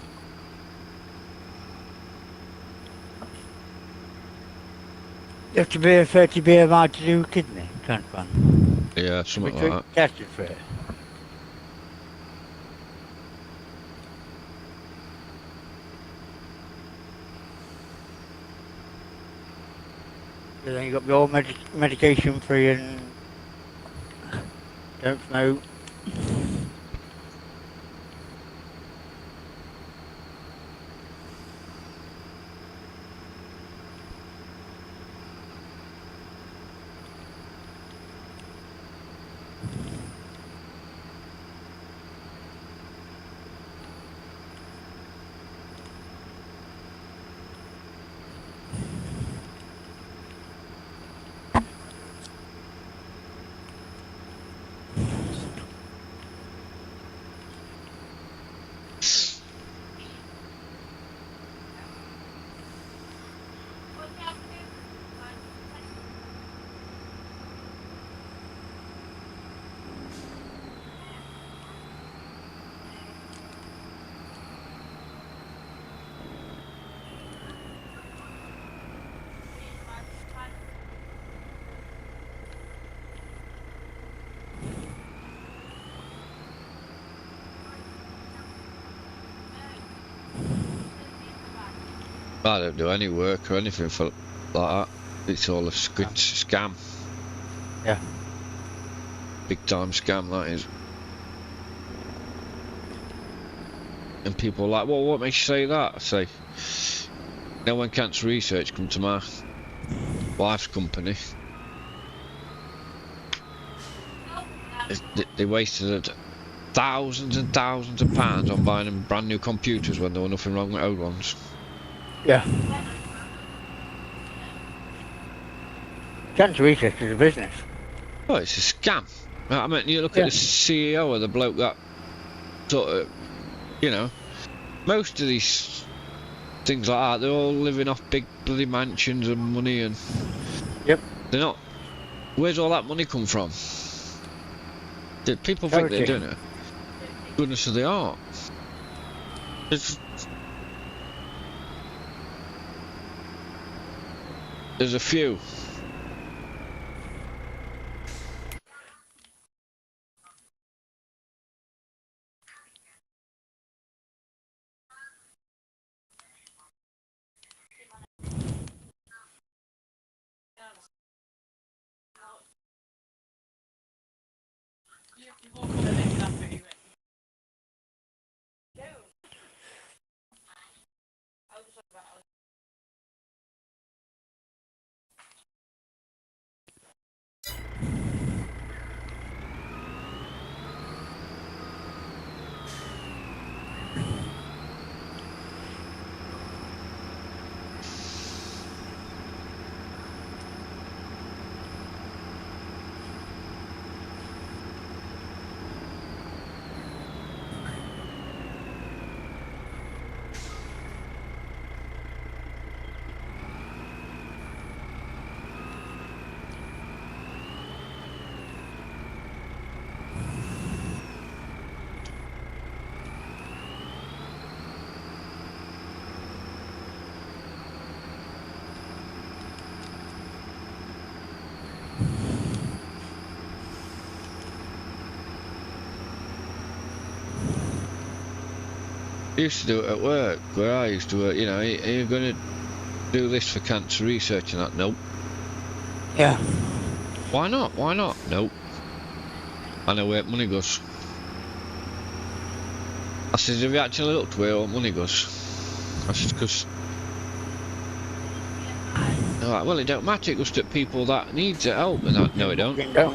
You have to be a 30 BMI to do a kidney transplant. Yeah, To be something like that. tested for it. And then you got to be all medication free and don't smoke. I don't do any work or anything for like that. It's all a scam. Yeah. Big time scam, that is. And people are like, well, what makes you say that? I say, when cancer research come to my wife's company, they wasted thousands and thousands of pounds on buying them brand new computers when there was nothing wrong with old ones. Yeah. Cancer research is a business. Oh, it's a scam. I mean, you look Yeah. at the CEO of the bloke that sort of, most of these things like that, they're all living off big bloody mansions and money, and Yep. they're not. Where's all that money come from? People think they're doing it. Goodness of the art. There's a few. used to do it at work, where I used to work. You know, are you going to do this for cancer research and that? Nope. Yeah. Why not? Why not? Nope. I know where money goes. I said, have you actually looked where all money goes? I said, because... Like, well, it don't matter, it goes to people that needs help and that. No, it don't. No,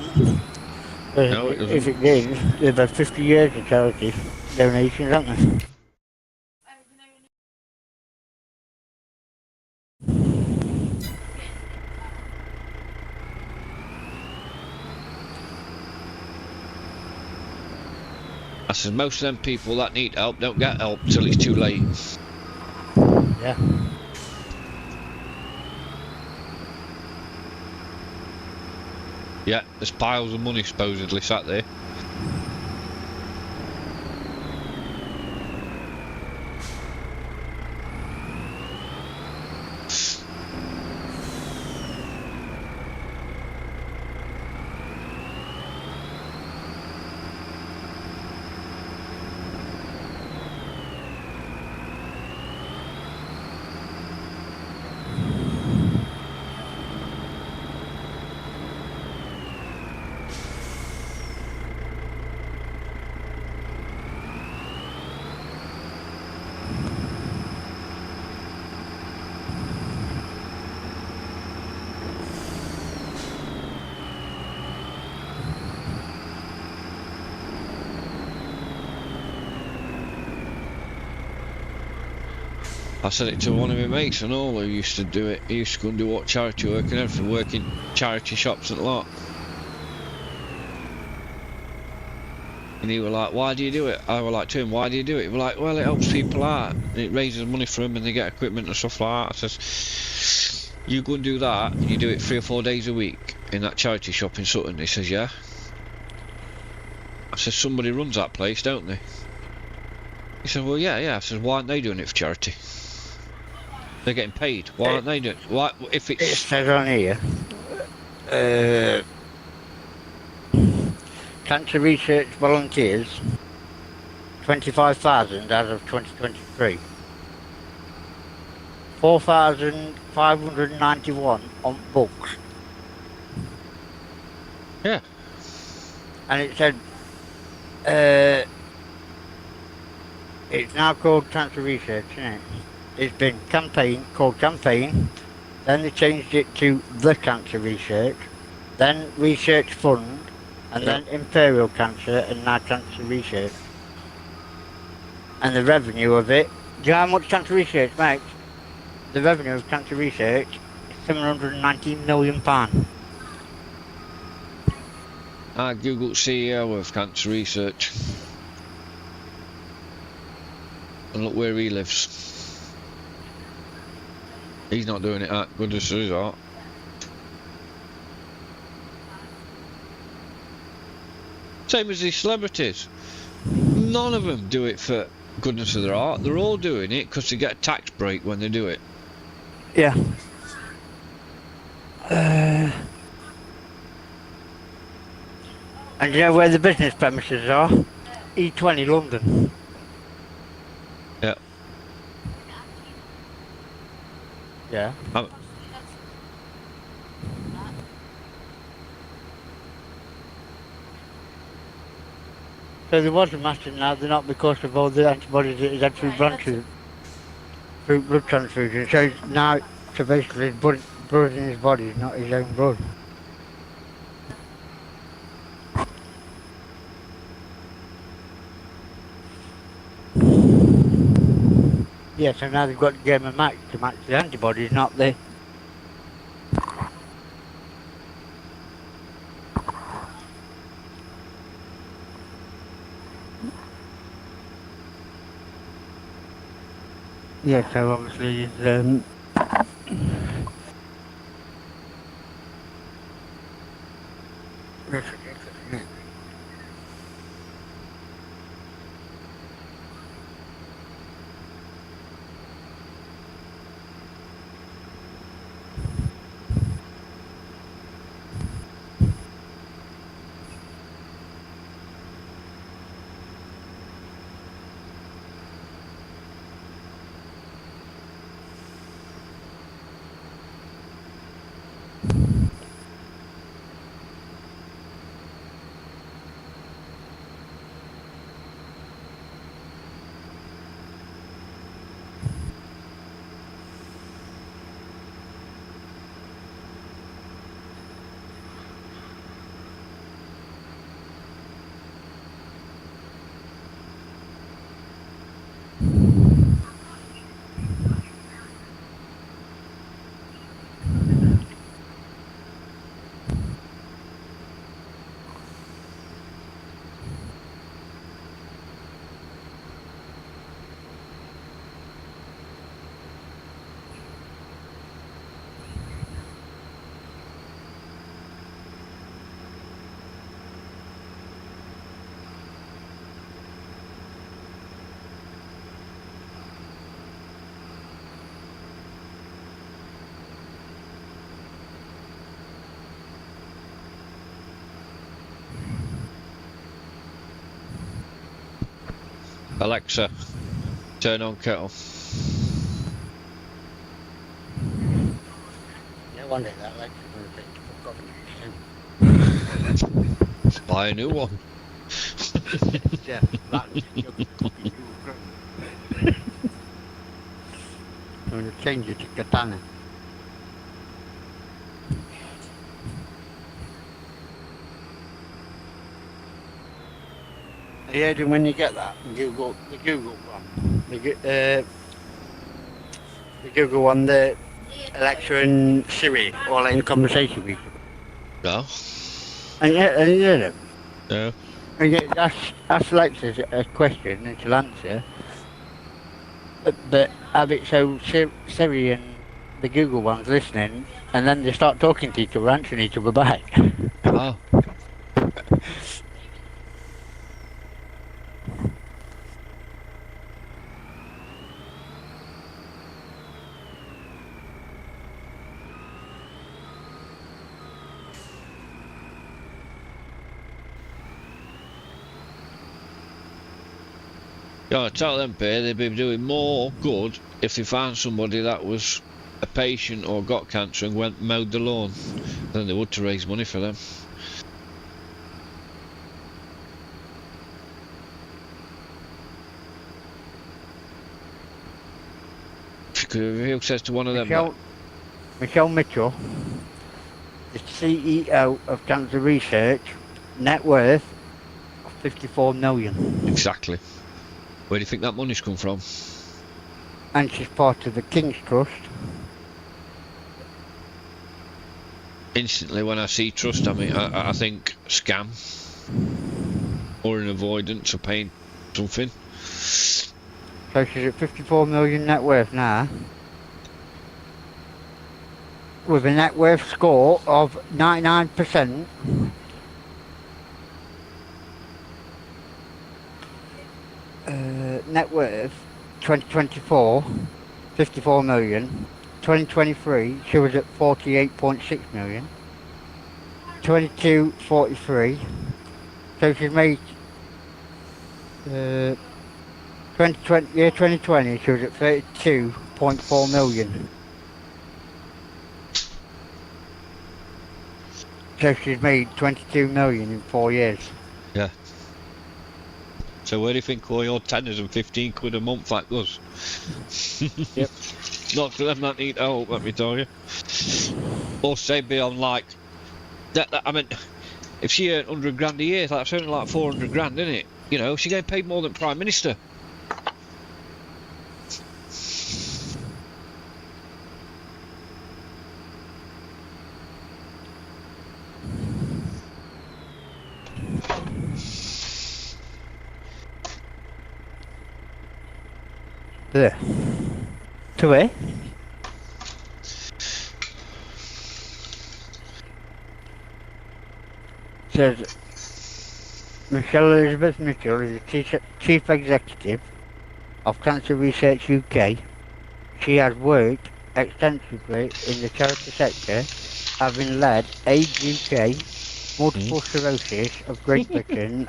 it doesn't. If it did, there'd be 50 years of charity donations, aren't there? I said, most of them people that need help don't get help till it's too late. Yeah. Yeah, there's piles of money supposedly sat there. I said it to one of my mates and all who used to do it. He used to go and do what charity work and everything, work in charity shops and a lot. And he was like, why do you do it? I was like to him, why do you do it? He was like, well, it helps people out. It raises money for them and they get equipment and stuff like that. I says, you go and do that and you do it 3 or 4 days a week in that charity shop in Sutton. He says, yeah. I said, somebody runs that place, don't they? He said, well, yeah. I said, why aren't they doing it for charity? They're getting paid. Why aren't they doing it? Why, if It it's... says on here, cancer research volunteers, 25,000 as of 2023. 4,591 on books. Yeah. And it said, it's now called cancer research, isn't it? It's been called campaign, then they changed it to the cancer research, then research fund, and then imperial cancer, and now cancer research. And the revenue of it, do you know how much cancer research makes? The revenue of cancer research is £719 million. Google CEO of cancer research. And look where he lives. He's not doing it that good as his art. Same as these celebrities. None of them do it for goodness of their art. They're all doing it because they get a tax break when they do it. Yeah. And you know where the business premises are? E20 London. Yeah. Yeah. So there was a massive, now they're not, because of all the antibodies that he's had through branches, through blood transfusion. So now, so basically his blood in his body is not his own blood. Yeah, so now they've got to give him a match to match the antibodies, not the... Yeah, so obviously it's, that's ridiculous, isn't it? Alexa, turn on kettle. No wonder that Alexa's going to take the fuck off. Buy a new one. Yeah, that's just cooking you. I'm going to change it to katana. Yeah, then when you get that, Google the Google one, the Google one, the Alexa and Siri all in conversation with you. No. And you hear them. No. And you ask Alexa a question and she'll answer. But have it so Siri and the Google one's listening, and then they start talking to each other, answering each other back. Oh. Yeah, tell them, Pay, they'd be doing more good if they found somebody that was a patient or got cancer and went and mowed the lawn than they would to raise money for them. If you says to one of them, Michelle Mitchell, the CEO of Cancer Research, net worth of 54 million. exactly. Where do you think that money's come from? And she's part of the King's Trust. Instantly, when I see trust, I think scam or an avoidance of paying something. So she's at 54 million net worth now, with a net worth score of 99%. Net worth 2024 54 million. 2023 she was at 48.6 million. 22.43. So she's made 2020 she was at 32.4 million. So she's made 22 million in 4 years. Yeah. So where do you think all your tenors and 15 quid a month that goes? Yep. Not for them that need help, let me tell you. Or say be on like that, I mean, if she earned 100 grand a year, that's only like 400 grand, isn't it? You know, she getting paid more than Prime Minister. There. To where? Says Michelle Elizabeth Mitchell is the Chief Executive of Cancer Research UK. She has worked extensively in the charity sector, having led AIDS UK, Multiple Sclerosis of Great Britain,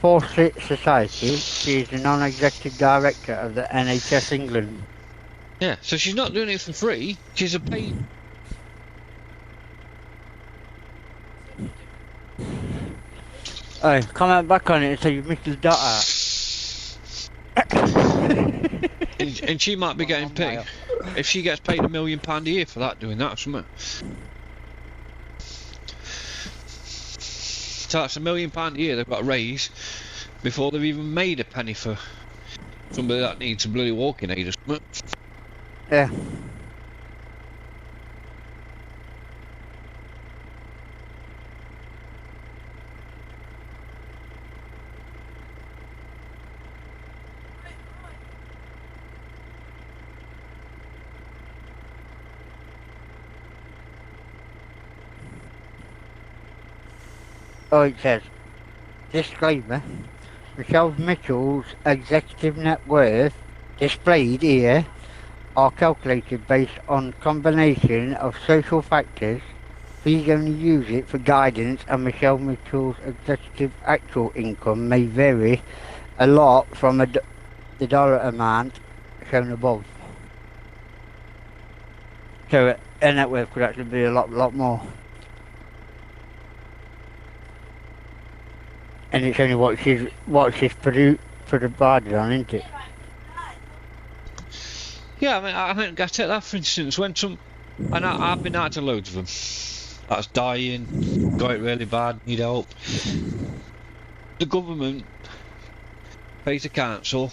Foresight Society. She is the non-executive director of the NHS England. Yeah, so she's not doing it for free, she's a paid... Oh, comment back on it and say you've missed the dot out. and she might be getting paid. If she gets paid £1 million a year for that, doing that or something. So that's £1 million a year they've got to raise before they've even made a penny for somebody that needs a bloody walking aid or something. Yeah. Oh, it says, disclaimer, Michelle Mitchell's executive net worth displayed here are calculated based on combination of social factors. Please only use it for guidance, and Michelle Mitchell's executive actual income may vary a lot from the dollar amount shown above. So a net worth could actually be a lot more. And it's only what she's provided on, isn't it? Yeah, I mean, I take that for instance. When and I've been out to loads of them. That's dying, got it really bad, need help. The government pays the council.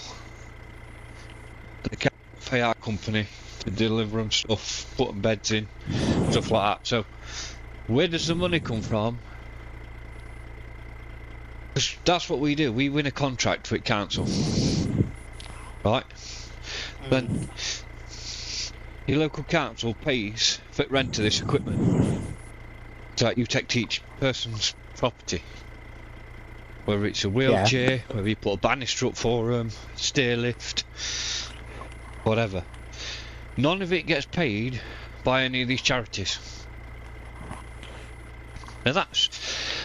They can't pay our company to deliver them stuff, put them beds in, stuff like that. So, where does the money come from? 'Cause that's what we do. We win a contract with council, right? Then your local council pays for rent of this equipment. So you take to each person's property, whether it's a wheelchair, whether you put a banister up for them, stair lift, whatever. None of it gets paid by any of these charities. Now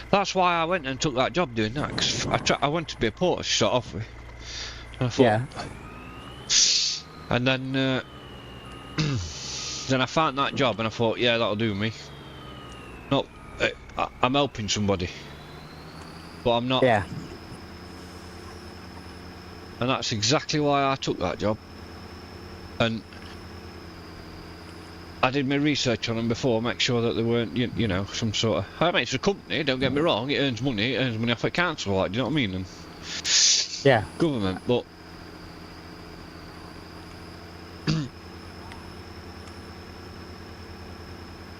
that's why I went and took that job doing that, because I wanted to be a porter to start off with. And I thought, and then then I found that job and I thought, yeah, that'll do me. Not, I'm helping somebody, but I'm not. Yeah. And that's exactly why I took that job. And I did my research on them before, make sure that they weren't, you know, some sort of. I mean, it's a company. Don't get me wrong. It earns money. It earns money off a council. Like, do you know what I mean? And government, but.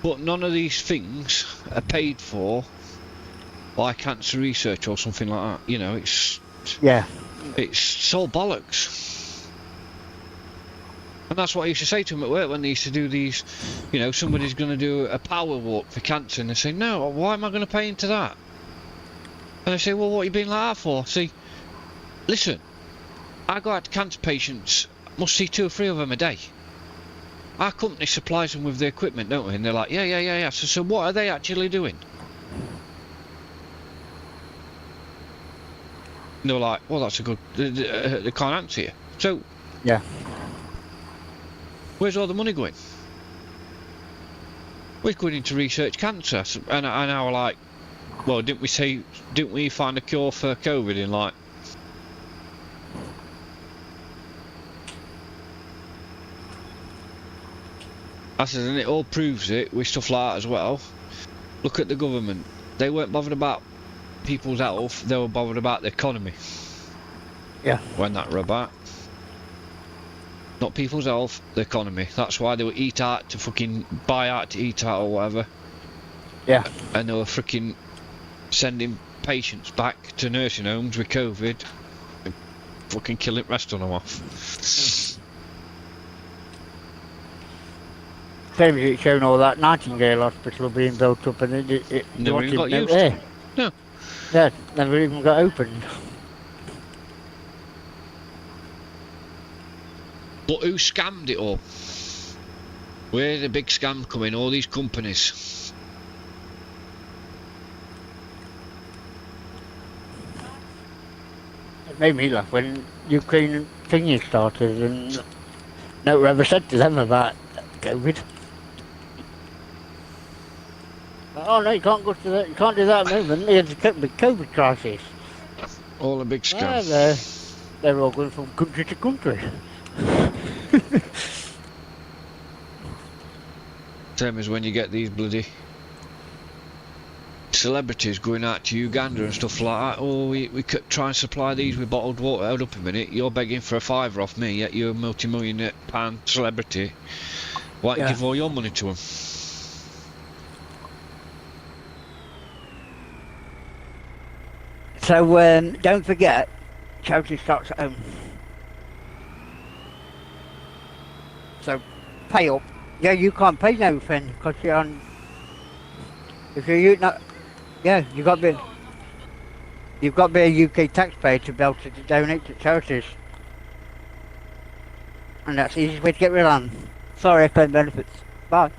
But none of these things are paid for by cancer research or something like that. You know, it's all bollocks. And that's what I used to say to them at work when they used to do these. You know, somebody's going to do a power walk for cancer, and they say, "No, why am I going to pay into that?" And I say, "Well, what are you being like that for?" See, listen, I go out to cancer patients. Must see 2 or 3 of them a day. Our company supplies them with the equipment, don't we? And they're like, yeah. So what are they actually doing? And they're like, well, that's a good. They can't answer you. So where's all the money going? We're going into research cancer, and I were like, well, didn't we find a cure for COVID in like? I said, and it all proves it with stuff like that as well. Look at the government. They weren't bothered about people's health, they were bothered about the economy. Yeah. When that were about. Not people's health, the economy. That's why they would eat out to fucking buy out to eat out or whatever. Yeah. And they were freaking sending patients back to nursing homes with COVID and fucking killing the rest of them off. Same as it's shown all that Nightingale Hospital being built up and it Never even got used. No. Yeah, never even got opened. But who scammed it all? Where did the big scam come in? All these companies. It made me laugh when Ukraine thingy started and no one ever said to them about COVID. Oh no, you can't go to that. You can't do that at the moment. There's a COVID crisis. All a big scam. Yeah, they're all going from country to country. Same as when you get these bloody celebrities going out to Uganda and stuff like that. Oh, we could try and supply these with bottled water. Hold up a minute. You're begging for a £5 off me, yet you're a multi-million pound celebrity. Why don't you give all your money to them? So don't forget, charity starts at home. So pay up. Yeah, you can't pay nothing because you're on. If you're not, you've got to be a UK taxpayer to be able to donate to charities, and that's the easiest way to get rid of them. Sorry, I claim benefits. Bye.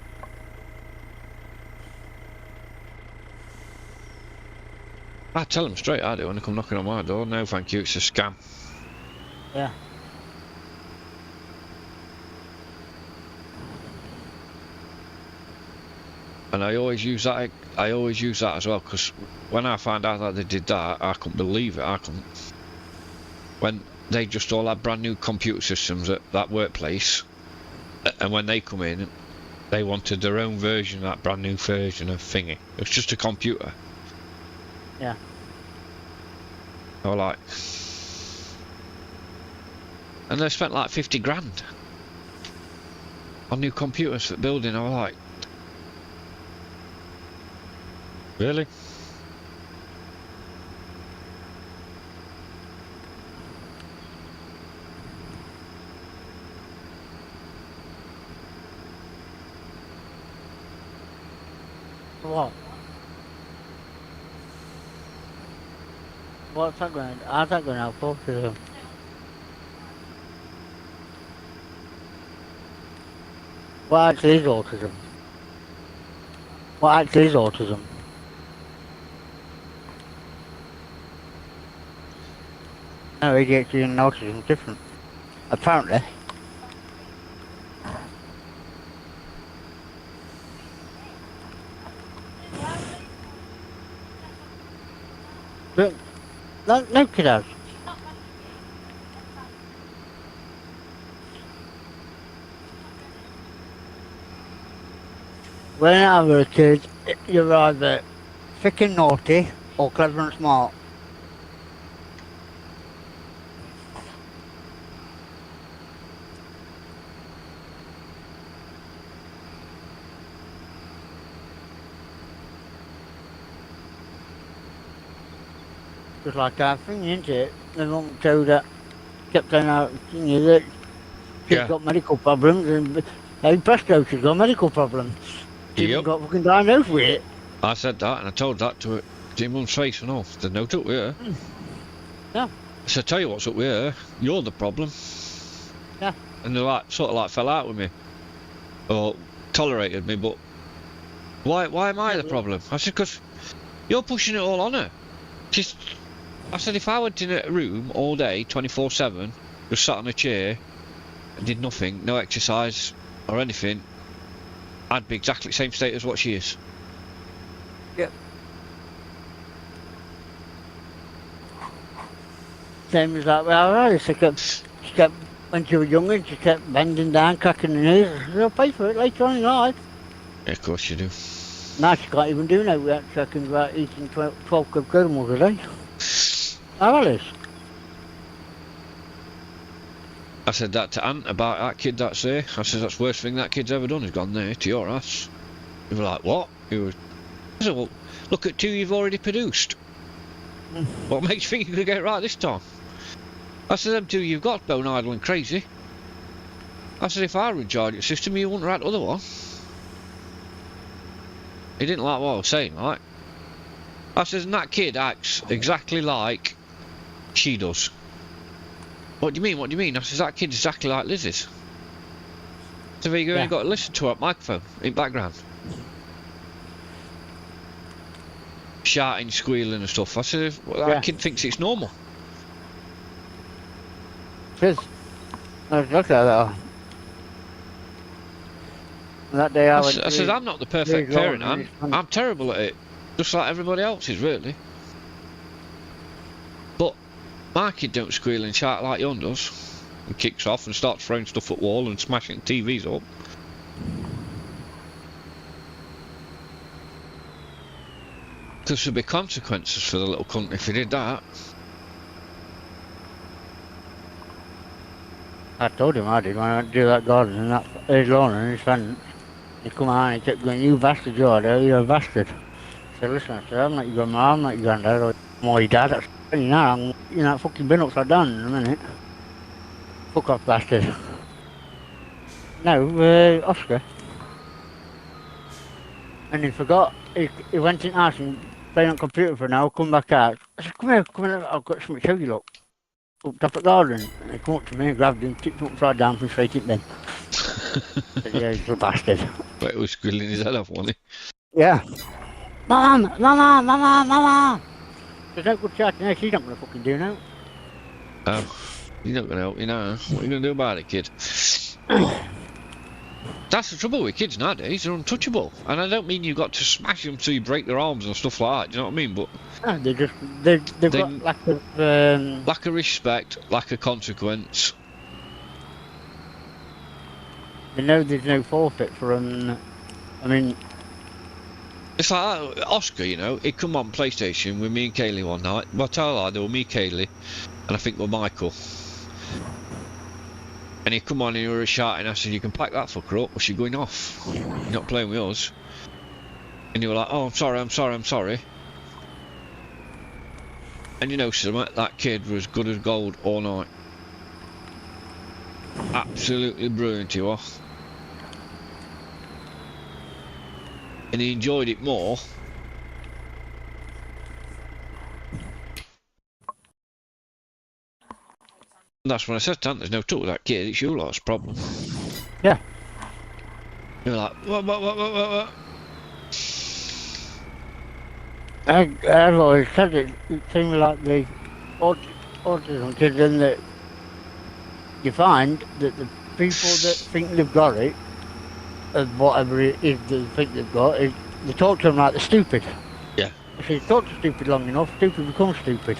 I tell them straight, I do, when they come knocking on my door. No, thank you, it's a scam. Yeah. And I always use that. I always use that as well, because when I found out that they did that, I couldn't believe it. I couldn't. When they just all had brand new computer systems at that workplace, and when they come in, they wanted their own version of that brand new version of thingy. It was just a computer. Yeah. I was like, and they spent like 50 grand on new computers for the building. I was like, really? What? What's that going to, how's that going to help autism? What actually is autism? What actually is autism? No, ADHD and autism are different. Apparently. But no kid has. When I was a kid, you're either thick and naughty or clever and smart. Just like our thing, isn't it? The mum told that, kept saying out, you know, that she's Yeah. got medical problems, and hey, presto, she's got medical problems. She's Yep. got fucking diagnosed with it. I said that, and I told that to her, to your mum's face and all. There's no up with her. Yeah. I said, tell you what's up with her. You're the problem. Yeah. And they like sort of like fell out with me, or tolerated me. But why am I the problem? I said, because you're pushing it all on her. She's. I said, if I went in a room all day, 24/7, just sat on a chair and did nothing, no exercise or anything, I'd be exactly the same state as what she is. Yep. Same as that with our eyes. She kept, when she was younger, she kept bending down, cracking her knees. I said, I'll pay for it later on in life. Yeah, of course you do. Now she can't even do no without checking about eating 12 cup caramels a day. How are this? I said that to Ant about that kid that's there. I said, that's the worst thing that kid's ever done, is gone there to your ass. He was like, what? He was. I said, well, look at 2 you've already produced. What makes you think you could get it right this time? I said, them 2 you've got bone idle and crazy. I said, if I were in charge of the system, you wouldn't have had the other one. He didn't like what I was saying, like. I said, and that kid acts exactly like she does. What do you mean? What do you mean? I said, that kid's exactly like Lizzie's. So there you go, Yeah. you got to listen to her microphone in background. Shouting, squealing and stuff. I said, well, that Yeah. kid thinks it's normal. Cheers. Look at that. That day I went I said, I'm not the perfect Very parent, long, I'm terrible at it. Just like everybody else is, really. But my kid don't squeal and shout like yours does. And kicks off and starts throwing stuff at wall and smashing TVs up. Because there'd be consequences for the little cunt if he did that. I told him I did when I went to do that garden and that his lawn and his fence. He come out and he kept going, you bastard, you're a bastard. I said, listen, I said, I'm not your grandma, I'm not your granddad, or my dad, that's you know, I'm you know, fucking bin upside down in a minute. Fuck off, bastard. No, Oscar. And he forgot, he went in the house and played on computer for an hour, come back out. I said, come here, I've got something to show you, look. Up top of the garden. And he come up to me, grabbed him, tipped him upside down from straight in bin. Said, yeah, he's a bastard. But he was squealing his head off, wasn't he? Yeah. Mama, mama, mama, mama. There's no good shouting there, she's not going to fucking do now. Oh, you're not going to help you now. What are you going to do about it, kid? That's the trouble with kids nowadays, they're untouchable. And I don't mean you've got to smash them till you break their arms and stuff like that, do you know what I mean? But No, they've got lack of, lack of respect, lack of consequence. they know there's no forfeit for them. I mean, It's like Oscar, you know, he'd come on PlayStation with me and Kaylee one night. Well, tell a lie, there were me, Kaylee, and I think with Michael. And he'd come on and he was shouting. I said, you can pack that fucker up, or she's going off. You're not playing with us. And you were like, oh, I'm sorry. And you know something, that kid was good as gold all night. Absolutely brilliant he was. And he enjoyed it more. And that's when I said to him, there's no talk with that kid, it's your lot's problem. yeah. You're like, what? I've always said it seems like the autism kids, and that you find that the people that think they've got it, and whatever it is that they think they've got, is they talk to them like they're stupid. Yeah. If you talk to stupid long enough, stupid becomes stupid.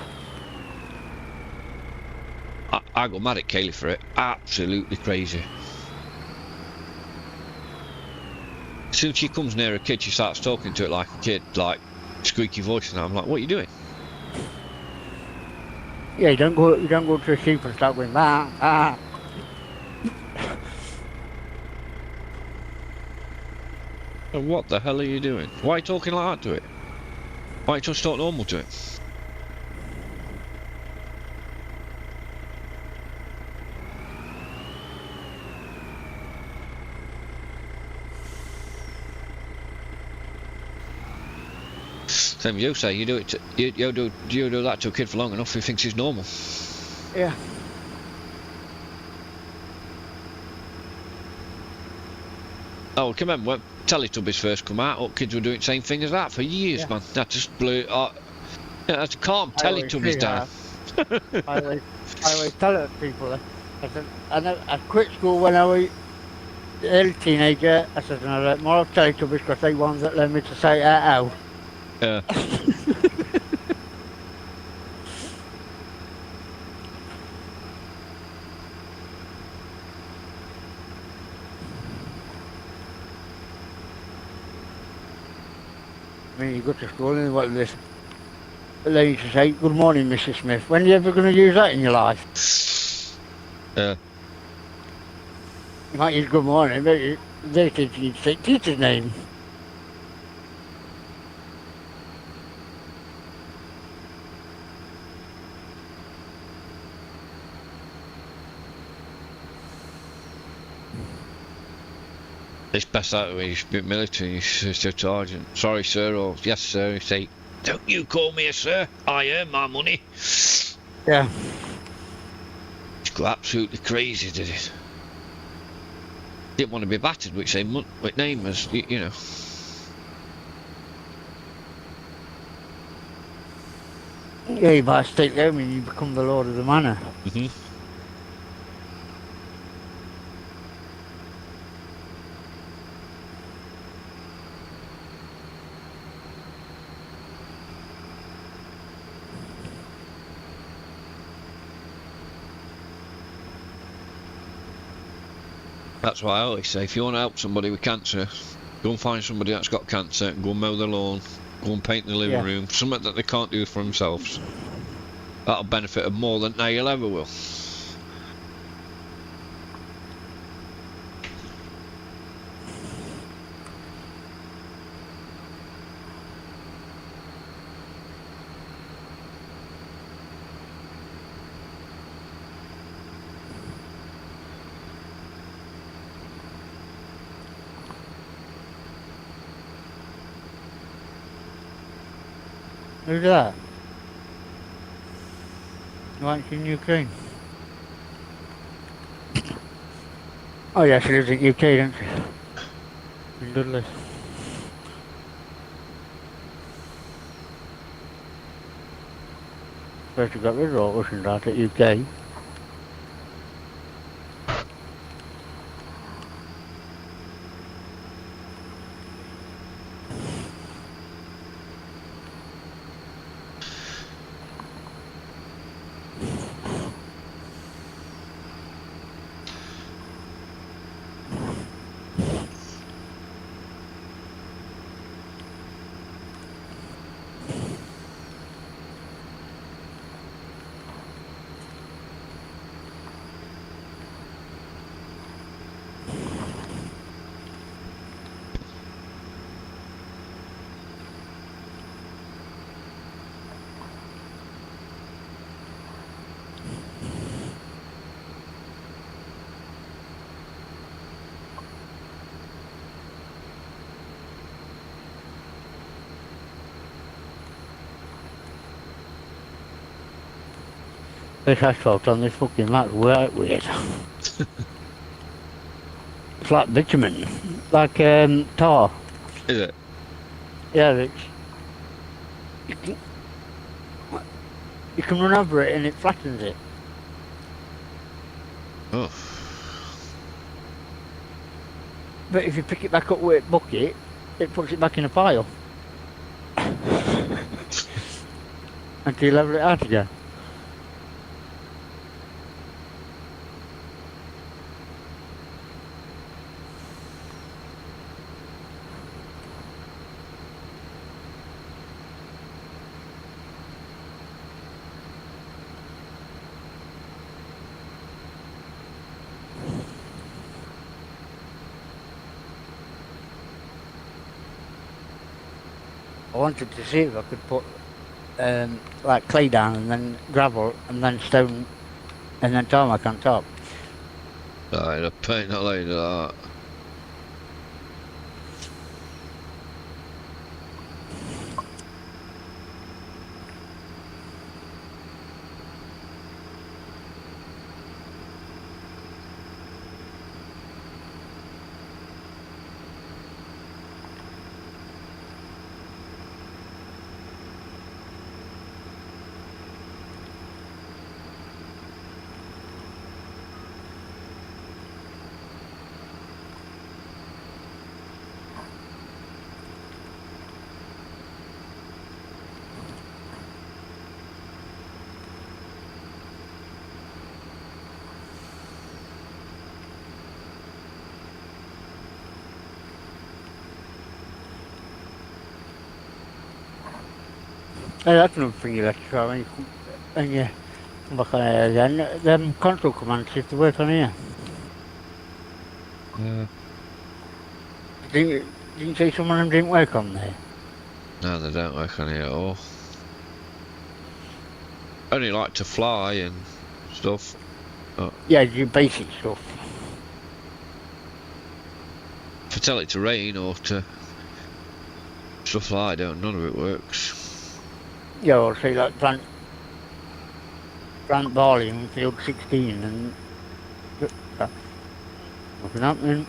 I got mad at Kaylee for it. Absolutely crazy. As soon as she comes near a kid, she starts talking to it like a kid, like squeaky voice, and I'm like, what are you doing? Yeah, you don't go to a sheep and start going bah. And what the hell are you doing? Why are you talking like that to it? Why don't you just talk normal to it? Same as you say, you do it. You do that to a kid for long enough, he thinks it's normal. Yeah. Oh, I can remember when Teletubbies first come out, kids were doing the same thing as that for years, Yeah. man. That just blew. That's calm Teletubbies down. I always tell it to people. I said, I quit school when I was an early teenager. I said, and I learnt more of Teletubbies because they ones that learned me to say out. Yeah. I mean, you go to school and what this. They used to say, good morning, Mrs. Smith. When are you ever going to use that in your life? Yeah. You might use good morning, but they teach you to say teacher's name. It's best that way. You should be military. You should say sergeant. Sorry, sir, or yes, sir. You say, don't you call me a sir. I earn my money. Yeah. It's go absolutely crazy, did it? Didn't want to be battered with say with name as you know. Yeah, you buy a state home and you become the lord of the manor. Mhm. That's why I always say, if you want to help somebody with cancer, go and find somebody that's got cancer and go and mow the lawn, go and paint the living room, something that they can't do for themselves. That'll benefit them more than they ever will. Who's that? Why is she in Ukraine? Oh yeah, she lives in UK, doesn't she? In Dudley. First you got rid of all Russians out at UK. This asphalt on this fucking map's weird. It's like bitumen, like tar. Is it? Yeah, you can, you can run over it and it flattens it. Oh. But if you pick it back up with a bucket, it puts it back in a pile. Until you level it out again. I wanted to see if I could put like clay down and then gravel and then stone and then tarmac on top. Right, a pain not like that. Hey, that's another thing you have to try when you come back on here again. Them control commands used to work on here. Didn't you say some of them didn't work on there? No, they don't work on here at all. Only like to fly and stuff. Yeah, your basic stuff. If I tell it to rain or to stuff like that, none of it works. Yeah, I'll say like plant barley in field 16 and nothing happening.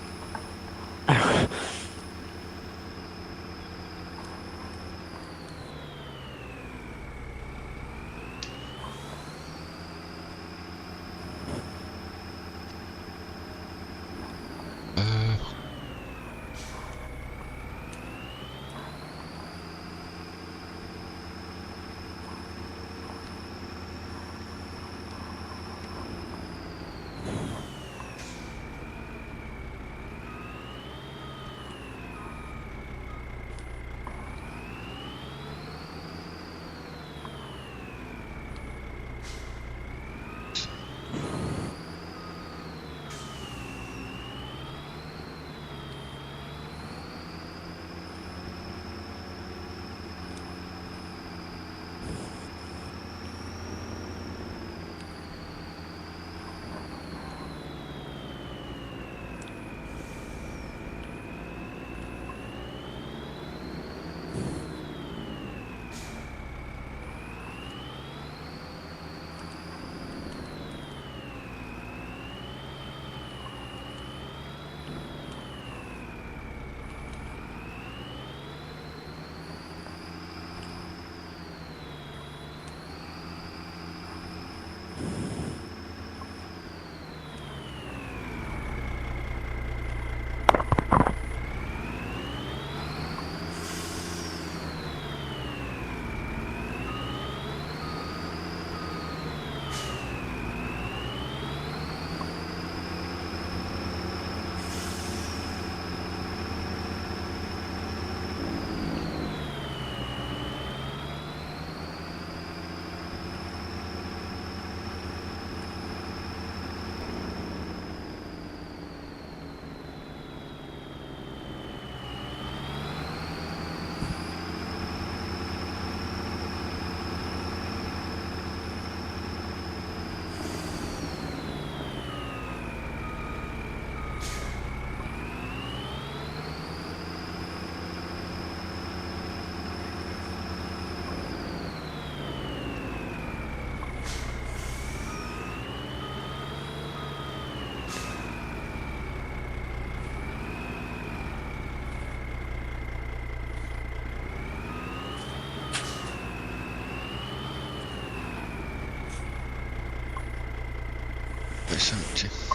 it's empty.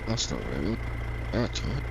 That's not very good. That's all right.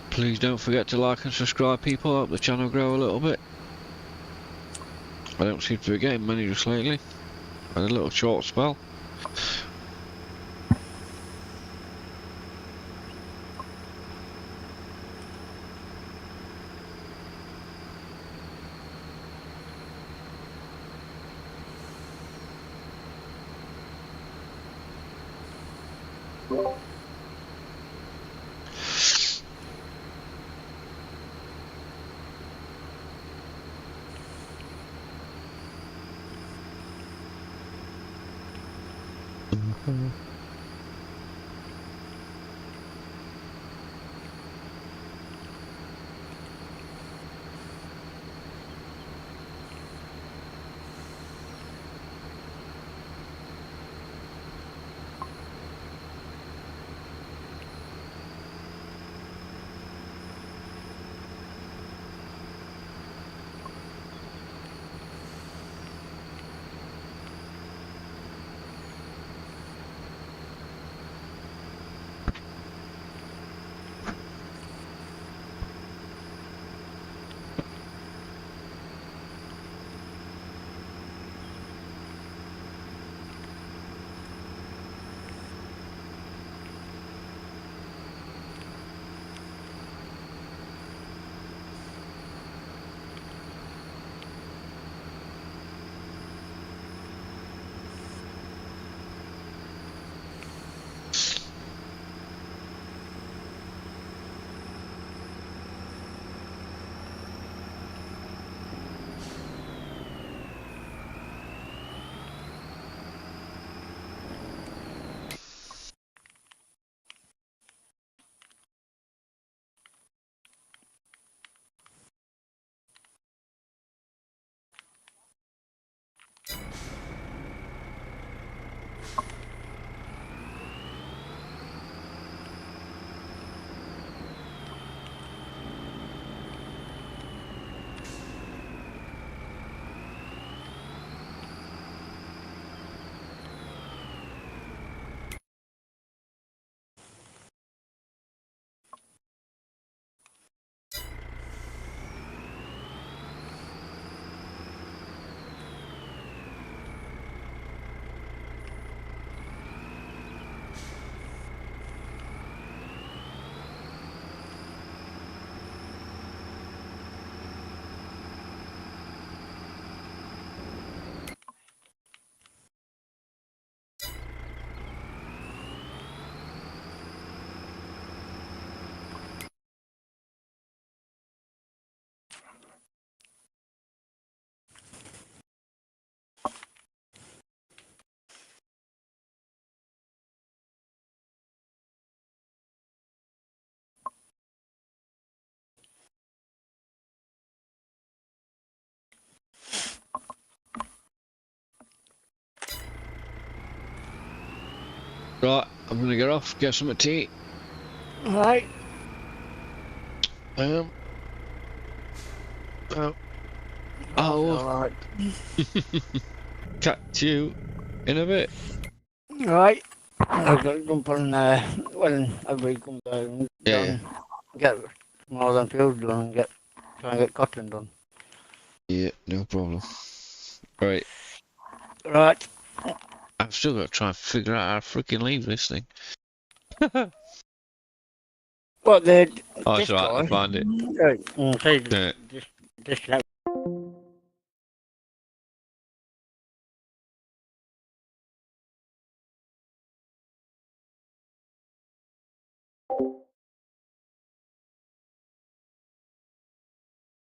Please don't forget to like and subscribe, people. Help the channel grow a little bit. I don't seem to be getting many just lately. Had a little short spell. Right, I'm gonna get off, get some tea. Right. Oh. Alright. Catch you in a bit. Right. I've got to jump on when everybody comes out and get more than fields done and try and get cotton done. Yeah, no problem. Right, Right. I've still got to try and figure out how to freaking leave this thing. What the Oh, it's this alright, I'll guy? find it. Right. Yeah. Disconnect